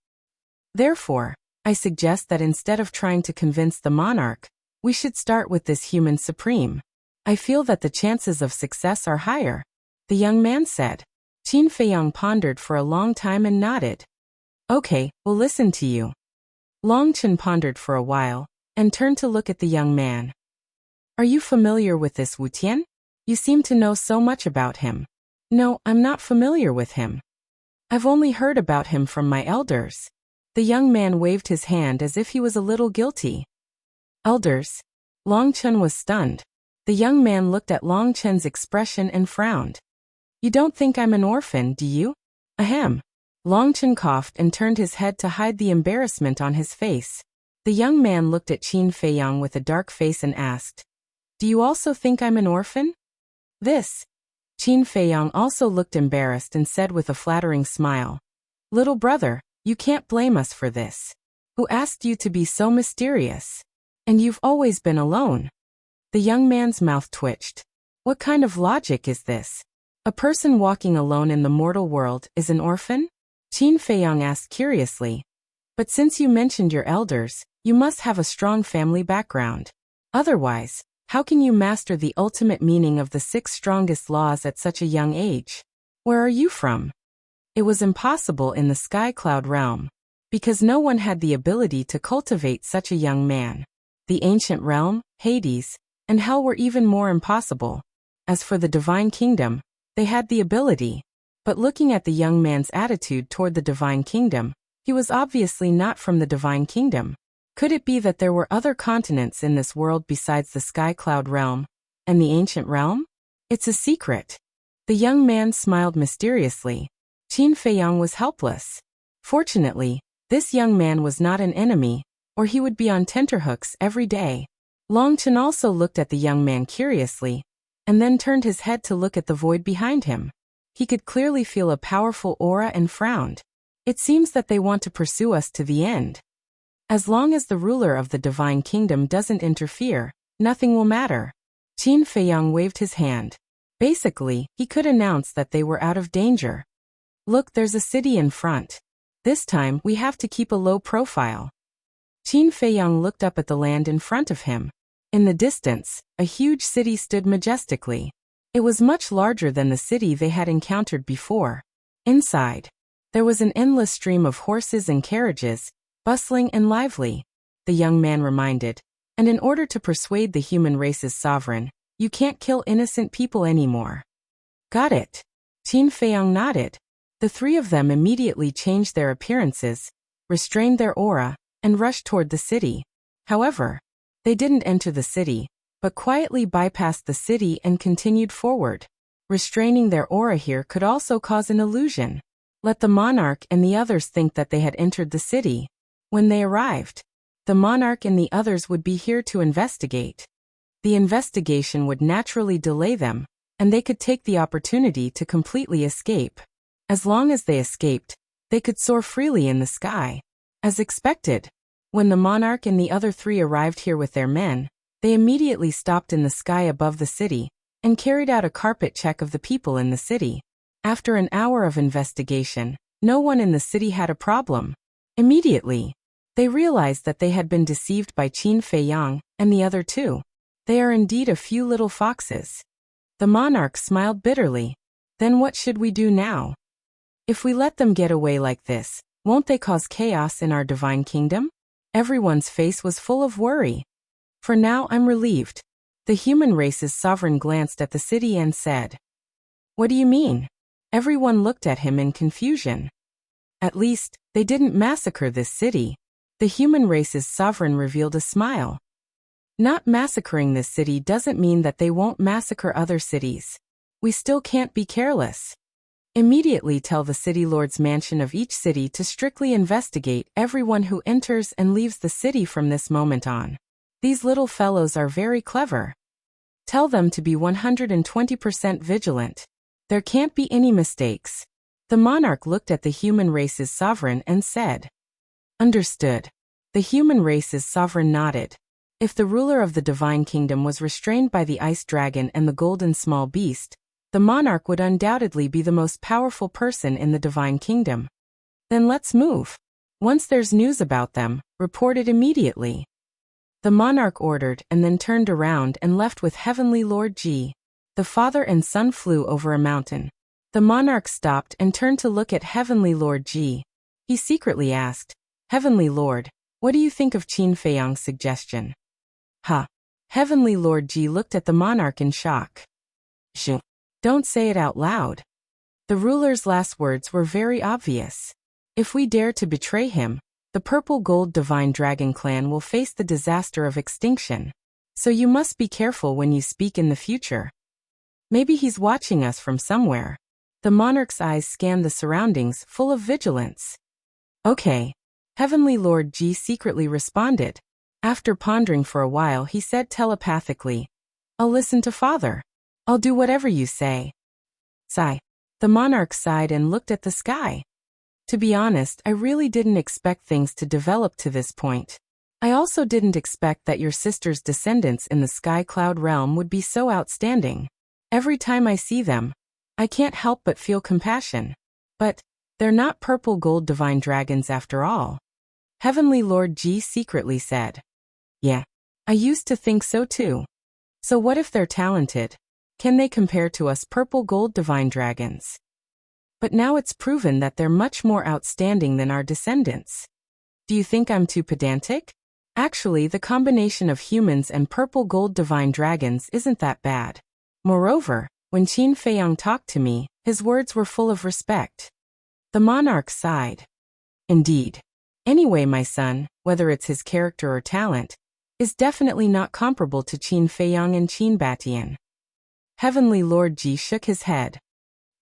Therefore, I suggest that instead of trying to convince the monarch, we should start with this human supreme. I feel that the chances of success are higher. The young man said. Qin Feiyang pondered for a long time and nodded. Okay, we'll listen to you. Longchen pondered for a while, and turned to look at the young man. Are you familiar with this Wuxian? You seem to know so much about him. No, I'm not familiar with him. I've only heard about him from my elders. The young man waved his hand as if he was a little guilty. Elders? Longchen was stunned. The young man looked at Longchen's expression and frowned. You don't think I'm an orphan, do you? Ahem. Longchen coughed and turned his head to hide the embarrassment on his face. The young man looked at Qin Feiyang with a dark face and asked, Do you also think I'm an orphan? This. Qin Feiyang also looked embarrassed and said with a flattering smile, Little brother, you can't blame us for this. Who asked you to be so mysterious? And you've always been alone. The young man's mouth twitched. What kind of logic is this? A person walking alone in the mortal world is an orphan? Qin Feiyang asked curiously. But since you mentioned your elders, you must have a strong family background. Otherwise, how can you master the ultimate meaning of the 6 strongest laws at such a young age? Where are you from? It was impossible in the Sky Cloud realm, because no one had the ability to cultivate such a young man. The ancient realm, Hades, and Hell were even more impossible. As for the Divine Kingdom, They had the ability. But looking at the young man's attitude toward the divine kingdom, he was obviously not from the divine kingdom. Could it be that there were other continents in this world besides the sky cloud realm and the ancient realm? It's a secret. The young man smiled mysteriously. Qin Feiyang was helpless. Fortunately, this young man was not an enemy, or he would be on tenterhooks every day. Long Chen also looked at the young man curiously, and then turned his head to look at the void behind him. He could clearly feel a powerful aura and frowned. It seems that they want to pursue us to the end. As long as the ruler of the divine kingdom doesn't interfere, nothing will matter. Qin Feiyang waved his hand. Basically, he could announce that they were out of danger. Look, there's a city in front. This time, we have to keep a low profile. Qin Feiyang looked up at the land in front of him. In the distance, a huge city stood majestically. It was much larger than the city they had encountered before. Inside, there was an endless stream of horses and carriages, bustling and lively, the young man reminded. And in order to persuade the human race's sovereign, you can't kill innocent people anymore. Got it. Qin Feiyang nodded. The three of them immediately changed their appearances, restrained their aura, and rushed toward the city. However, they didn't enter the city, but quietly bypassed the city and continued forward. Restraining their aura here could also cause an illusion. Let the monarch and the others think that they had entered the city. When they arrived, the monarch and the others would be here to investigate. The investigation would naturally delay them, and they could take the opportunity to completely escape. As long as they escaped, they could soar freely in the sky. As expected, when the monarch and the other three arrived here with their men, they immediately stopped in the sky above the city and carried out a carpet check of the people in the city. After an hour of investigation, no one in the city had a problem. Immediately, they realized that they had been deceived by Qin Feiyang and the other two. They are indeed a few little foxes. The monarch smiled bitterly. Then what should we do now? If we let them get away like this, won't they cause chaos in our divine kingdom? Everyone's face was full of worry. For now, I'm relieved. The human race's sovereign glanced at the city and said, "What do you mean?" Everyone looked at him in confusion. At least, they didn't massacre this city. The human race's sovereign revealed a smile. Not massacring this city doesn't mean that they won't massacre other cities. We still can't be careless. Immediately tell the city lord's mansion of each city to strictly investigate everyone who enters and leaves the city from this moment on. These little fellows are very clever. Tell them to be 120% vigilant. There can't be any mistakes. The monarch looked at the human race's sovereign and said, "Understood." The human race's sovereign nodded. If the ruler of the divine kingdom was restrained by the ice dragon and the golden small beast, the monarch would undoubtedly be the most powerful person in the divine kingdom. Then let's move. Once there's news about them, report it immediately. The monarch ordered and then turned around and left with Heavenly Lord Ji. The father and son flew over a mountain. The monarch stopped and turned to look at Heavenly Lord Ji. He secretly asked, "Heavenly Lord, what do you think of Qin Feiyang's suggestion?" "Huh." Heavenly Lord Ji looked at the monarch in shock. "Shh. Don't say it out loud." The ruler's last words were very obvious. If we dare to betray him, the Purple Gold Divine Dragon Clan will face the disaster of extinction. So you must be careful when you speak in the future. Maybe he's watching us from somewhere. The monarch's eyes scanned the surroundings, full of vigilance. "Okay." Heavenly Lord Ji secretly responded. After pondering for a while, he said telepathically, "I'll listen to Father. I'll do whatever you say." Sigh. The monarch sighed and looked at the sky. To be honest, I really didn't expect things to develop to this point. I also didn't expect that your sister's descendants in the sky cloud realm would be so outstanding. Every time I see them, I can't help but feel compassion. But they're not purple gold divine dragons after all. Heavenly Lord Ji secretly said. Yeah, I used to think so too. So what if they're talented? Can they compare to us purple gold divine dragons? But now it's proven that they're much more outstanding than our descendants. Do you think I'm too pedantic? Actually, the combination of humans and purple gold divine dragons isn't that bad. Moreover, When Qin Feiyang talked to me, his words were full of respect. The monarch sighed. Indeed. Anyway, my son, whether it's his character or talent, is definitely not comparable to Qin Feiyang and Qin Batian. Heavenly Lord Ji shook his head.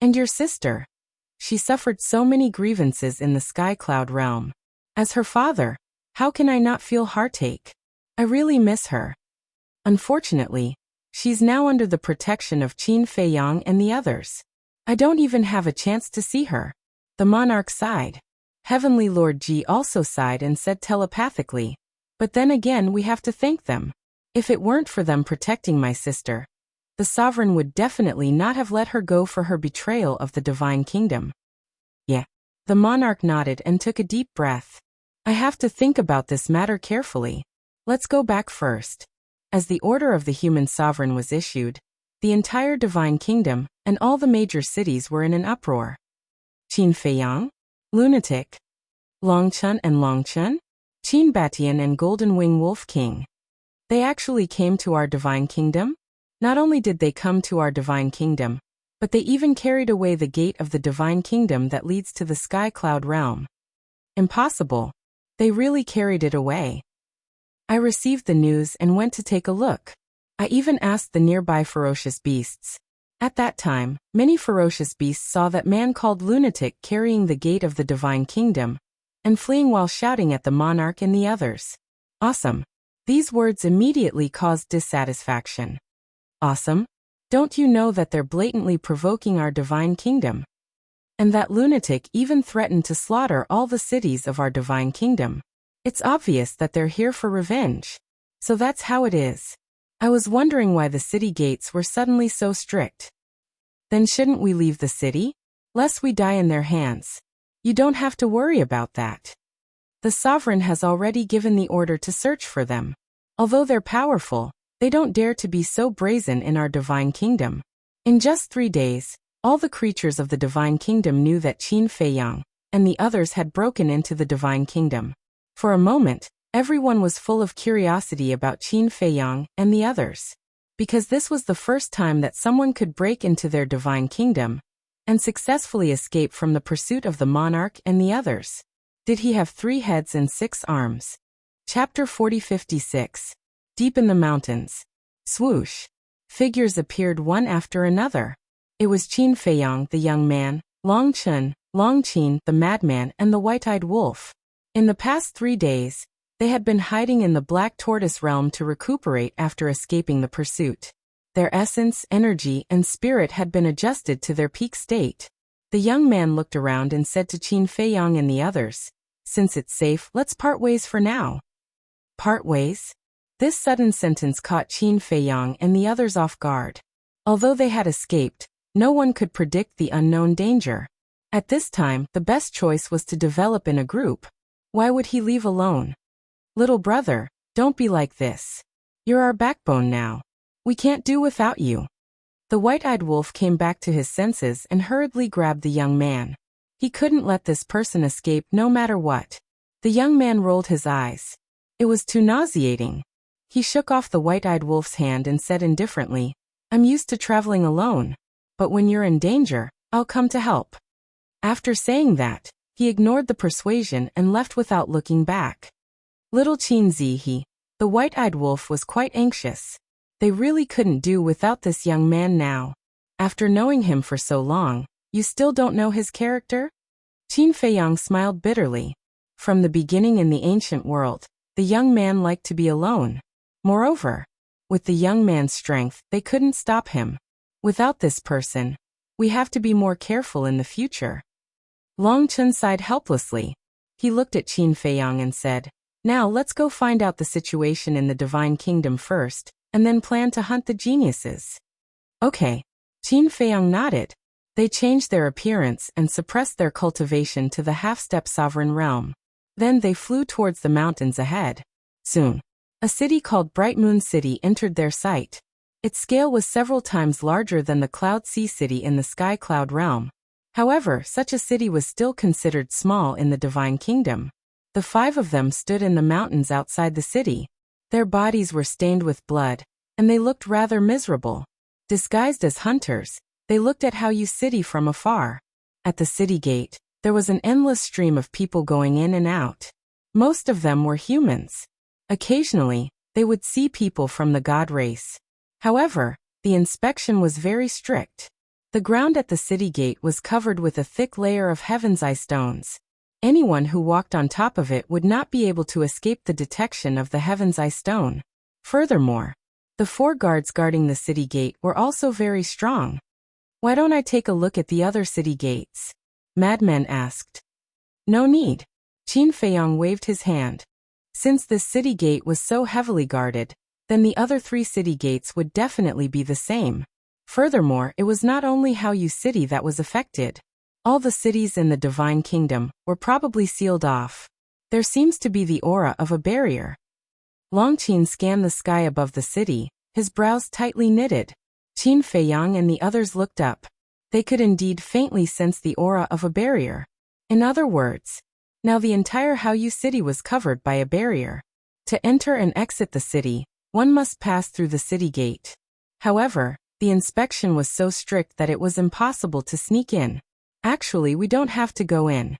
And your sister? She suffered so many grievances in the Sky Cloud realm. As her father, how can I not feel heartache? I really miss her. Unfortunately, she's now under the protection of Qin Feiyang and the others. I don't even have a chance to see her. The monarch sighed. Heavenly Lord Ji also sighed and said telepathically, but then again we have to thank them. If it weren't for them protecting my sister, the sovereign would definitely not have let her go for her betrayal of the divine kingdom. Yeah. The monarch nodded and took a deep breath. I have to think about this matter carefully. Let's go back first. As the order of the human sovereign was issued, the entire divine kingdom and all the major cities were in an uproar. Qin Feiyang? Lunatic. Longchun and Longchun? Qin Batian and Golden Wing Wolf King. They actually came to our divine kingdom? Not only did they come to our divine kingdom, but they even carried away the gate of the divine kingdom that leads to the Sky Cloud realm. Impossible. They really carried it away. I received the news and went to take a look. I even asked the nearby ferocious beasts. At that time, many ferocious beasts saw that man called lunatic carrying the gate of the divine kingdom, and fleeing while shouting at the monarch and the others. Awesome. These words immediately caused dissatisfaction. Awesome? Don't you know that they're blatantly provoking our divine kingdom? And that lunatic even threatened to slaughter all the cities of our divine kingdom. It's obvious that they're here for revenge. So that's how it is. I was wondering why the city gates were suddenly so strict. Then shouldn't we leave the city? Lest we die in their hands. You don't have to worry about that. The sovereign has already given the order to search for them. Although they're powerful, they don't dare to be so brazen in our divine kingdom. In just 3 days, all the creatures of the divine kingdom knew that Qin Feiyang and the others had broken into the divine kingdom. For a moment, everyone was full of curiosity about Qin Feiyang and the others. Because this was the first time that someone could break into their divine kingdom and successfully escape from the pursuit of the monarch and the others. Did he have 3 heads and 6 arms? Chapter 40-56. Deep in the mountains. Swoosh. Figures appeared one after another. It was Qin Feiyang, the young man, Longchun, Longqin, the madman, and the white-eyed wolf. In the past 3 days, they had been hiding in the Black Tortoise realm to recuperate after escaping the pursuit. Their essence, energy, and spirit had been adjusted to their peak state. The young man looked around and said to Qin Feiyang and the others, "Since it's safe, let's part ways for now." Part ways? This sudden sentence caught Qin Feiyang and the others off guard. Although they had escaped, no one could predict the unknown danger. At this time, the best choice was to develop in a group. Why would he leave alone? Little brother, don't be like this. You're our backbone now. We can't do without you. The white-eyed wolf came back to his senses and hurriedly grabbed the young man. He couldn't let this person escape no matter what. The young man rolled his eyes. It was too nauseating. He shook off the white-eyed wolf's hand and said indifferently, "I'm used to traveling alone. But when you're in danger, I'll come to help." After saying that, he ignored the persuasion and left without looking back. Little Qin Zihe, the white-eyed wolf, was quite anxious. They really couldn't do without this young man now. After knowing him for so long, you still don't know his character? Qin Feiyang smiled bitterly. From the beginning in the ancient world, the young man liked to be alone. Moreover, with the young man's strength, they couldn't stop him. Without this person, we have to be more careful in the future. Longchun sighed helplessly. He looked at Qin Feiyang and said, "Now let's go find out the situation in the Divine Kingdom first, and then plan to hunt the geniuses." Okay. Qin Feiyang nodded. They changed their appearance and suppressed their cultivation to the half-step sovereign realm. Then they flew towards the mountains ahead. Soon, a city called Bright Moon City entered their sight. Its scale was several times larger than the Cloud Sea City in the Sky Cloud realm. However, such a city was still considered small in the Divine Kingdom. The 5 of them stood in the mountains outside the city. Their bodies were stained with blood, and they looked rather miserable. Disguised as hunters, they looked at Haoyu City from afar. At the city gate, there was an endless stream of people going in and out. Most of them were humans. Occasionally, they would see people from the god race. However, the inspection was very strict. The ground at the city gate was covered with a thick layer of heaven's eye stones. Anyone who walked on top of it would not be able to escape the detection of the heaven's eye stone. Furthermore, the 4 guards guarding the city gate were also very strong. Why don't I take a look at the other city gates? Madman asked. No need. Qin Feiyang waved his hand. Since this city gate was so heavily guarded, then the other 3 city gates would definitely be the same. Furthermore, it was not only Haoyu City that was affected. All the cities in the Divine Kingdom were probably sealed off. There seems to be the aura of a barrier. Longqin scanned the sky above the city, his brows tightly knitted. Qin Feiyang and the others looked up. They could indeed faintly sense the aura of a barrier. In other words, now the entire Haoyu City was covered by a barrier. To enter and exit the city, one must pass through the city gate. However, the inspection was so strict that it was impossible to sneak in. Actually, we don't have to go in.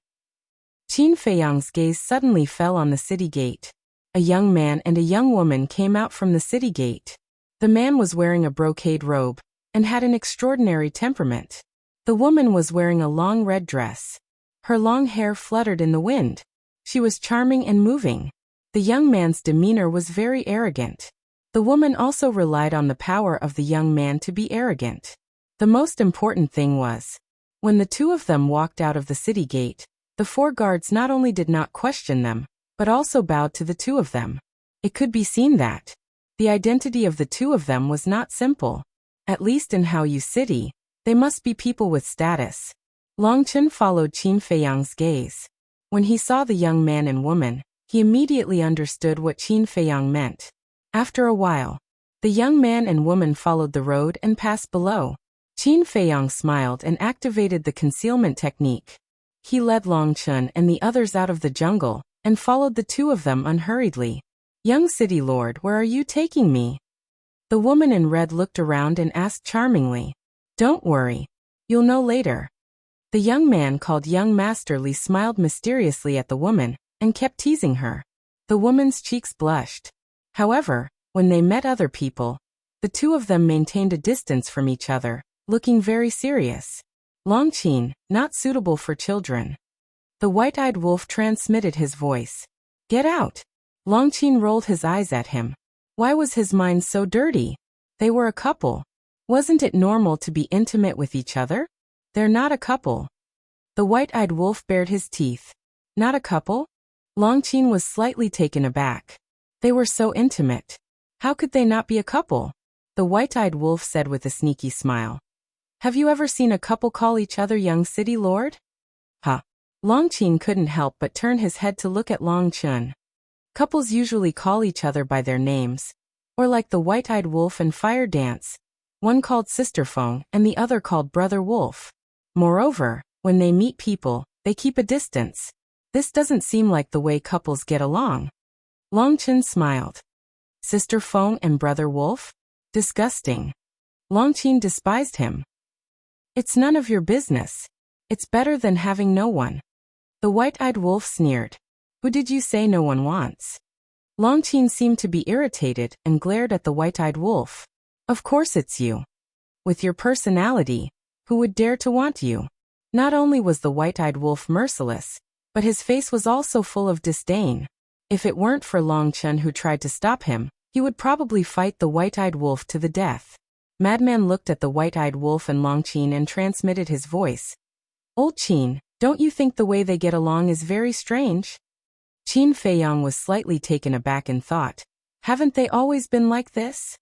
Qin Feiyang's gaze suddenly fell on the city gate. A young man and a young woman came out from the city gate. The man was wearing a brocade robe and had an extraordinary temperament. The woman was wearing a long red dress. Her long hair fluttered in the wind. She was charming and moving. The young man's demeanor was very arrogant. The woman also relied on the power of the young man to be arrogant. The most important thing was, when the 2 of them walked out of the city gate, the 4 guards not only did not question them, but also bowed to the 2 of them. It could be seen that the identity of the 2 of them was not simple. At least in Haoyu City, they must be people with status. Longchen followed Qin Feiyang's gaze. When he saw the young man and woman, he immediately understood what Qin Feiyang meant. After a while, the young man and woman followed the road and passed below. Qin Feiyang smiled and activated the concealment technique. He led Longchen and the others out of the jungle and followed the 2 of them unhurriedly. Young city lord, where are you taking me? The woman in red looked around and asked charmingly. Don't worry. You'll know later. The young man called Young Master Li smiled mysteriously at the woman and kept teasing her. The woman's cheeks blushed. However, when they met other people, the 2 of them maintained a distance from each other, looking very serious. Longqin, not suitable for children. The white-eyed wolf transmitted his voice. Get out. Longqin rolled his eyes at him. Why was his mind so dirty? They were a couple. Wasn't it normal to be intimate with each other? They're not a couple. The white-eyed wolf bared his teeth. Not a couple? Longqin was slightly taken aback. They were so intimate. How could they not be a couple? The white-eyed wolf said with a sneaky smile. Have you ever seen a couple call each other young city lord? Huh. Longqin couldn't help but turn his head to look at Longchen. Couples usually call each other by their names, or like the white-eyed wolf and fire dance, one called Sister Feng and the other called Brother Wolf. Moreover, when they meet people, they keep a distance. This doesn't seem like the way couples get along. Longchen smiled. Sister Feng and Brother Wolf? Disgusting. Longqin despised him. It's none of your business. It's better than having no one. The white-eyed wolf sneered. Who did you say no one wants? Longqin seemed to be irritated and glared at the white-eyed wolf. Of course it's you. With your personality, who would dare to want you? Not only was the white-eyed wolf merciless, but his face was also full of disdain. If it weren't for Longchen who tried to stop him, he would probably fight the white-eyed wolf to the death. Madman looked at the white-eyed wolf and Longqin and transmitted his voice. Old Qin, don't you think the way they get along is very strange? Qin Feiyang was slightly taken aback and thought, haven't they always been like this?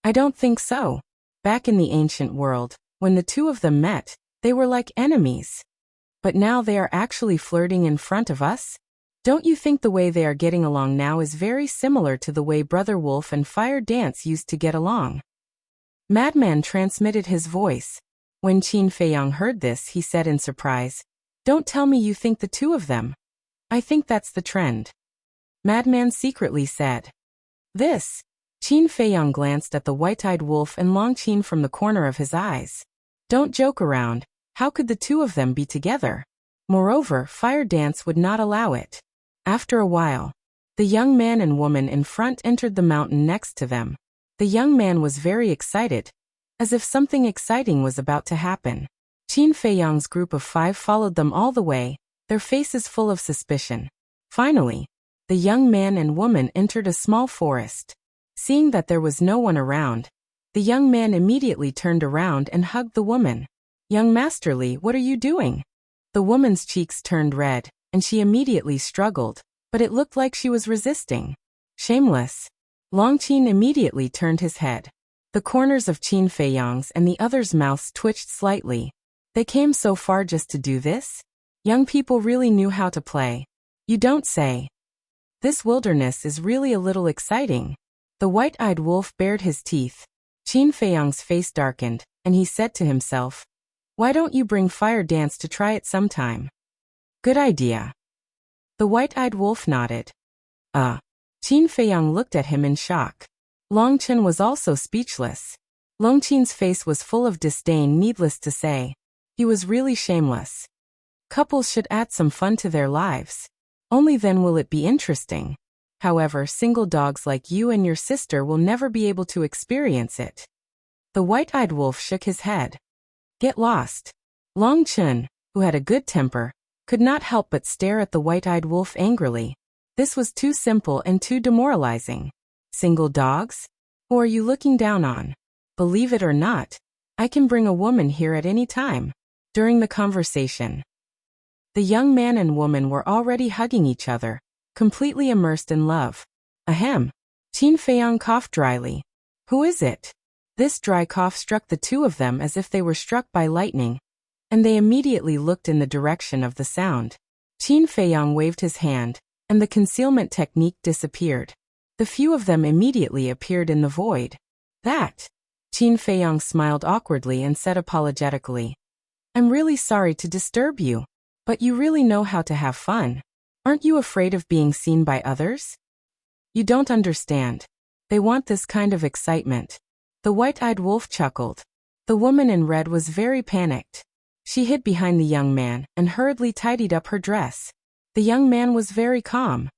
I don't think so. Back in the ancient world, when the 2 of them met, they were like enemies. But now they are actually flirting in front of us? Don't you think the way they are getting along now is very similar to the way Brother Wolf and Fire Dance used to get along? Madman transmitted his voice. When Qin Feiyang heard this, he said in surprise, don't tell me you think the 2 of them. I think that's the trend. Madman secretly said. This. Qin Feiyang glanced at the white-eyed wolf and Long Qin from the corner of his eyes. Don't joke around. How could the two of them be together? Moreover, Fire Dance would not allow it. After a while, the young man and woman in front entered the mountain next to them. The young man was very excited, as if something exciting was about to happen. Qin Feiyang's group of 5 followed them all the way, their faces full of suspicion. Finally, the young man and woman entered a small forest. Seeing that there was no one around, the young man immediately turned around and hugged the woman. Young Masterly, what are you doing? The woman's cheeks turned red, and she immediately struggled, but it looked like she was resisting. Shameless. Long Qin immediately turned his head. The corners of Qin Feiyang's and the other's mouths twitched slightly. They came so far just to do this? Young people really knew how to play. You don't say. This wilderness is really a little exciting. The white-eyed wolf bared his teeth. Qin Feiyang's face darkened, and he said to himself, why don't you bring Fire Dance to try it sometime? Good idea. The white-eyed wolf nodded. Qin Feiyang looked at him in shock. Long Qin was also speechless. Long Qin's face was full of disdain, needless to say. He was really shameless. Couples should add some fun to their lives. Only then will it be interesting. However, single dogs like you and your sister will never be able to experience it. The white-eyed wolf shook his head. Get lost. Long Qin, who had a good temper, could not help but stare at the white-eyed wolf angrily. This was too simple and too demoralizing. Single dogs? Who are you looking down on? Believe it or not, I can bring a woman here at any time. During the conversation, the young man and woman were already hugging each other, completely immersed in love. Ahem. Qin Feiyang coughed dryly. Who is it? This dry cough struck the two of them as if they were struck by lightning, and they immediately looked in the direction of the sound. Qin Feiyang waved his hand, and the concealment technique disappeared. The few of them immediately appeared in the void. That. Qin Feiyang smiled awkwardly and said apologetically, I'm really sorry to disturb you, but you really know how to have fun. Aren't you afraid of being seen by others? You don't understand. They want this kind of excitement. The white-eyed wolf chuckled. The woman in red was very panicked. She hid behind the young man and hurriedly tidied up her dress. The young man was very calm.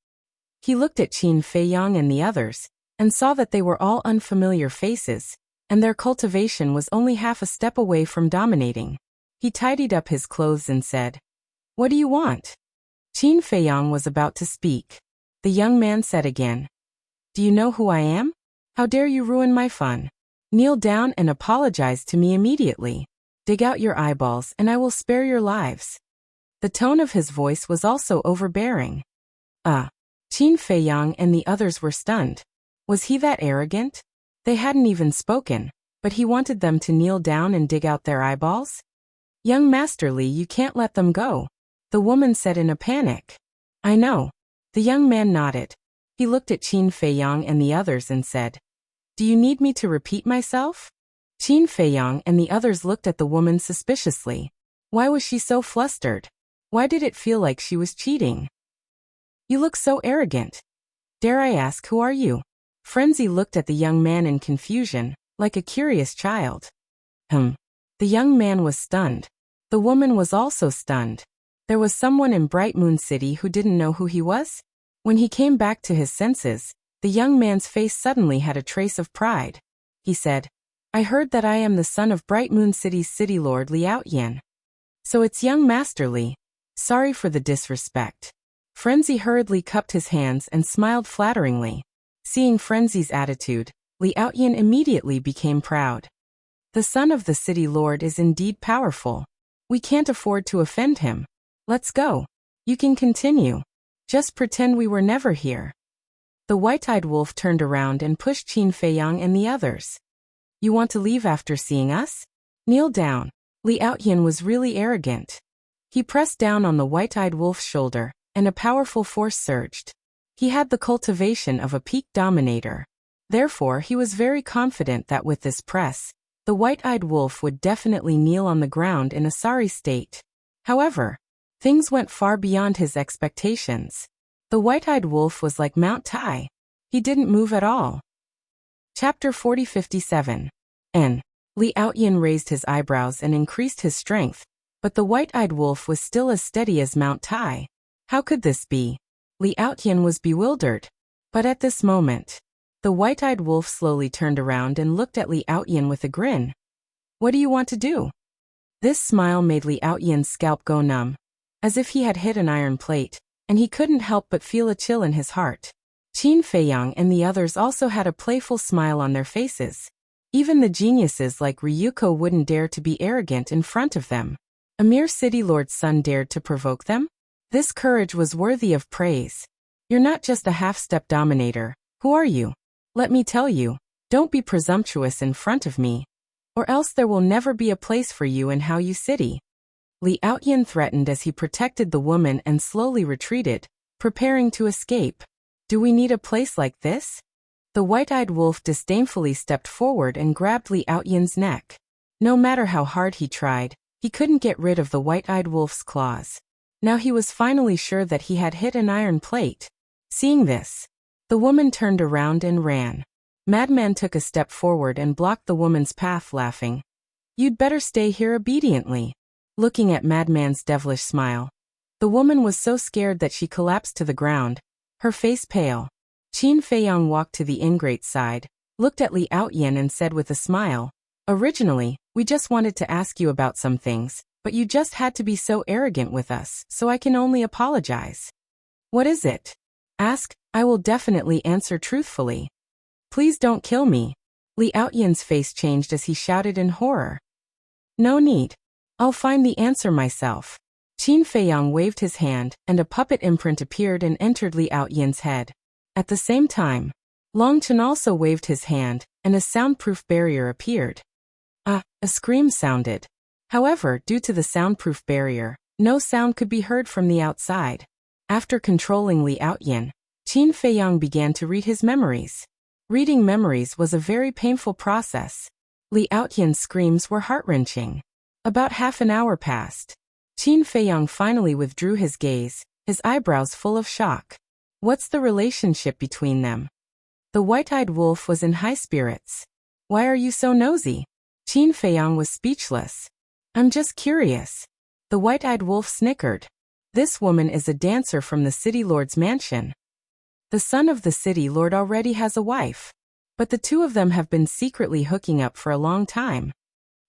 He looked at Qin Feiyang and the others, and saw that they were all unfamiliar faces, and their cultivation was only half a step away from dominating. He tidied up his clothes and said, What do you want? Qin Feiyang was about to speak. The young man said again, Do you know who I am? How dare you ruin my fun? Kneel down and apologize to me immediately. Dig out your eyeballs and I will spare your lives. The tone of his voice was also overbearing. Qin Feiyang and the others were stunned. Was he that arrogant? They hadn't even spoken, but he wanted them to kneel down and dig out their eyeballs? Young Masterly, you can't let them go, the woman said in a panic. I know. The young man nodded. He looked at Qin Feiyang and the others and said, Do you need me to repeat myself? Qin Feiyang and the others looked at the woman suspiciously. Why was she so flustered? Why did it feel like she was cheating? You look so arrogant. Dare I ask, who are you? Frenzy looked at the young man in confusion, like a curious child. The young man was stunned. The woman was also stunned. There was someone in Bright Moon City who didn't know who he was? When he came back to his senses, the young man's face suddenly had a trace of pride. He said, I heard that I am the son of Bright Moon City's city lord Liao Yan. So it's young Masterly. Sorry for the disrespect. Frenzy hurriedly cupped his hands and smiled flatteringly. Seeing Frenzy's attitude, Liao Yan immediately became proud. The son of the city lord is indeed powerful. We can't afford to offend him. Let's go. You can continue. Just pretend we were never here. The white-eyed wolf turned around and pushed Qin Feiyang and the others. You want to leave after seeing us? Kneel down. Liao Yan was really arrogant. He pressed down on the white-eyed wolf's shoulder, and a powerful force surged. He had the cultivation of a peak dominator. Therefore, he was very confident that with this press, the white-eyed wolf would definitely kneel on the ground in a sorry state. However, things went far beyond his expectations. The white-eyed wolf was like Mount Tai. He didn't move at all. Chapter 4057. N. Li Outyin raised his eyebrows and increased his strength, but the white-eyed wolf was still as steady as Mount Tai. How could this be? Li Outyin was bewildered. But at this moment, the white-eyed wolf slowly turned around and looked at Li Outyin with a grin. What do you want to do? This smile made Li Outyin's scalp go numb, as if he had hit an iron plate, and he couldn't help but feel a chill in his heart. Qin Feiyang and the others also had a playful smile on their faces. Even the geniuses like Ryuko wouldn't dare to be arrogant in front of them. A mere city lord's son dared to provoke them? This courage was worthy of praise. You're not just a half-step dominator. Who are you? Let me tell you, don't be presumptuous in front of me, or else there will never be a place for you in Haoyu City. Li Outyin threatened as he protected the woman and slowly retreated, preparing to escape. Do we need a place like this? The white-eyed wolf disdainfully stepped forward and grabbed Li Outyin's neck. No matter how hard he tried, he couldn't get rid of the white-eyed wolf's claws. Now he was finally sure that he had hit an iron plate. Seeing this, the woman turned around and ran. Madman took a step forward and blocked the woman's path, laughing. You'd better stay here obediently. Looking at Madman's devilish smile, the woman was so scared that she collapsed to the ground, her face pale. Qin Feiyang walked to the ingrate's side, looked at Li Outyin and said with a smile, Originally, we just wanted to ask you about some things, but you just had to be so arrogant with us, so I can only apologize. What is it? Ask, I will definitely answer truthfully. Please don't kill me. Li Outyin's face changed as he shouted in horror. No need. I'll find the answer myself. Qin Feiyang waved his hand, and a puppet imprint appeared and entered Li Outyin's head. At the same time, Long Chen also waved his hand, and a soundproof barrier appeared. A scream sounded. However, due to the soundproof barrier, no sound could be heard from the outside. After controlling Li Outyin, Qin Feiyang began to read his memories. Reading memories was a very painful process. Li Outyin's screams were heart-wrenching. About half an hour passed. Qin Feiyang finally withdrew his gaze, his eyebrows full of shock. What's the relationship between them? The white-eyed wolf was in high spirits. Why are you so nosy? Qin Feiyang was speechless. I'm just curious. The white-eyed wolf snickered. This woman is a dancer from the city lord's mansion. The son of the city lord already has a wife, but the two of them have been secretly hooking up for a long time.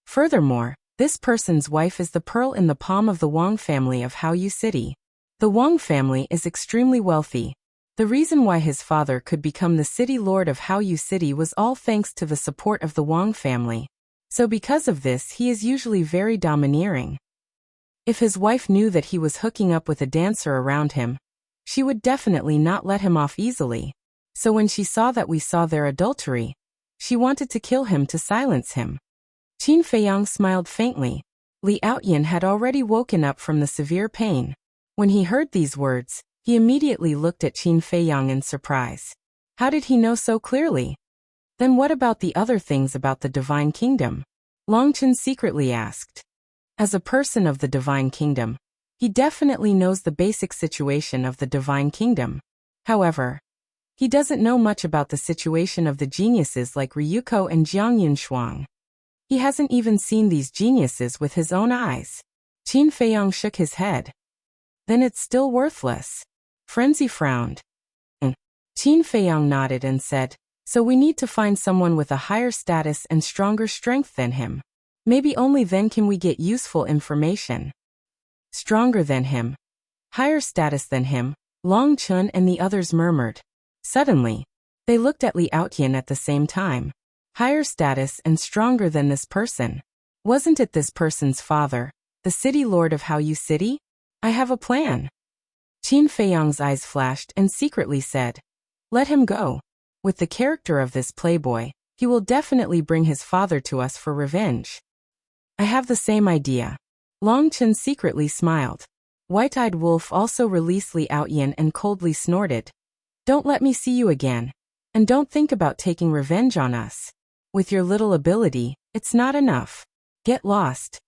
Furthermore, this person's wife is the pearl in the palm of the Wang family of Haoyu City. The Wang family is extremely wealthy. The reason why his father could become the city lord of Haoyu City was all thanks to the support of the Wang family. So because of this, he is usually very domineering. If his wife knew that he was hooking up with a dancer around him, she would definitely not let him off easily. So when she saw that we saw their adultery, she wanted to kill him to silence him. Qin Feiyang smiled faintly. Li Outyin had already woken up from the severe pain. When he heard these words, he immediately looked at Qin Feiyang in surprise. How did he know so clearly? Then what about the other things about the Divine Kingdom? Long Chen secretly asked. As a person of the Divine Kingdom, he definitely knows the basic situation of the Divine Kingdom. However, he doesn't know much about the situation of the geniuses like Ryuko and Jiang Yunshuang. He hasn't even seen these geniuses with his own eyes. Qin Feiyang shook his head. Then it's still worthless. Frenzy frowned. Qin Feiyang nodded and said, so we need to find someone with a higher status and stronger strength than him. Maybe only then can we get useful information. Stronger than him. Higher status than him, Long Chen and the others murmured. Suddenly, they looked at Li Outyin at the same time. Higher status and stronger than this person. Wasn't it this person's father, the city lord of Haoyu City? I have a plan. Qin Feiyang's eyes flashed and secretly said, let him go. With the character of this playboy, he will definitely bring his father to us for revenge. I have the same idea. Long Chen secretly smiled. White-eyed wolf also released Li Outyin and coldly snorted. Don't let me see you again. And don't think about taking revenge on us. With your little ability, it's not enough. Get lost.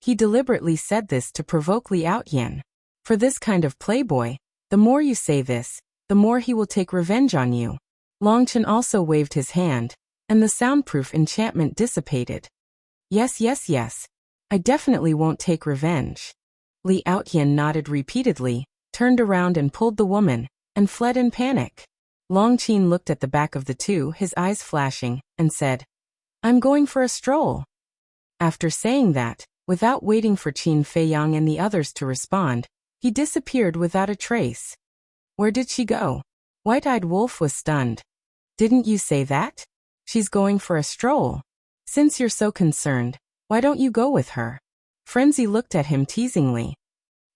He deliberately said this to provoke Li Outyin. For this kind of playboy, the more you say this, the more he will take revenge on you. Long Chen also waved his hand, and the soundproof enchantment dissipated. Yes, yes, yes. I definitely won't take revenge. Li Outyan nodded repeatedly, turned around and pulled the woman, and fled in panic. Long Qin looked at the back of the two, his eyes flashing, and said, I'm going for a stroll. After saying that, without waiting for Qin Feiyang and the others to respond, he disappeared without a trace. Where did she go? White-Eyed Wolf was stunned. Didn't you say that? She's going for a stroll. Since you're so concerned, why don't you go with her? Frenzy looked at him teasingly.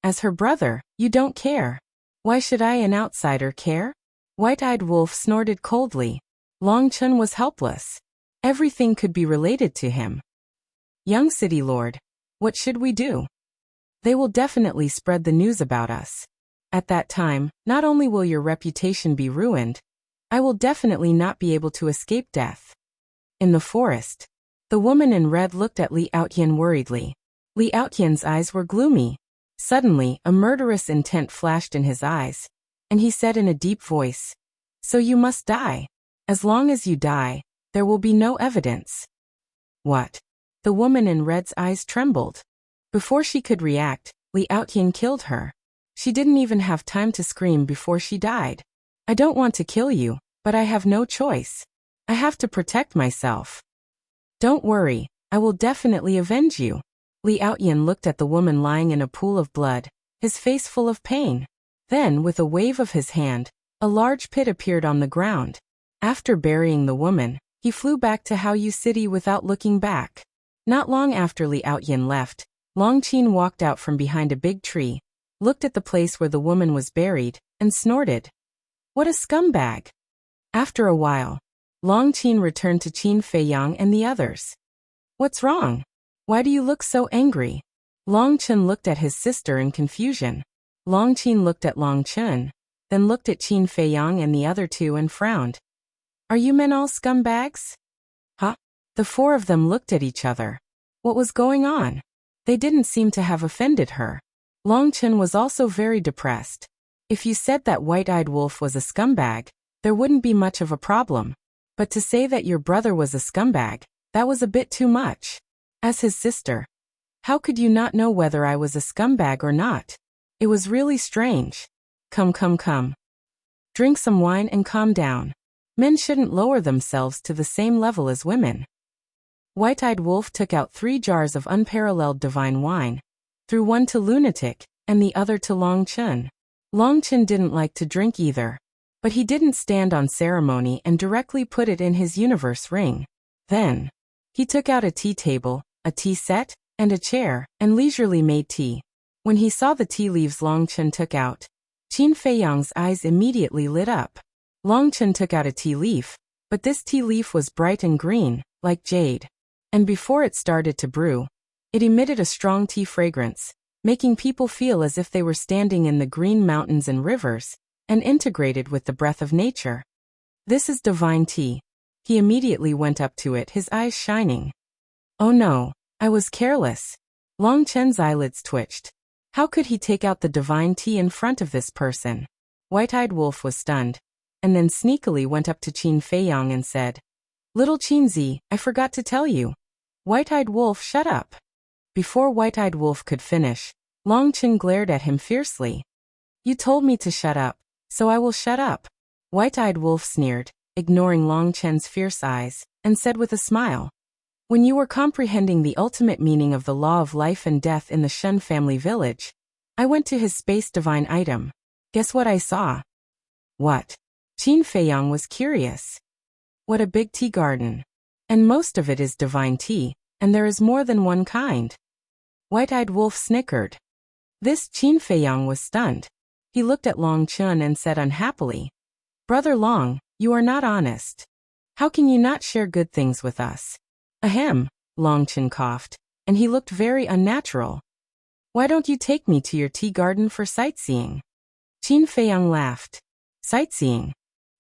As her brother, you don't care. Why should I, an outsider, care? White-Eyed Wolf snorted coldly. Long Chun was helpless. Everything could be related to him. Young City Lord, what should we do? They will definitely spread the news about us. At that time, not only will your reputation be ruined, I will definitely not be able to escape death. In the forest, the woman in red looked at Li Outyan worriedly. Li Outyan's eyes were gloomy. Suddenly, a murderous intent flashed in his eyes, and he said in a deep voice, So you must die. As long as you die, there will be no evidence. What? The woman in red's eyes trembled. Before she could react, Li Outyan killed her. She didn't even have time to scream before she died. I don't want to kill you, but I have no choice. I have to protect myself. Don't worry, I will definitely avenge you. Li Outyan looked at the woman lying in a pool of blood, his face full of pain. Then, with a wave of his hand, a large pit appeared on the ground. After burying the woman, he flew back to Haoyu City without looking back. Not long after Li Outyan left, Long Qin walked out from behind a big tree, looked at the place where the woman was buried, and snorted. What a scumbag! After a while, Long Qin returned to Qin Feiyang and the others. What's wrong? Why do you look so angry? Long Chun looked at his sister in confusion. Long Qin looked at Long Chun, then looked at Qin Feiyang and the other two and frowned. Are you men all scumbags? Huh? The four of them looked at each other. What was going on? They didn't seem to have offended her. Long Chun was also very depressed. If you said that White-Eyed Wolf was a scumbag, there wouldn't be much of a problem. But to say that your brother was a scumbag, that was a bit too much. As his sister, how could you not know whether I was a scumbag or not? It was really strange. Come. Drink some wine and calm down. Men shouldn't lower themselves to the same level as women. White-Eyed Wolf took out 3 jars of unparalleled divine wine, threw one to Lunatic, and the other to Long Chun. Long Chun didn't like to drink either, but he didn't stand on ceremony and directly put it in his universe ring. Then, he took out a tea table, a tea set, and a chair, and leisurely made tea. When he saw the tea leaves Long Chun took out, Qin Feiyang's eyes immediately lit up. Long Chun took out a tea leaf, but this tea leaf was bright and green, like jade. And before it started to brew, it emitted a strong tea fragrance, making people feel as if they were standing in the green mountains and rivers, and integrated with the breath of nature. This is divine tea. He immediately went up to it, his eyes shining. Oh no, I was careless. Long Chen's eyelids twitched. How could he take out the divine tea in front of this person? White-Eyed Wolf was stunned, and then sneakily went up to Qin Feiyang and said, Little Qinzi, I forgot to tell you. White-Eyed Wolf, shut up. Before White-Eyed Wolf could finish, Long Chen glared at him fiercely. You told me to shut up, so I will shut up. White-Eyed Wolf sneered, ignoring Long Chen's fierce eyes, and said with a smile, When you were comprehending the ultimate meaning of the law of life and death in the Shun family village, I went to his space divine item. Guess what I saw? What? Qin Feiyang was curious. What a big tea garden. And most of it is divine tea, and there is more than one kind. White-Eyed Wolf snickered. This Qin Feiyang was stunned. He looked at Long Chun and said unhappily, Brother Long, you are not honest. How can you not share good things with us? Ahem, Long Chun coughed, and he looked very unnatural. Why don't you take me to your tea garden for sightseeing? Qin Feiyang laughed. Sightseeing?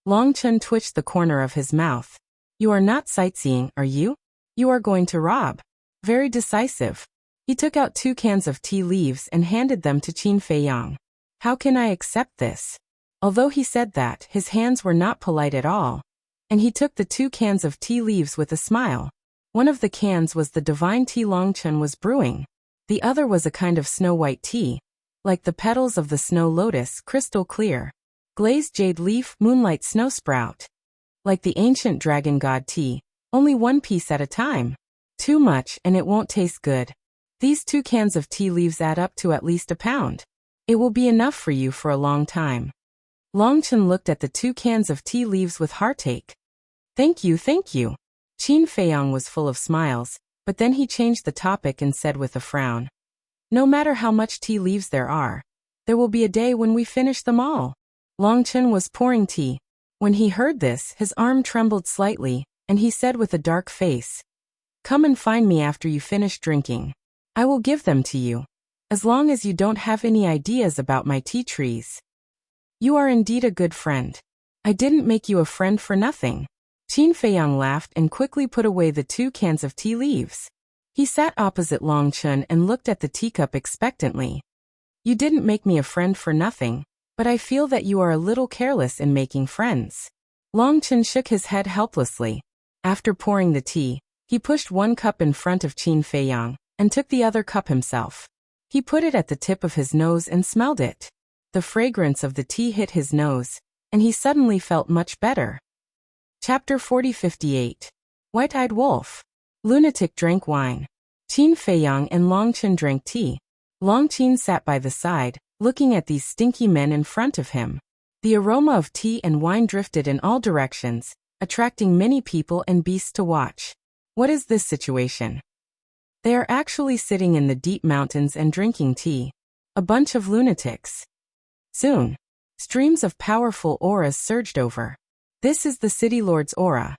Long Chun twitched the corner of his mouth. You are not sightseeing, are you? You are going to rob. Very decisive. He took out 2 cans of tea leaves and handed them to Qin Feiyang. How can I accept this? Although he said that, his hands were not polite at all. and he took the 2 cans of tea leaves with a smile. One of the cans was the divine tea Longchen was brewing. The other was a kind of snow-white tea, like the petals of the snow lotus, crystal clear. Glazed jade leaf, moonlight snow sprout. Like the ancient dragon god tea, only 1 piece at a time. Too much and it won't taste good. These 2 cans of tea leaves add up to at least a pound. It will be enough for you for a long time. Longchen looked at the 2 cans of tea leaves with heartache. Thank you, thank you. Qin Feiyang was full of smiles, but then he changed the topic and said with a frown. No matter how much tea leaves there will be a day when we finish them all. Longchen was pouring tea. When he heard this, his arm trembled slightly, and he said with a dark face, Come and find me after you finish drinking. I will give them to you, as long as you don't have any ideas about my tea trees. You are indeed a good friend. I didn't make you a friend for nothing. Qin Feiyang laughed and quickly put away the 2 cans of tea leaves. He sat opposite Longchen and looked at the teacup expectantly. You didn't make me a friend for nothing, but I feel that you are a little careless in making friends. Longchen shook his head helplessly. After pouring the tea, he pushed 1 cup in front of Qin Feiyang and took the other cup himself. He put it at the tip of his nose and smelled it. The fragrance of the tea hit his nose, and he suddenly felt much better. Chapter 40-58. White-Eyed Wolf. Lunatic drank wine. Qin Feiyang and Longchen drank tea. Longchen sat by the side, looking at these stinky men in front of him. The aroma of tea and wine drifted in all directions, attracting many people and beasts to watch. What is this situation? They are actually sitting in the deep mountains and drinking tea. A bunch of lunatics. Soon, streams of powerful auras surged over. This is the city lord's aura.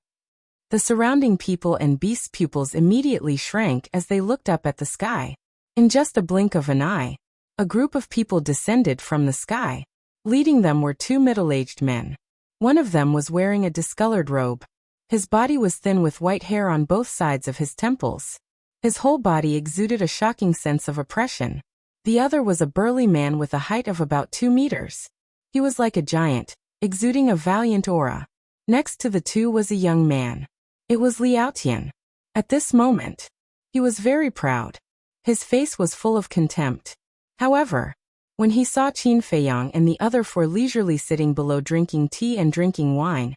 The surrounding people and beasts' pupils immediately shrank as they looked up at the sky. In just a blink of an eye, a group of people descended from the sky. Leading them were 2 middle-aged men. One of them was wearing a discolored robe. His body was thin with white hair on both sides of his temples. His whole body exuded a shocking sense of oppression. The other was a burly man with a height of about 2 meters. He was like a giant, exuding a valiant aura. Next to the 2 was a young man. It was Liao Tian. At this moment, he was very proud. His face was full of contempt. However, when he saw Qin Feiyang and the other 4 leisurely sitting below drinking tea and drinking wine,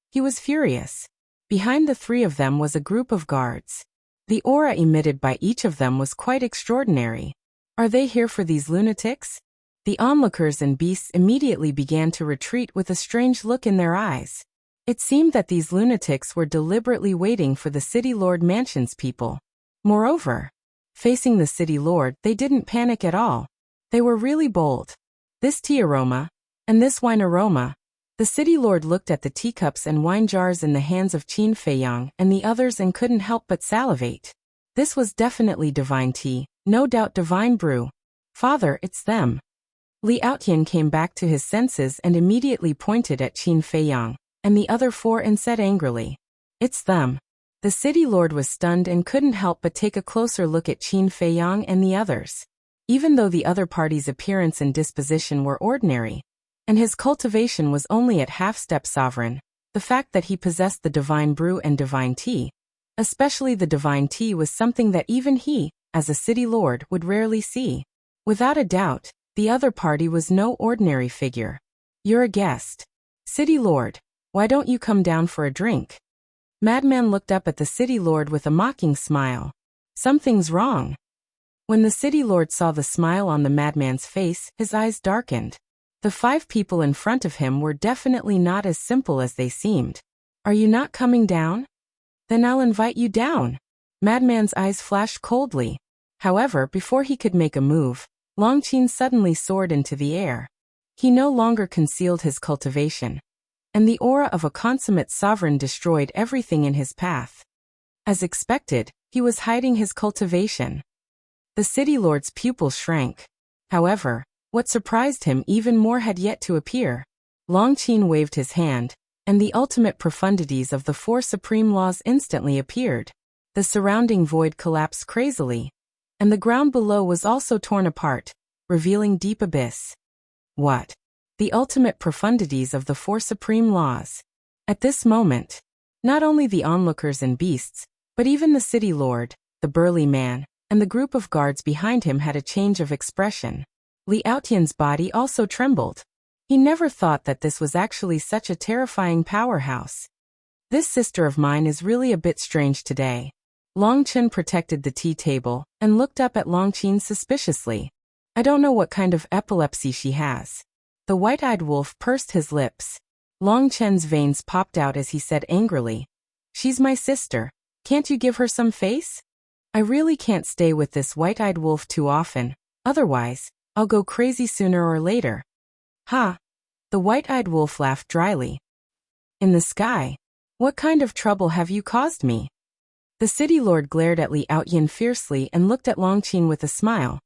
he was furious. Behind the 3 of them was a group of guards. The aura emitted by each of them was quite extraordinary. Are they here for these lunatics? The onlookers and beasts immediately began to retreat with a strange look in their eyes. It seemed that these lunatics were deliberately waiting for the city lord mansion's people. Moreover, facing the city lord, they didn't panic at all. They were really bold. This tea aroma, and this wine aroma. The city lord looked at the teacups and wine jars in the hands of Qin Feiyang and the others and couldn't help but salivate. This was definitely divine tea, no doubt divine brew. Father, it's them. Liao Tian came back to his senses and immediately pointed at Qin Feiyang and the other 4 and said angrily, It's them. The city lord was stunned and couldn't help but take a closer look at Qin Feiyang and the others. Even though the other party's appearance and disposition were ordinary, and his cultivation was only at half-step sovereign, the fact that he possessed the divine brew and divine tea, especially the divine tea, was something that even he, as a city lord, would rarely see. Without a doubt, the other party was no ordinary figure. You're a guest. City lord, why don't you come down for a drink? Madman looked up at the city lord with a mocking smile. Something's wrong. When the city lord saw the smile on the madman's face, his eyes darkened. The 5 people in front of him were definitely not as simple as they seemed. Are you not coming down? Then I'll invite you down. Madman's eyes flashed coldly. However, before he could make a move, Longchen suddenly soared into the air. He no longer concealed his cultivation, and the aura of a consummate sovereign destroyed everything in his path. As expected, he was hiding his cultivation. The city lord's pupils shrank. However, what surprised him even more had yet to appear. Longchen waved his hand, and the ultimate profundities of the 4 supreme laws instantly appeared. The surrounding void collapsed crazily, and the ground below was also torn apart, revealing deep abyss. What? The ultimate profundities of the 4 supreme laws. At this moment, not only the onlookers and beasts, but even the city lord, the burly man, and the group of guards behind him had a change of expression. Li Aotian's body also trembled. He never thought that this was actually such a terrifying powerhouse. This sister of mine is really a bit strange today. Long Chen protected the tea table and looked up at Long Qin suspiciously. I don't know what kind of epilepsy she has. The white-eyed wolf pursed his lips. Long Chen's veins popped out as he said angrily, "She's my sister. Can't you give her some face? I really can't stay with this white-eyed wolf too often, otherwise, I'll go crazy sooner or later." "Ha!" The white-eyed wolf laughed dryly. "In the sky? What kind of trouble have you caused me?" The city lord glared at Li Aotian fiercely and looked at Long Qin with a smile.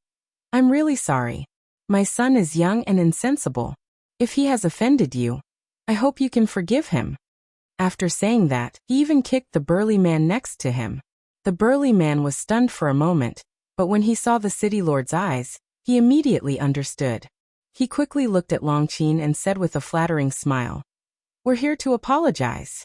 "I'm really sorry. My son is young and insensible. If he has offended you, I hope you can forgive him." After saying that, he even kicked the burly man next to him. The burly man was stunned for a moment, but when he saw the city lord's eyes, he immediately understood. He quickly looked at Long Qin and said with a flattering smile, "We're here to apologize."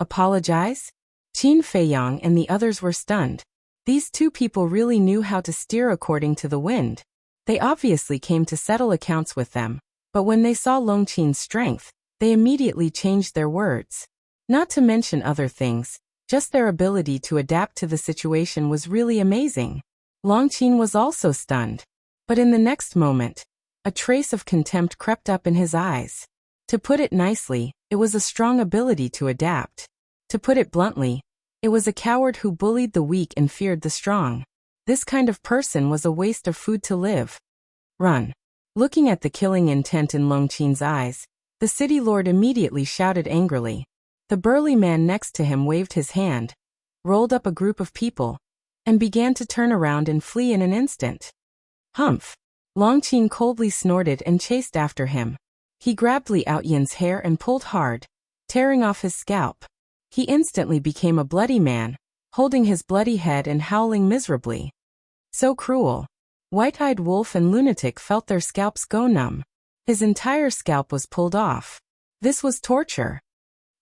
Apologize? Qin Feiyang and the others were stunned. These two people really knew how to steer according to the wind. They obviously came to settle accounts with them, but when they saw Long Qin's strength, they immediately changed their words. Not to mention other things, just their ability to adapt to the situation was really amazing. Long Qin was also stunned. But in the next moment, a trace of contempt crept up in his eyes. To put it nicely, it was a strong ability to adapt. To put it bluntly, it was a coward who bullied the weak and feared the strong. This kind of person was a waste of food to live. Run. Looking at the killing intent in Long Qin's eyes, the city lord immediately shouted angrily. The burly man next to him waved his hand, rolled up a group of people, and began to turn around and flee in an instant. Humph! Long Qin coldly snorted and chased after him. He grabbed Li Aotian's hair and pulled hard, tearing off his scalp. He instantly became a bloody man, holding his bloody head and howling miserably. So cruel. White-eyed wolf and lunatic felt their scalps go numb. His entire scalp was pulled off. This was torture.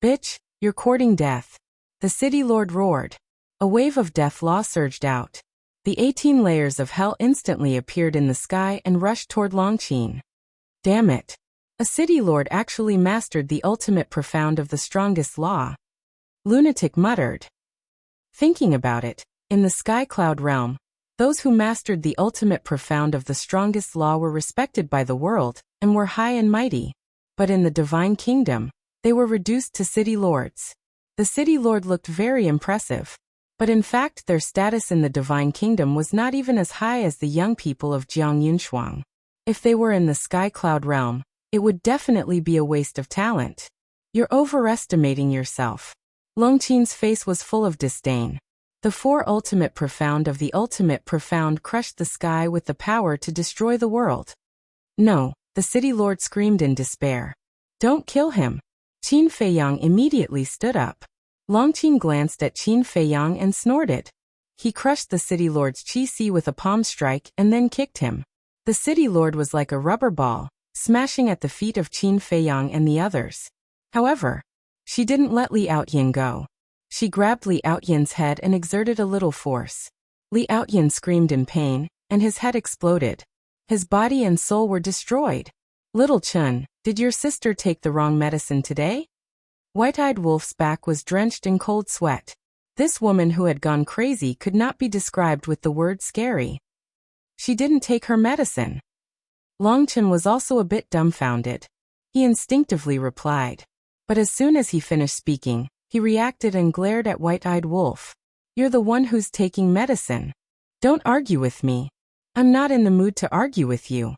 "Bitch, you're courting death." The city lord roared. A wave of death law surged out. The 18 layers of hell instantly appeared in the sky and rushed toward Long Qin. Damn it. A city lord actually mastered the ultimate profound of the strongest law. Lunatic muttered. Thinking about it, in the sky cloud realm, those who mastered the ultimate profound of the strongest law were respected by the world, and were high and mighty. But in the divine kingdom, they were reduced to city lords. The city lord looked very impressive. But in fact their status in the divine kingdom was not even as high as the young people of Jiang Yunshuang. If they were in the sky cloud realm, it would definitely be a waste of talent. You're overestimating yourself. Long Qin's face was full of disdain. The 4 ultimate profound of the ultimate profound crushed the sky with the power to destroy the world. No, the city lord screamed in despair. Don't kill him. Qin Feiyang immediately stood up. Long Qin glanced at Qin Feiyang and snorted. He crushed the city lord's chi-si with a palm strike and then kicked him. The city lord was like a rubber ball, smashing at the feet of Qin Feiyang and the others. However, she didn't let Li Aotian go. She grabbed Li Aotian's head and exerted a little force. Li Aotian screamed in pain, and his head exploded. His body and soul were destroyed. Little Chun, did your sister take the wrong medicine today? White-eyed wolf's back was drenched in cold sweat. This woman who had gone crazy could not be described with the word scary. She didn't take her medicine. Long Chen was also a bit dumbfounded. He instinctively replied. But as soon as he finished speaking, he reacted and glared at White-eyed Wolf. You're the one who's taking medicine. Don't argue with me. I'm not in the mood to argue with you.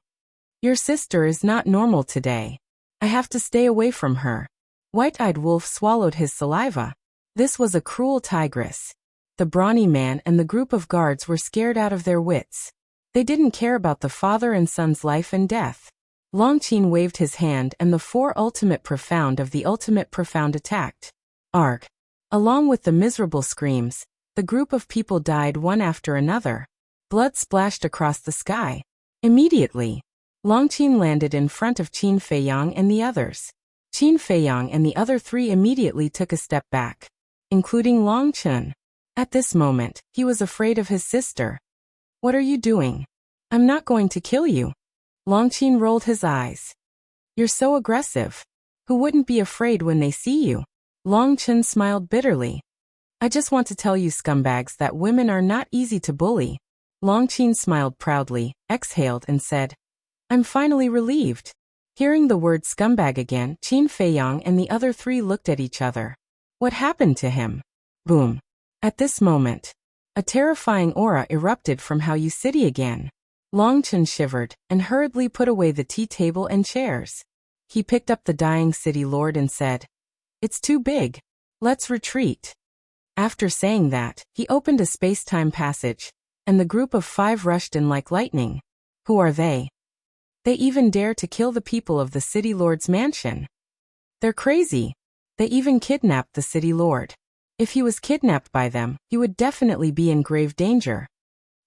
Your sister is not normal today. I have to stay away from her. White-eyed Wolf swallowed his saliva. This was a cruel tigress. The brawny man and the group of guards were scared out of their wits. They didn't care about the father and son's life and death. Long Qin waved his hand and the 4 ultimate profound of the ultimate profound attacked. Arg! Along with the miserable screams, the group of people died one after another. Blood splashed across the sky. Immediately, Long Qin landed in front of Qin Feiyang and the others. Qin Feiyang and the other three immediately took a step back, including Long Chun. At this moment, he was afraid of his sister. What are you doing? I'm not going to kill you. Long Qin rolled his eyes. You're so aggressive. Who wouldn't be afraid when they see you? Long Chun smiled bitterly. I just want to tell you scumbags that women are not easy to bully. Long Qin smiled proudly, exhaled and said, I'm finally relieved. Hearing the word scumbag again, Qin Feiyang and the other three looked at each other. What happened to him? Boom. At this moment, a terrifying aura erupted from Haoyu City again. Long Chun shivered and hurriedly put away the tea table and chairs. He picked up the dying city lord and said, It's too big. Let's retreat. After saying that, he opened a space-time passage, and the group of 5 rushed in like lightning. Who are they? They even dare to kill the people of the city lord's mansion. They're crazy. They even kidnapped the city lord. If he was kidnapped by them, he would definitely be in grave danger.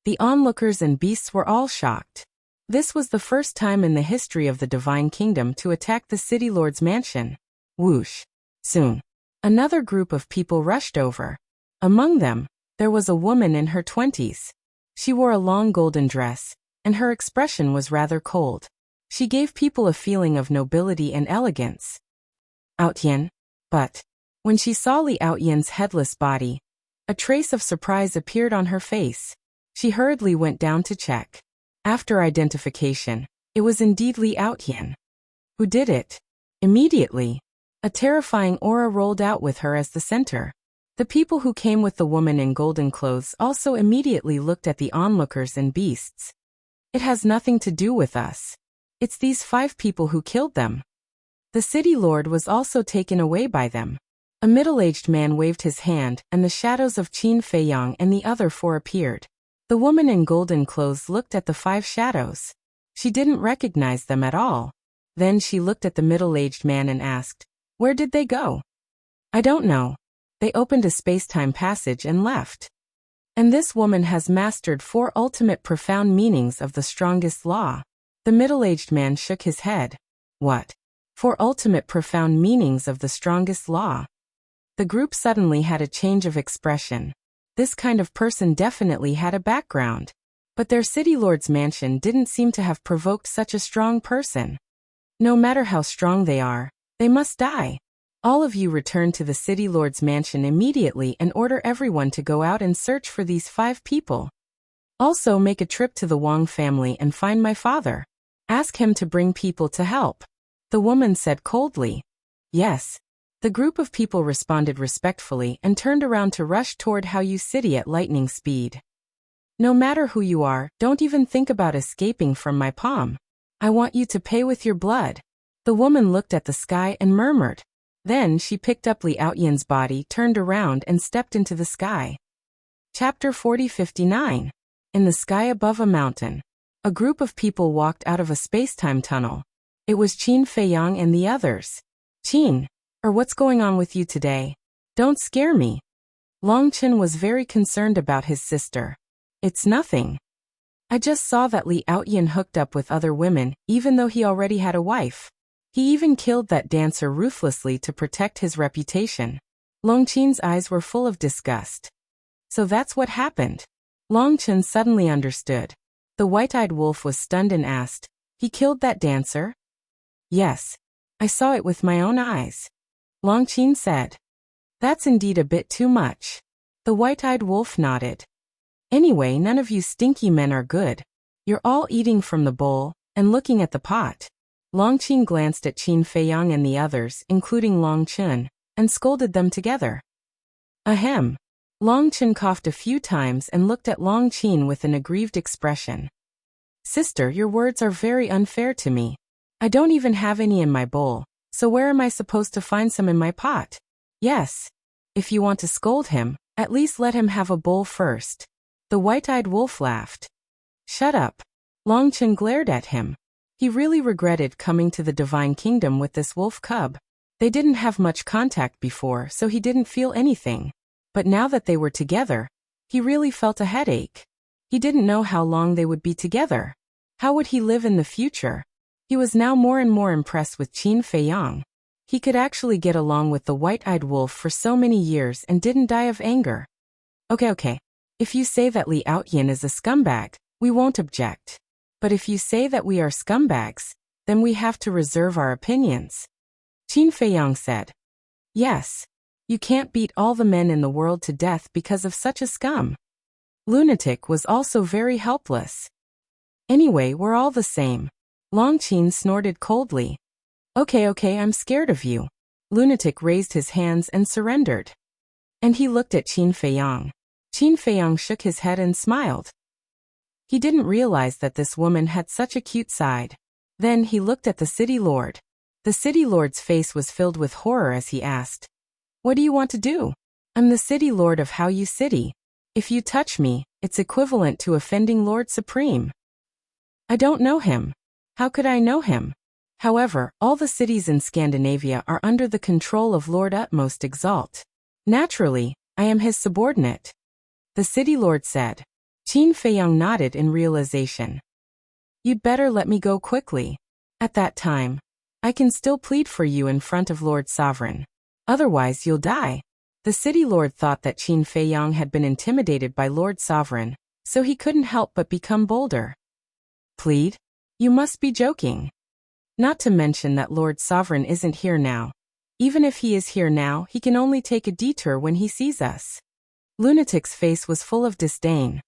The onlookers and beasts were all shocked. This was the first time in the history of the Divine Kingdom to attack the city lord's mansion. Whoosh. Soon, another group of people rushed over. Among them, there was a woman in her 20s. She wore a long golden dress, and her expression was rather cold. She gave people a feeling of nobility and elegance. Outyan. But when she saw Li Outyan's headless body, a trace of surprise appeared on her face. She hurriedly went down to check. After identification, it was indeed Li Outyan. Who did it? Immediately, a terrifying aura rolled out with her as the center. The people who came with the woman in golden clothes also immediately looked at the onlookers and beasts. It has nothing to do with us. It's these 5 people who killed them. The city lord was also taken away by them. A middle-aged man waved his hand, and the shadows of Qin Feiyang and the other 4 appeared. The woman in golden clothes looked at the 5 shadows. She didn't recognize them at all. Then she looked at the middle-aged man and asked, Where did they go? I don't know. They opened a space-time passage and left. And this woman has mastered 4 ultimate profound meanings of the strongest law. The middle-aged man shook his head. What? 4 ultimate profound meanings of the strongest law. The group suddenly had a change of expression. This kind of person definitely had a background. But their city lord's mansion didn't seem to have provoked such a strong person. No matter how strong they are, they must die. All of you return to the city lord's mansion immediately and order everyone to go out and search for these 5 people. Also make a trip to the Wang family and find my father. Ask him to bring people to help. The woman said coldly. Yes. The group of people responded respectfully and turned around to rush toward Haoyu City at lightning speed. No matter who you are, don't even think about escaping from my palm. I want you to pay with your blood. The woman looked at the sky and murmured. Then she picked up Li Outyan's body, turned around and stepped into the sky. Chapter 40-59. In the sky above a mountain, a group of people walked out of a space-time tunnel. It was Qin Feiyang and the others. Qin, or what's going on with you today? Don't scare me. Long Qin was very concerned about his sister. It's nothing. I just saw that Li Outyan hooked up with other women, even though he already had a wife. He even killed that dancer ruthlessly to protect his reputation. Long Qin's eyes were full of disgust. So that's what happened. Long Qin suddenly understood. The white-eyed wolf was stunned and asked, He killed that dancer? Yes. I saw it with my own eyes. Long Qin said. That's indeed a bit too much. The white-eyed wolf nodded. Anyway, none of you stinky men are good. You're all eating from the bowl and looking at the pot. Long Qin glanced at Qin Feiyang and the others, including Long Chun, and scolded them together. Ahem. Long Chun coughed a few times and looked at Long Qin with an aggrieved expression. Sister, your words are very unfair to me. I don't even have any in my bowl, so where am I supposed to find some in my pot? Yes. If you want to scold him, at least let him have a bowl first. The white-eyed wolf laughed. Shut up. Long Qin glared at him. He really regretted coming to the Divine Kingdom with this wolf cub. They didn't have much contact before, so he didn't feel anything. But now that they were together, he really felt a headache. He didn't know how long they would be together. How would he live in the future? He was now more and more impressed with Qin Feiyang. He could actually get along with the white-eyed wolf for so many years and didn't die of anger. Okay. If you say that Li Outyin is a scumbag, we won't object. But if you say that we are scumbags, then we have to reserve our opinions. Qin Feiyang said. Yes. You can't beat all the men in the world to death because of such a scum. Lunatic was also very helpless. Anyway, we're all the same. Long Qin snorted coldly. Okay, I'm scared of you. Lunatic raised his hands and surrendered. And he looked at Qin Feiyang. Qin Feiyang shook his head and smiled. He didn't realize that this woman had such a cute side. Then he looked at the city lord. The city lord's face was filled with horror as he asked, "What do you want to do? I'm the city lord of Hao Yu City. If you touch me, it's equivalent to offending Lord Supreme." I don't know him. How could I know him? However, all the cities in Scandinavia are under the control of Lord Utmost Exalt. Naturally, I am his subordinate. The city lord said. Qin Feiyang nodded in realization. You'd better let me go quickly. At that time, I can still plead for you in front of Lord Sovereign. Otherwise you'll die. The city lord thought that Qin Feiyang had been intimidated by Lord Sovereign, so he couldn't help but become bolder. Plead? You must be joking. Not to mention that Lord Sovereign isn't here now. Even if he is here now, he can only take a detour when he sees us. Lunatic's face was full of disdain.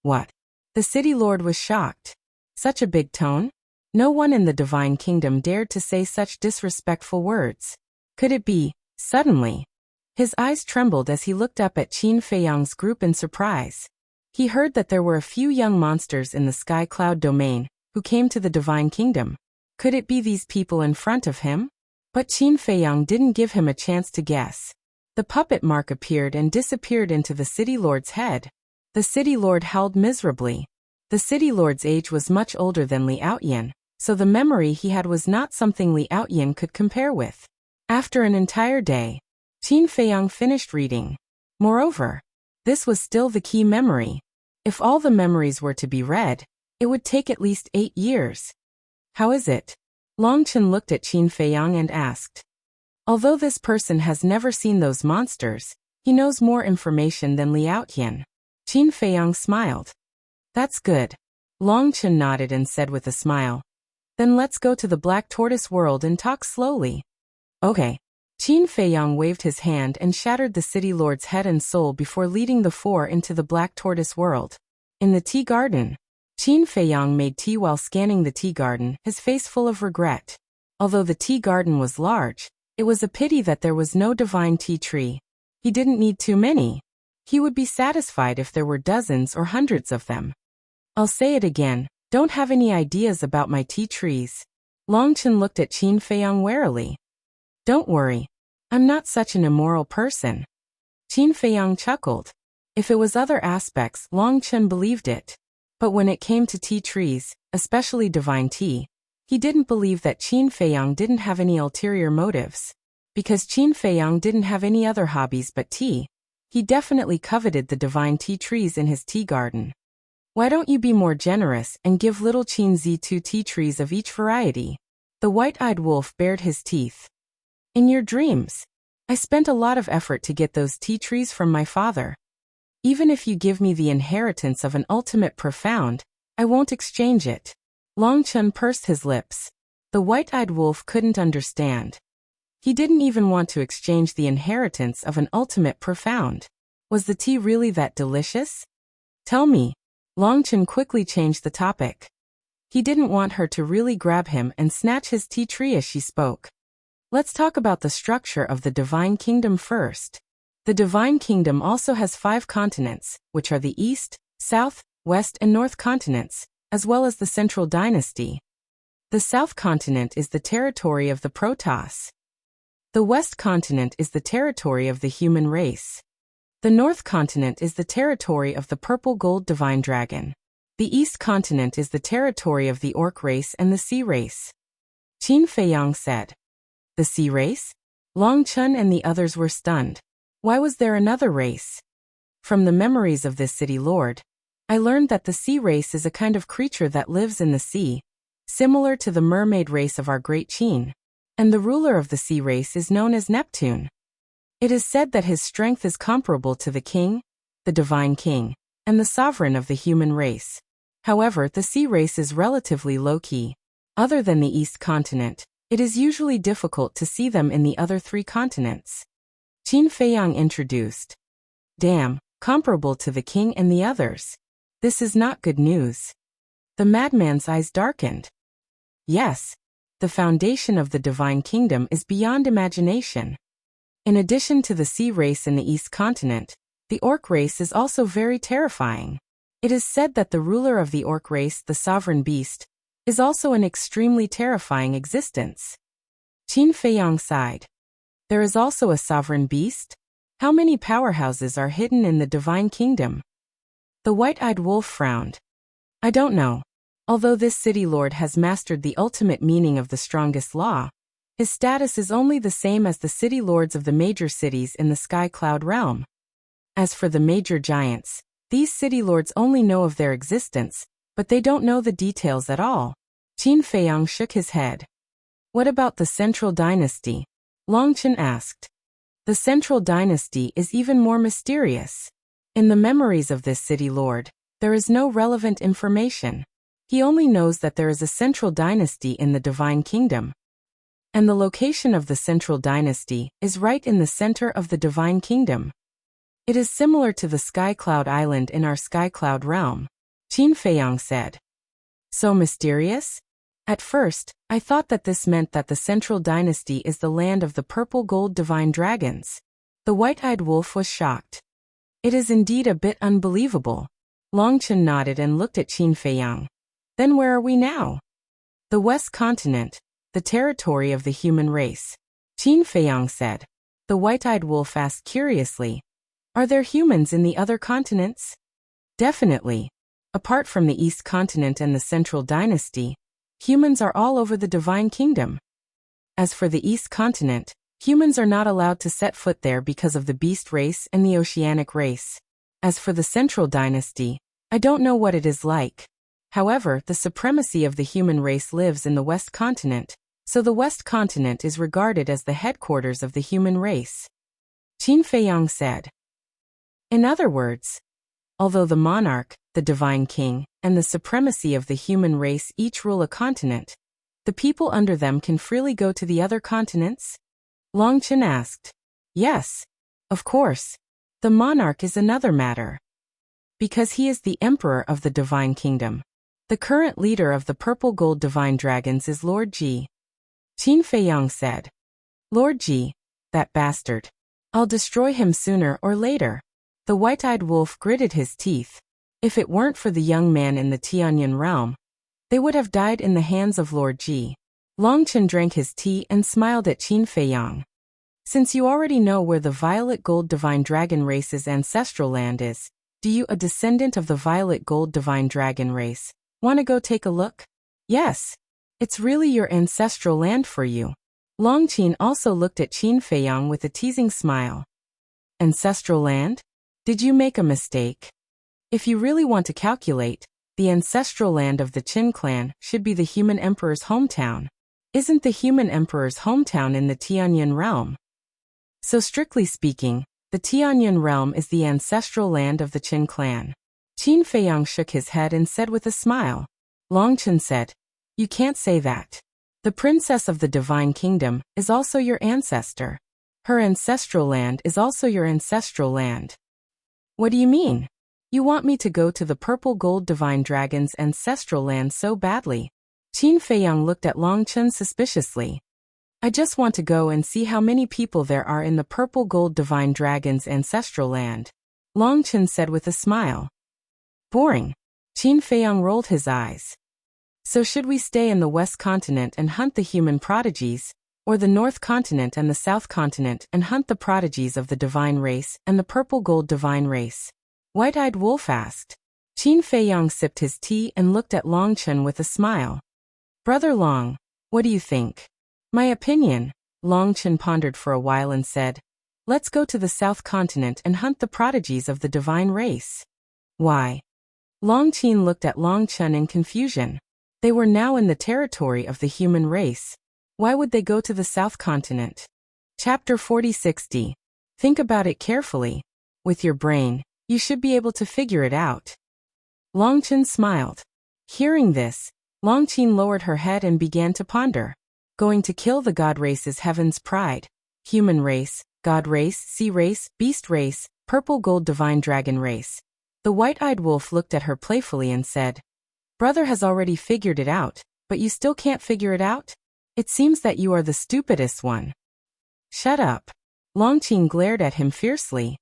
What? The city lord was shocked. Such a big tone? No one in the Divine Kingdom dared to say such disrespectful words. Could it be, suddenly? His eyes trembled as he looked up at Qin Feiyang's group in surprise. He heard that there were a few young monsters in the Sky Cloud domain who came to the Divine Kingdom. Could it be these people in front of him? But Qin Feiyang didn't give him a chance to guess. The puppet mark appeared and disappeared into the city lord's head. The city lord howled miserably. The city lord's age was much older than Li Outyin, so the memory he had was not something Li Outyin could compare with. After an entire day, Qin Feiyang finished reading. Moreover, this was still the key memory. If all the memories were to be read, it would take at least 8 years. How is it? Longchen looked at Qin Feiyang and asked. Although this person has never seen those monsters, he knows more information than Li Outyin. Qin Feiyang smiled. That's good. Longchen nodded and said with a smile. Then let's go to the Black Tortoise world and talk slowly. Okay. Qin Feiyang waved his hand and shattered the city lord's head and soul before leading the four into the Black Tortoise world. In the tea garden, Qin Feiyang made tea while scanning the tea garden, his face full of regret. Although the tea garden was large, it was a pity that there was no divine tea tree. He didn't need too many. He would be satisfied if there were dozens or hundreds of them. I'll say it again, don't have any ideas about my tea trees. Longchen looked at Qin Feiyang warily. Don't worry. I'm not such an immoral person. Qin Feiyang chuckled. If it was other aspects, Longchen believed it. But when it came to tea trees, especially divine tea, he didn't believe that Qin Feiyang didn't have any ulterior motives. Because Qin Feiyang didn't have any other hobbies but tea, he definitely coveted the divine tea trees in his tea garden. Why don't you be more generous and give little Qin Zi 2 tea trees of each variety? The white-eyed wolf bared his teeth. In your dreams. I spent a lot of effort to get those tea trees from my father. Even if you give me the inheritance of an ultimate profound, I won't exchange it. Longchen pursed his lips. The white-eyed wolf couldn't understand. He didn't even want to exchange the inheritance of an ultimate profound. Was the tea really that delicious? Tell me. Longchen quickly changed the topic. He didn't want her to really grab him and snatch his tea tree as she spoke. Let's talk about the structure of the Divine Kingdom first. The Divine Kingdom also has 5 continents, which are the East, South, West and North continents, as well as the Central Dynasty. The South continent is the territory of the Protoss. The West continent is the territory of the human race. The North continent is the territory of the Purple Gold Divine Dragon. The East continent is the territory of the Orc race and the Sea race. Qin Feiyang said. The Sea race? Longchen and the others were stunned. Why was there another race? From the memories of this city lord, I learned that the Sea race is a kind of creature that lives in the sea, similar to the mermaid race of our great Qin. and the ruler of the sea race is known as Neptune. It is said that his strength is comparable to the king, the divine king, and the sovereign of the human race. However, the sea race is relatively low-key. Other than the East continent, it is usually difficult to see them in the other 3 continents. Qin Feiyang introduced. Damn, comparable to the king and the others. This is not good news. The madman's eyes darkened. Yes, the foundation of the divine kingdom is beyond imagination. In addition to the sea race in the East continent, the orc race is also very terrifying. It is said that the ruler of the orc race, the sovereign beast, is also an extremely terrifying existence. Qin Feiyang sighed. There is also a sovereign beast? How many powerhouses are hidden in the divine kingdom? The white-eyed wolf frowned. I don't know. Although this city lord has mastered the ultimate meaning of the strongest law, his status is only the same as the city lords of the major cities in the Sky Cloud realm. As for the major giants, these city lords only know of their existence, but they don't know the details at all. Qin Feiyang shook his head. What about the Central Dynasty? Longchen asked. The Central Dynasty is even more mysterious. In the memories of this city lord, there is no relevant information. He only knows that there is a Central Dynasty in the Divine Kingdom. And the location of the Central Dynasty is right in the center of the Divine Kingdom. It is similar to the Sky Cloud Island in our Sky Cloud realm, Qin Feiyang said. So mysterious? At first, I thought that this meant that the Central Dynasty is the land of the purple gold divine dragons. The white-eyed wolf was shocked. It is indeed a bit unbelievable. Longchen nodded and looked at Qin Feiyang. Then where are we now? The West Continent, the territory of the human race. Qin Feiyang said. The white-eyed wolf asked curiously, are there humans in the other continents? Definitely. Apart from the East Continent and the Central Dynasty, humans are all over the Divine Kingdom. As for the East Continent, humans are not allowed to set foot there because of the Beast race and the Oceanic race. As for the Central Dynasty, I don't know what it is like. However, the supremacy of the human race lives in the West Continent, so the West Continent is regarded as the headquarters of the human race. Qin Feiyang said. In other words, although the monarch, the divine king, and the supremacy of the human race each rule a continent, the people under them can freely go to the other continents? Longchen asked. Yes, of course. The monarch is another matter. Because he is the emperor of the divine kingdom. The current leader of the purple gold divine dragons is Lord Ji. Qin Feiyang said. Lord Ji, that bastard. I'll destroy him sooner or later. The white-eyed wolf gritted his teeth. If it weren't for the young man in the Tianyan realm, they would have died in the hands of Lord Ji. Longchen drank his tea and smiled at Qin Feiyang. Since you already know where the violet gold divine dragon race's ancestral land is, do you, a descendant of the violet gold divine dragon race, want to go take a look? Yes. It's really your ancestral land for you. Longchen also looked at Qin Feiyang with a teasing smile. Ancestral land? Did you make a mistake? If you really want to calculate, the ancestral land of the Qin clan should be the human emperor's hometown. Isn't the human emperor's hometown in the Tianyan realm? So strictly speaking, the Tianyan realm is the ancestral land of the Qin clan. Qin Feiyang shook his head and said with a smile. Longchen said, you can't say that. The princess of the divine kingdom is also your ancestor. Her ancestral land is also your ancestral land. What do you mean? You want me to go to the purple gold divine dragon's ancestral land so badly? Qin Feiyang looked at Longchen suspiciously. I just want to go and see how many people there are in the purple gold divine dragon's ancestral land. Longchen said with a smile. Boring. Qin Feiyang rolled his eyes. So should we stay in the West Continent and hunt the human prodigies, or the North Continent and the South Continent and hunt the prodigies of the divine race and the purple gold divine race? White-eyed wolf asked. Qin Feiyang sipped his tea and looked at Longchen with a smile. Brother Long, what do you think? My opinion, Longchen pondered for a while and said, let's go to the South Continent and hunt the prodigies of the divine race. Why? Longchen looked at Longchen in confusion. They were now in the territory of the human race. Why would they go to the South Continent? Chapter 4060. Think about it carefully. With your brain, you should be able to figure it out. Longchen smiled. Hearing this, Longqin lowered her head and began to ponder. Going to kill the god race is heaven's pride. Human race, god race, sea race, beast race, purple gold divine dragon race. The white-eyed wolf looked at her playfully and said, Brother has already figured it out, but you still can't figure it out? It seems that you are the stupidest one. Shut up. Longqin glared at him fiercely.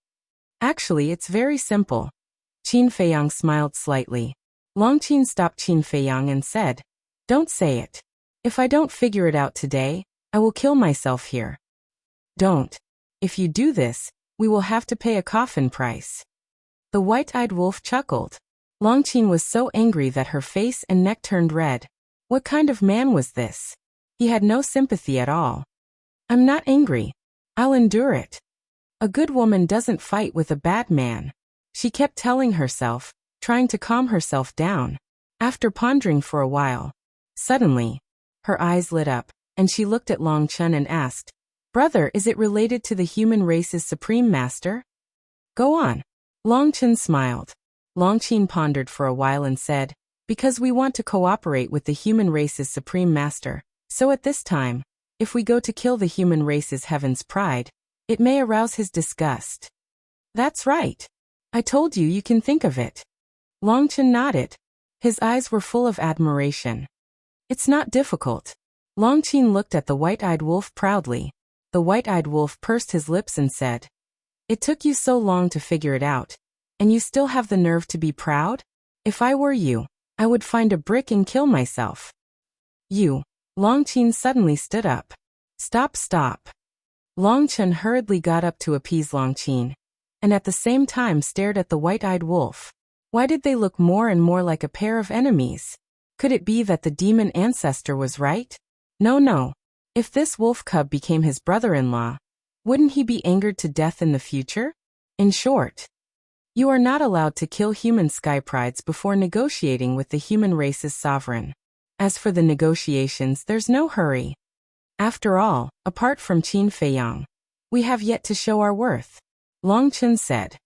Actually, it's very simple. Qin Feiyang smiled slightly. Longqin stopped Qin Feiyang and said, Don't say it. If I don't figure it out today, I will kill myself here. Don't. If you do this, we will have to pay a coffin price. The white-eyed wolf chuckled. Longqin was so angry that her face and neck turned red. What kind of man was this? He had no sympathy at all. I'm not angry. I'll endure it. A good woman doesn't fight with a bad man. She kept telling herself, trying to calm herself down. After pondering for a while, suddenly, her eyes lit up, and she looked at Longchen and asked, Brother, is it related to the human race's supreme master? Go on. Longchen smiled. Longqin pondered for a while and said, Because we want to cooperate with the human race's supreme master, so at this time, if we go to kill the human race's heaven's pride, it may arouse his disgust. That's right. I told you can think of it. Longchen nodded. His eyes were full of admiration. It's not difficult. Longqin looked at the white-eyed wolf proudly. The white-eyed wolf pursed his lips and said, It took you so long to figure it out, and you still have the nerve to be proud? If I were you, I would find a brick and kill myself. You. Longqin suddenly stood up. Stop. Longchen hurriedly got up to appease Longqin, and at the same time stared at the white-eyed wolf. Why did they look more and more like a pair of enemies? Could it be that the demon ancestor was right? No. If this wolf cub became his brother-in-law, wouldn't he be angered to death in the future? In short, you are not allowed to kill human sky prides before negotiating with the human race's sovereign. As for the negotiations, there's no hurry. After all, apart from Qin Feiyang, we have yet to show our worth. Longchen said.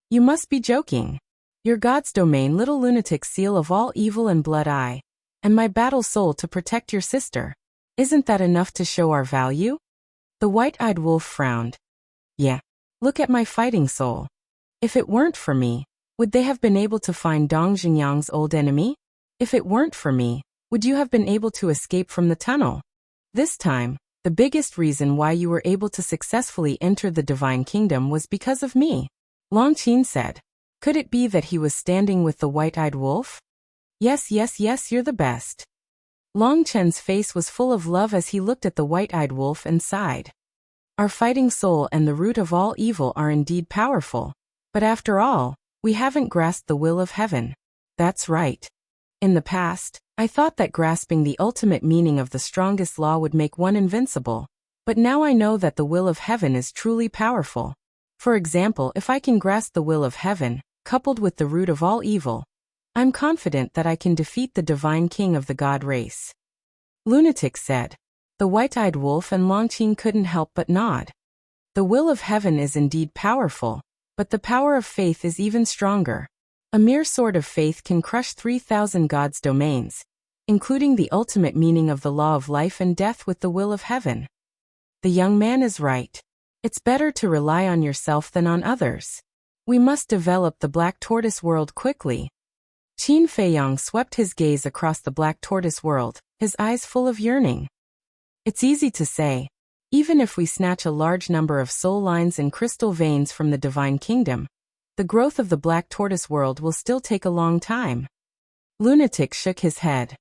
You must be joking. Your god's domain, little lunatic, seal of all evil and blood, and my battle soul to protect your sister. Isn't that enough to show our value? The white-eyed wolf frowned. Yeah. Look at my fighting soul. If it weren't for me, would they have been able to find Dong Xingyang's old enemy? If it weren't for me, would you have been able to escape from the tunnel? This time, the biggest reason why you were able to successfully enter the Divine Kingdom was because of me. Longqin said. Could it be that he was standing with the white-eyed wolf? Yes, you're the best. Longchen's face was full of love as he looked at the white-eyed wolf and sighed. Our fighting soul and the root of all evil are indeed powerful. But after all, we haven't grasped the will of heaven. That's right. In the past, I thought that grasping the ultimate meaning of the strongest law would make one invincible. But now I know that the will of heaven is truly powerful. For example, if I can grasp the will of heaven, coupled with the root of all evil, I'm confident that I can defeat the divine king of the god race. Lunatic said. The white-eyed wolf and Longqin couldn't help but nod. The will of heaven is indeed powerful, but the power of faith is even stronger. A mere sword of faith can crush 3,000 gods' domains, including the ultimate meaning of the law of life and death with the will of heaven. The young man is right. It's better to rely on yourself than on others. We must develop the Black Tortoise world quickly. Qin Feiyang swept his gaze across the Black Tortoise world, his eyes full of yearning. It's easy to say. Even if we snatch a large number of soul lines and crystal veins from the Divine Kingdom, the growth of the Black Tortoise world will still take a long time. Lunatic shook his head.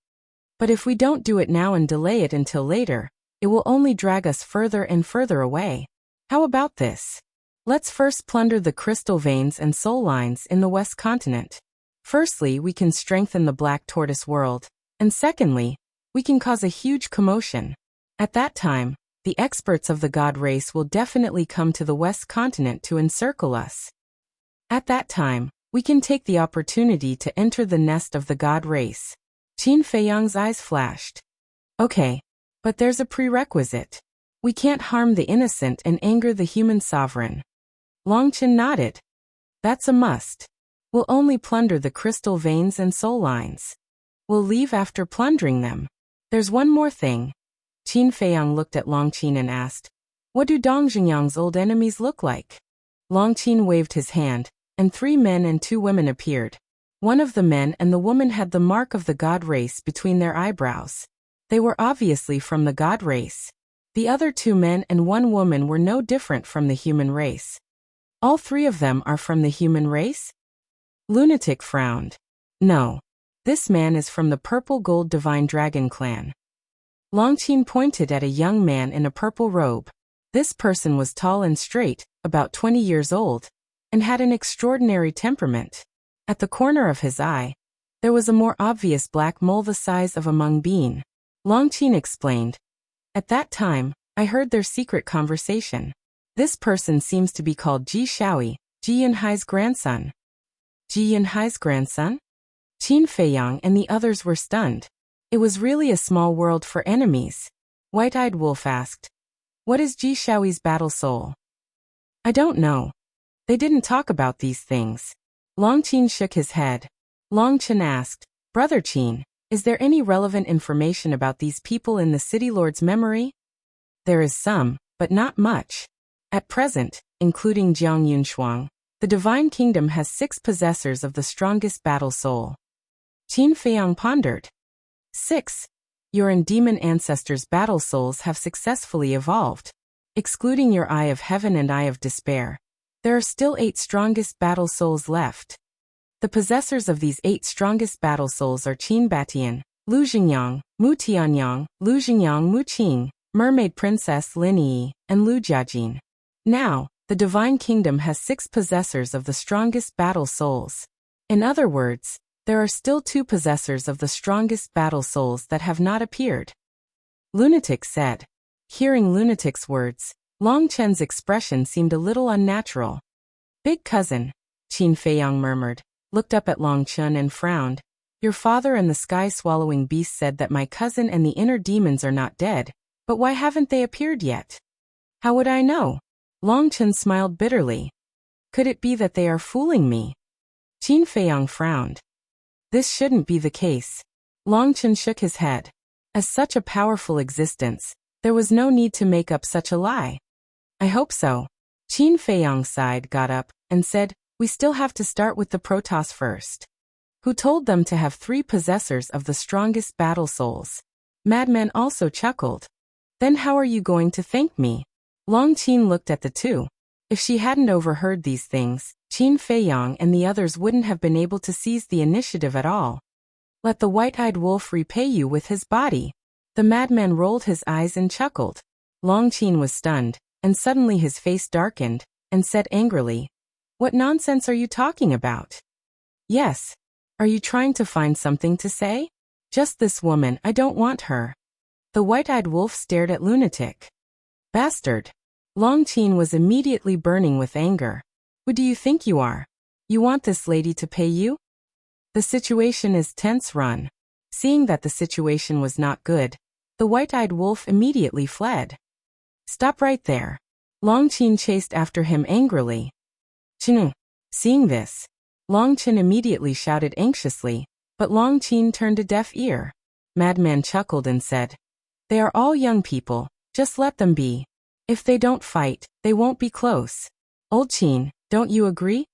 But if we don't do it now and delay it until later, it will only drag us further and further away. How about this? Let's first plunder the crystal veins and soul lines in the West Continent. Firstly, we can strengthen the Black Tortoise world, and secondly, we can cause a huge commotion. At that time, the experts of the god race will definitely come to the West Continent to encircle us. At that time, we can take the opportunity to enter the nest of the god race. Qin Feiyang's eyes flashed. Okay, But there's a prerequisite. We can't harm the innocent and anger the human sovereign. Longchen nodded. That's a must. We'll only plunder the crystal veins and soul lines. We'll leave after plundering them. There's one more thing. Qin Feiyang looked at Longqin and asked, what do Dong Xingyang's old enemies look like? Longqin waved his hand, and 3 men and 2 women appeared. One of the men and the woman had the mark of the god race between their eyebrows. They were obviously from the god race. The other 2 men and 1 woman were no different from the human race. All 3 of them are from the human race? Lunatic frowned. No. This man is from the Purple Gold Divine Dragon clan. Longqin pointed at a young man in a purple robe. This person was tall and straight, about 20 years old, and had an extraordinary temperament. At the corner of his eye, there was a more obvious black mole the size of a mung bean. Longqin explained. At that time, I heard their secret conversation. This person seems to be called Ji Shaoi, Ji Yunhai's grandson. Ji Yunhai's grandson? Qin Feiyang and the others were stunned. It was really a small world for enemies. White-Eyed Wolf asked, what is Ji Shaoi's battle soul? I don't know. They didn't talk about these things. Longqin shook his head. Longchen asked, Brother Qin, is there any relevant information about these people in the city lord's memory? There is some, but not much. At present, including Jiang Yunshuang, the Divine Kingdom has 6 possessors of the strongest battle soul. Qin Feiyang pondered. 6. Your and demon ancestors' battle souls have successfully evolved. Excluding your Eye of Heaven and Eye of Despair, there are still 8 strongest battle souls left. The possessors of these 8 strongest battle souls are Qin Batian, Lu Xingyang, Mu Tianyang, Lu Xingyang Mu Qing, Mermaid Princess Lin Yi, and Lu Jiajin. Now, the Divine Kingdom has 6 possessors of the strongest battle souls. In other words, there are still 2 possessors of the strongest battle souls that have not appeared. Lunatic said. Hearing Lunatic's words, Longchen's expression seemed a little unnatural. Big cousin, Qin Feiyang murmured, looked up at Longchen and frowned. Your father and the sky-swallowing beast said that my cousin and the inner demons are not dead, but why haven't they appeared yet? How would I know? Longchen smiled bitterly. Could it be that they are fooling me? Qin Feiyang frowned. This shouldn't be the case. Longchen shook his head. As such a powerful existence, there was no need to make up such a lie. I hope so. Qin Feiyang sighed, got up, and said, we still have to start with the Protoss first. Who told them to have 3 possessors of the strongest battle souls? Madman also chuckled. Then how are you going to thank me? Longqin looked at the 2. If she hadn't overheard these things, Qin Feiyang and the others wouldn't have been able to seize the initiative at all. Let the white-eyed wolf repay you with his body. The madman rolled his eyes and chuckled. Longqin was stunned, and suddenly his face darkened, and said angrily, what nonsense are you talking about? Yes. Are you trying to find something to say? Just this woman, I don't want her. The white-eyed wolf stared at Lunatic. Bastard. Longqin was immediately burning with anger. Who do you think you are? You want this lady to pay you? The situation is tense, run. Seeing that the situation was not good, the white-eyed wolf immediately fled. Stop right there. Longqin chased after him angrily. Qin. Seeing this, Longqin immediately shouted anxiously, but Longqin turned a deaf ear. Madman chuckled and said, they are all young people, just let them be. If they don't fight, they won't be close. Old Qin, don't you agree?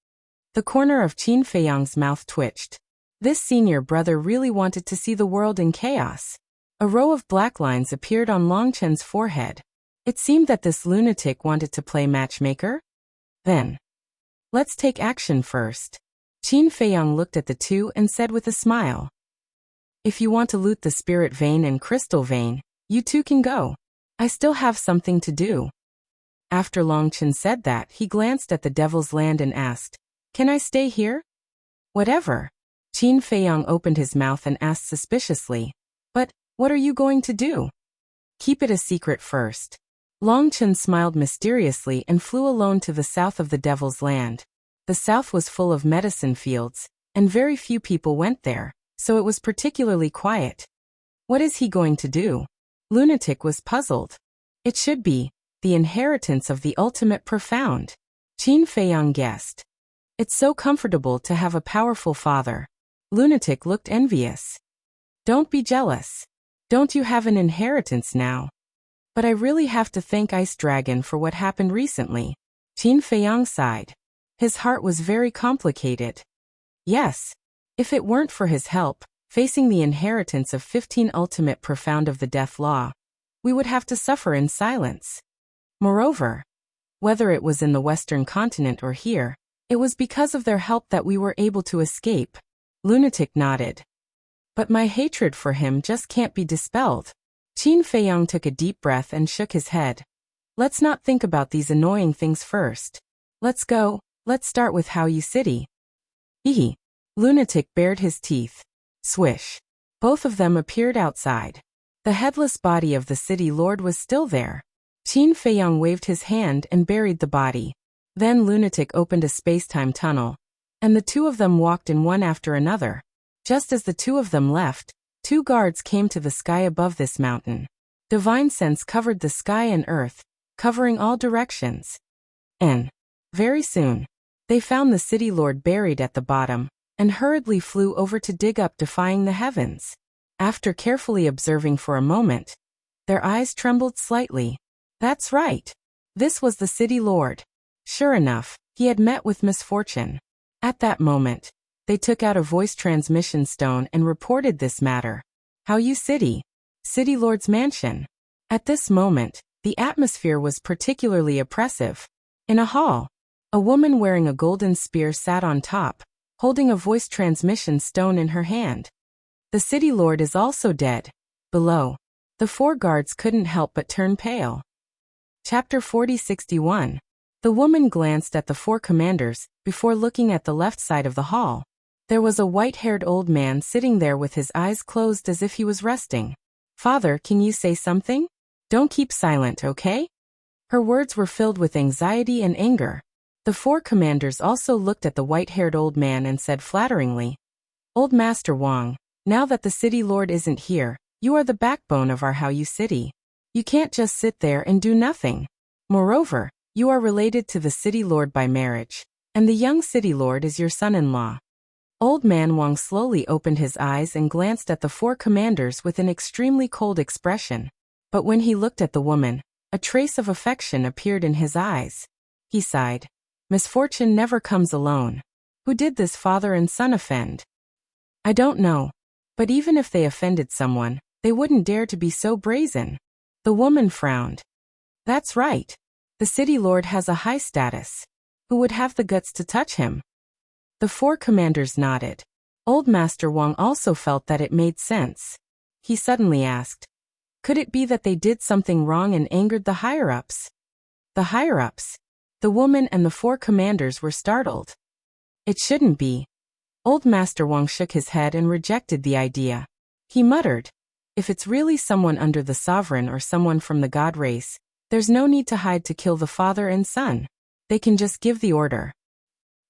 The corner of Qin Feiyang's mouth twitched. This senior brother really wanted to see the world in chaos. A row of black lines appeared on Longchen's forehead. It seemed that this lunatic wanted to play matchmaker. Then, let's take action first. Qin Feiyang looked at the 2 and said with a smile, if you want to loot the spirit vein and crystal vein, you 2 can go. I still have something to do. After Longchen said that, he glanced at the Devil's Land and asked, can I stay here? Whatever. Qin Feiyang opened his mouth and asked suspiciously, but, what are you going to do? Keep it a secret first. Longchen smiled mysteriously and flew alone to the south of the Devil's Land. The south was full of medicine fields, and very few people went there, so it was particularly quiet. What is he going to do? Lunatic was puzzled. It should be the inheritance of the ultimate profound. Qin Feiyang guessed. It's so comfortable to have a powerful father. Lunatic looked envious. Don't be jealous. Don't you have an inheritance now? But I really have to thank Ice Dragon for what happened recently. Qin Feiyang sighed. His heart was very complicated. Yes. If it weren't for his help, facing the inheritance of 15 ultimate profound of the death law, we would have to suffer in silence. Moreover, whether it was in the Western continent or here, it was because of their help that we were able to escape. Lunatic nodded. But my hatred for him just can't be dispelled. Qin Feiyang took a deep breath and shook his head. Let's not think about these annoying things first. Let's go. Let's start with How You City. Lunatic bared his teeth. Swish. Both of them appeared outside. The headless body of the city lord was still there. Qin Feiyang waved his hand and buried the body. Then Lunatic opened a space-time tunnel, and the two of them walked in one after another. Just as the two of them left, 2 guards came to the sky above this mountain. Divine sense covered the sky and earth, covering all directions. And very soon, they found the city lord buried at the bottom, and hurriedly flew over to dig up, defying the heavens. After carefully observing for a moment, their eyes trembled slightly. That's right. This was the city lord. Sure enough, he had met with misfortune. At that moment, they took out a voice transmission stone and reported this matter. How You City. City Lord's mansion. At this moment, the atmosphere was particularly oppressive. In a hall, a woman wearing a golden spear sat on top, holding a voice transmission stone in her hand. The city lord is also dead. Below, the 4 guards couldn't help but turn pale. Chapter 4061. The woman glanced at the 4 commanders before looking at the left side of the hall. There was a white-haired old man sitting there with his eyes closed as if he was resting. Father, can you say something? Don't keep silent, okay? Her words were filled with anxiety and anger. The 4 commanders also looked at the white-haired old man and said flatteringly, Old Master Wang, now that the city lord isn't here, you are the backbone of our How You City. You can't just sit there and do nothing. Moreover, you are related to the city lord by marriage, and the young city lord is your son-in-law. Old man Wang slowly opened his eyes and glanced at the 4 commanders with an extremely cold expression. But when he looked at the woman, a trace of affection appeared in his eyes. He sighed. Misfortune never comes alone. Who did this father and son offend? I don't know. But even if they offended someone, they wouldn't dare to be so brazen. The woman frowned. That's right. The city lord has a high status. Who would have the guts to touch him? The 4 commanders nodded. Old Master Wang also felt that it made sense. He suddenly asked, could it be that they did something wrong and angered the higher-ups? The higher-ups? The woman and the 4 commanders were startled. It shouldn't be. Old Master Wang shook his head and rejected the idea. He muttered, if it's really someone under the sovereign or someone from the god race, there's no need to hide to kill the father and son. They can just give the order.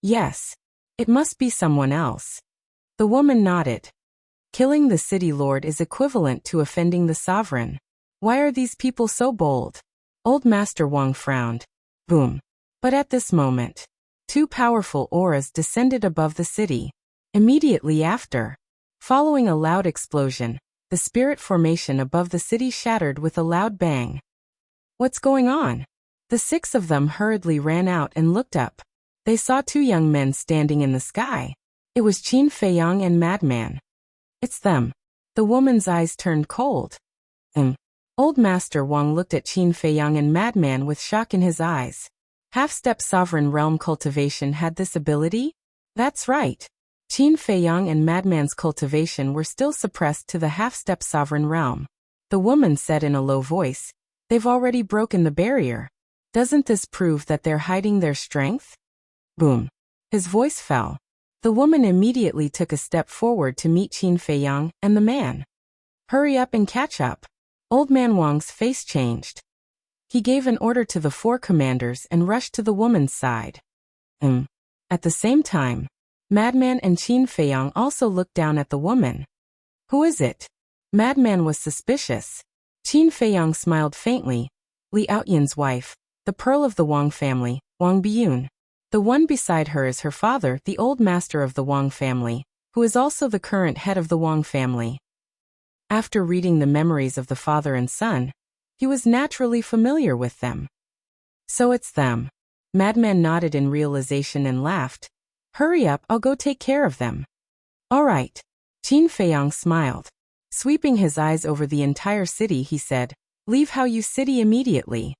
Yes. It must be someone else. The woman nodded. Killing the city lord is equivalent to offending the sovereign. Why are these people so bold? Old Master Wang frowned. Boom. But at this moment, 2 powerful auras descended above the city. Immediately after, following a loud explosion, the spirit formation above the city shattered with a loud bang. What's going on? The 6 of them hurriedly ran out and looked up. They saw 2 young men standing in the sky. It was Qin Feiyang and Madman. It's them. The woman's eyes turned cold. Old Master Wang looked at Qin Feiyang and Madman with shock in his eyes. Half-step sovereign realm cultivation had this ability? That's right. Qin Feiyang and Madman's cultivation were still suppressed to the half-step sovereign realm. The woman said in a low voice, they've already broken the barrier. Doesn't this prove that they're hiding their strength? Boom. His voice fell. The woman immediately took a step forward to meet Qin Feiyang and the man. Hurry up and catch up. Old Man Wang's face changed. He gave an order to the 4 commanders and rushed to the woman's side. At the same time, Madman and Qin Feiyang also looked down at the woman. Who is it? Madman was suspicious. Qin Feiyang smiled faintly. Li Aoyin's wife, the pearl of the Wang family, Wang Biyun. The one beside her is her father, the old master of the Wang family, who is also the current head of the Wang family. After reading the memories of the father and son, he was naturally familiar with them. So it's them. Madman nodded in realization and laughed. Hurry up, I'll go take care of them. All right. Qin Feiyang smiled. Sweeping his eyes over the entire city, he said, Leave Haoyu City immediately.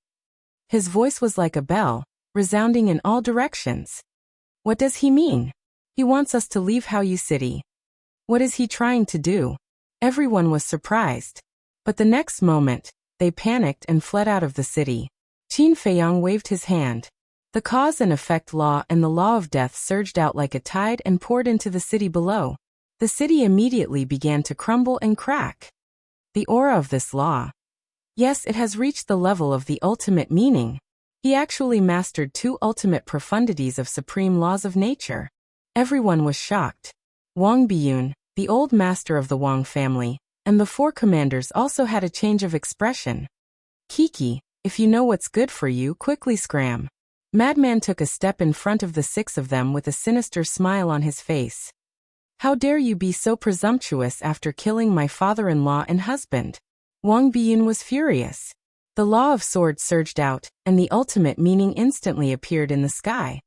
His voice was like a bell, resounding in all directions. What does he mean? He wants us to leave Haoyu City. What is he trying to do? Everyone was surprised. But the next moment, they panicked and fled out of the city. Qin Feiyang waved his hand. The cause and effect law and the law of death surged out like a tide and poured into the city below. The city immediately began to crumble and crack. The aura of this law. Yes, it has reached the level of the ultimate meaning. He actually mastered 2 ultimate profundities of supreme laws of nature. Everyone was shocked. Wang Biyun, the old master of the Wang family, and the 4 commanders also had a change of expression. Kiki, if you know what's good for you, quickly scram. Madman took a step in front of the 6 of them with a sinister smile on his face. How dare you be so presumptuous after killing my father-in-law and husband? Wang Biyun was furious. The law of swords surged out, and the ultimate meaning instantly appeared in the sky.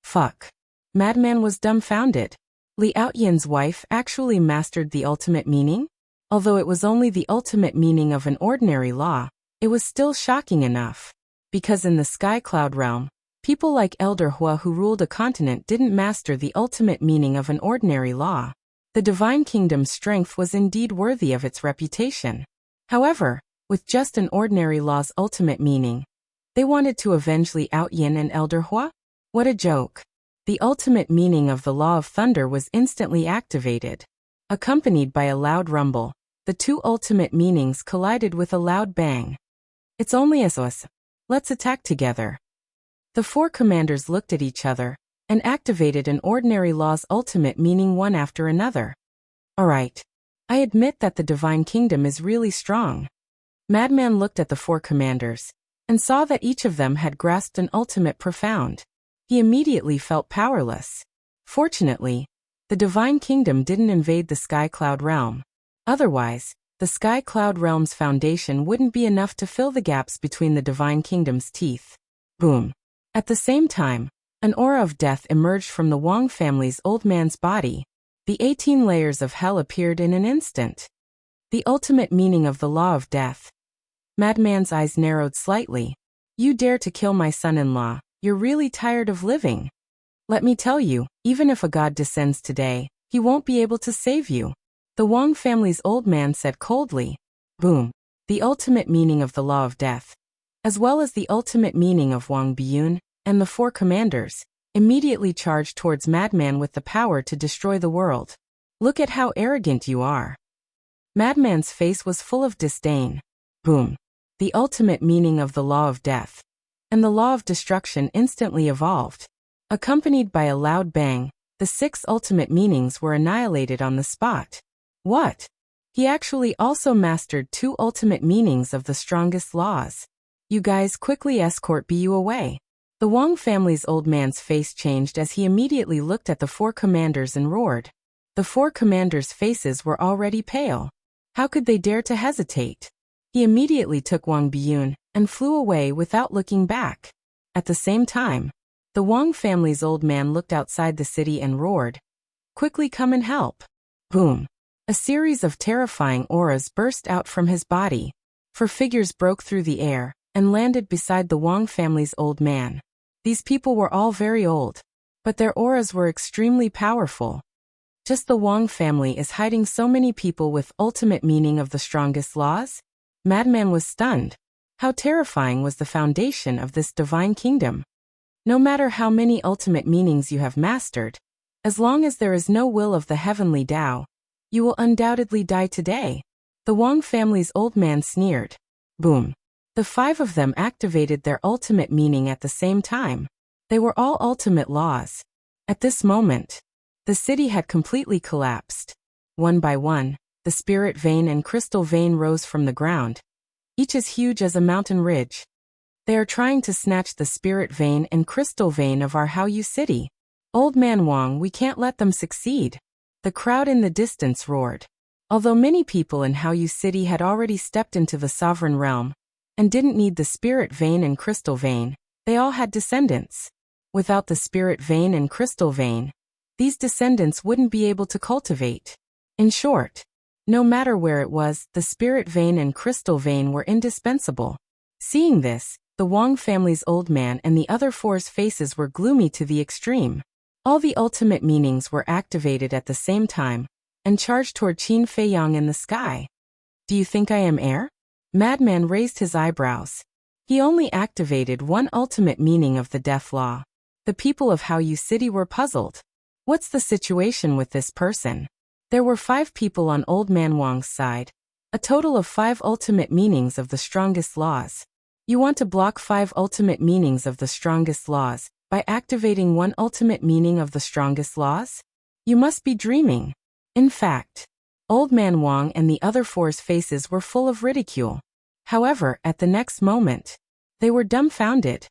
Fuck. Madman was dumbfounded. Li Aoyin's wife actually mastered the ultimate meaning? Although it was only the ultimate meaning of an ordinary law, it was still shocking enough. Because in the sky cloud realm, people like Elder Hua who ruled a continent didn't master the ultimate meaning of an ordinary law. The divine kingdom's strength was indeed worthy of its reputation. However, with just an ordinary law's ultimate meaning, they wanted to avenge Li Aoyin and Elder Hua? What a joke. The ultimate meaning of the law of thunder was instantly activated. Accompanied by a loud rumble, the 2 ultimate meanings collided with a loud bang. It's only us. Let's attack together. The 4 commanders looked at each other and activated an ordinary law's ultimate meaning one after another. Alright. I admit that the divine kingdom is really strong. Madman looked at the 4 commanders and saw that each of them had grasped an ultimate profound. He immediately felt powerless. Fortunately, the divine kingdom didn't invade the sky cloud realm. Otherwise, the sky cloud realm's foundation wouldn't be enough to fill the gaps between the divine kingdom's teeth. Boom. At the same time, an aura of death emerged from the Wang family's old man's body. The 18 layers of hell appeared in an instant. The ultimate meaning of the law of death. Madman's eyes narrowed slightly. You dare to kill my son-in-law, you're really tired of living. Let me tell you, even if a god descends today, he won't be able to save you. The Wang family's old man said coldly. Boom. The ultimate meaning of the law of death, as well as the ultimate meaning of Wang Biyun, and the 4 commanders, immediately charged towards Madman with the power to destroy the world. Look at how arrogant you are. Madman's face was full of disdain. Boom. The ultimate meaning of the law of death and the law of destruction instantly evolved. Accompanied by a loud bang, the 6 ultimate meanings were annihilated on the spot. What? He actually also mastered 2 ultimate meanings of the strongest laws. You guys quickly escort Bu away. The Wang family's old man's face changed as he immediately looked at the 4 commanders and roared. The 4 commanders' faces were already pale. How could they dare to hesitate? He immediately took Wang Biyun and flew away without looking back. At the same time, the Wang family's old man looked outside the city and roared. Quickly come and help. Boom. A series of terrifying auras burst out from his body. 4 figures broke through the air and landed beside the Wang family's old man. These people were all very old, but their auras were extremely powerful. Just the Wang family is hiding so many people with ultimate meaning of the strongest laws? Madman was stunned. How terrifying was the foundation of this divine kingdom? No matter how many ultimate meanings you have mastered, as long as there is no will of the heavenly Tao, you will undoubtedly die today. The Wang family's old man sneered. Boom. The 5 of them activated their ultimate meaning at the same time. They were all ultimate laws. At this moment, the city had completely collapsed. One by one, the spirit vein and crystal vein rose from the ground. each as huge as a mountain ridge. They are trying to snatch the spirit vein and crystal vein of our Haoyu city. Old man Wang, we can't let them succeed. The crowd in the distance roared. Although many people in Haoyu city had already stepped into the sovereign realm and didn't need the spirit vein and crystal vein, they all had descendants. Without the spirit vein and crystal vein, these descendants wouldn't be able to cultivate. In short, no matter where it was, the spirit vein and crystal vein were indispensable. Seeing this, the Wang family's old man and the other four's faces were gloomy to the extreme. All the ultimate meanings were activated at the same time and charged toward Qin Feiyang in the sky. Do you think I am heir? Madman raised his eyebrows. He only activated one ultimate meaning of the death law. The people of Haoyu City were puzzled. What's the situation with this person? There were 5 people on Old Man Wang's side. A total of 5 ultimate meanings of the strongest laws. You want to block 5 ultimate meanings of the strongest laws by activating one ultimate meaning of the strongest laws? You must be dreaming. In fact, Old Man Wang and the other 4's faces were full of ridicule. However, at the next moment, they were dumbfounded.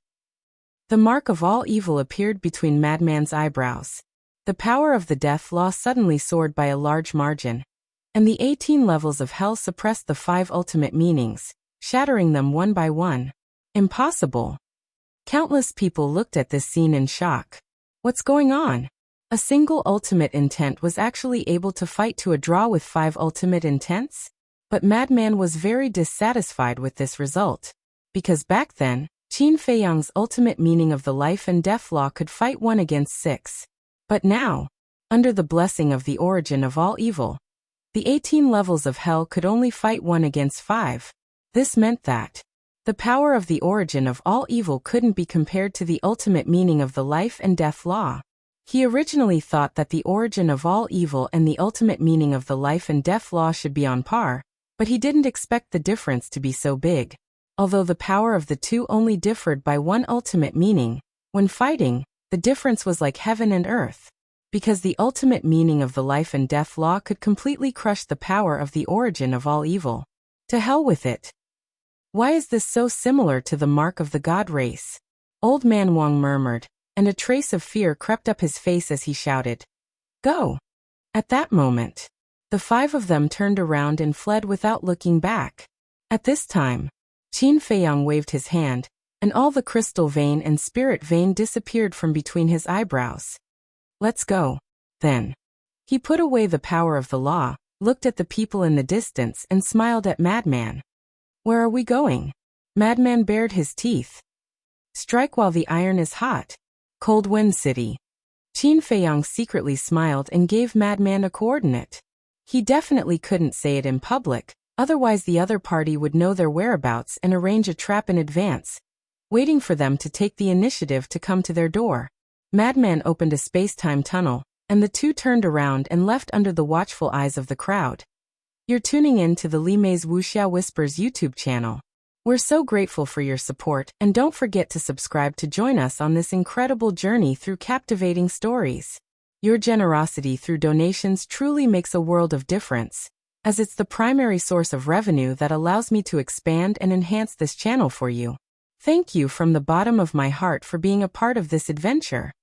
The mark of all evil appeared between Madman's eyebrows. The power of the death law suddenly soared by a large margin, and the 18 levels of hell suppressed the 5 ultimate meanings, shattering them one by one. Impossible. Countless people looked at this scene in shock. What's going on? A single ultimate intent was actually able to fight to a draw with 5 ultimate intents? But Madman was very dissatisfied with this result. Because back then, Qin Feiyang's ultimate meaning of the life and death law could fight 1 against 6. But now, under the blessing of the origin of all evil, the 18 levels of hell could only fight 1 against 5. This meant that the power of the origin of all evil couldn't be compared to the ultimate meaning of the life and death law. He originally thought that the origin of all evil and the ultimate meaning of the life and death law should be on par, but he didn't expect the difference to be so big. Although the power of the two only differed by 1 ultimate meaning, when fighting, the difference was like heaven and earth. Because the ultimate meaning of the life and death law could completely crush the power of the origin of all evil. To hell with it. Why is this so similar to the mark of the god race? Old Man Wang murmured, and a trace of fear crept up his face as he shouted, "Go!" At that moment, the 5 of them turned around and fled without looking back. At this time, Qin Feiyang waved his hand, and all the crystal vein and spirit vein disappeared from between his eyebrows. Let's go, then. He put away the power of the law, looked at the people in the distance and smiled at Madman. Where are we going? Madman bared his teeth. Strike while the iron is hot. Cold Wind City. Qin Feiyang secretly smiled and gave Madman a coordinate. He definitely couldn't say it in public, otherwise the other party would know their whereabouts and arrange a trap in advance, waiting for them to take the initiative to come to their door. Madman opened a space-time tunnel, and the two turned around and left under the watchful eyes of the crowd. You're tuning in to the Li Mei's Wuxia Whispers YouTube channel. We're so grateful for your support, and don't forget to subscribe to join us on this incredible journey through captivating stories. Your generosity through donations truly makes a world of difference, as it's the primary source of revenue that allows me to expand and enhance this channel for you. Thank you from the bottom of my heart for being a part of this adventure.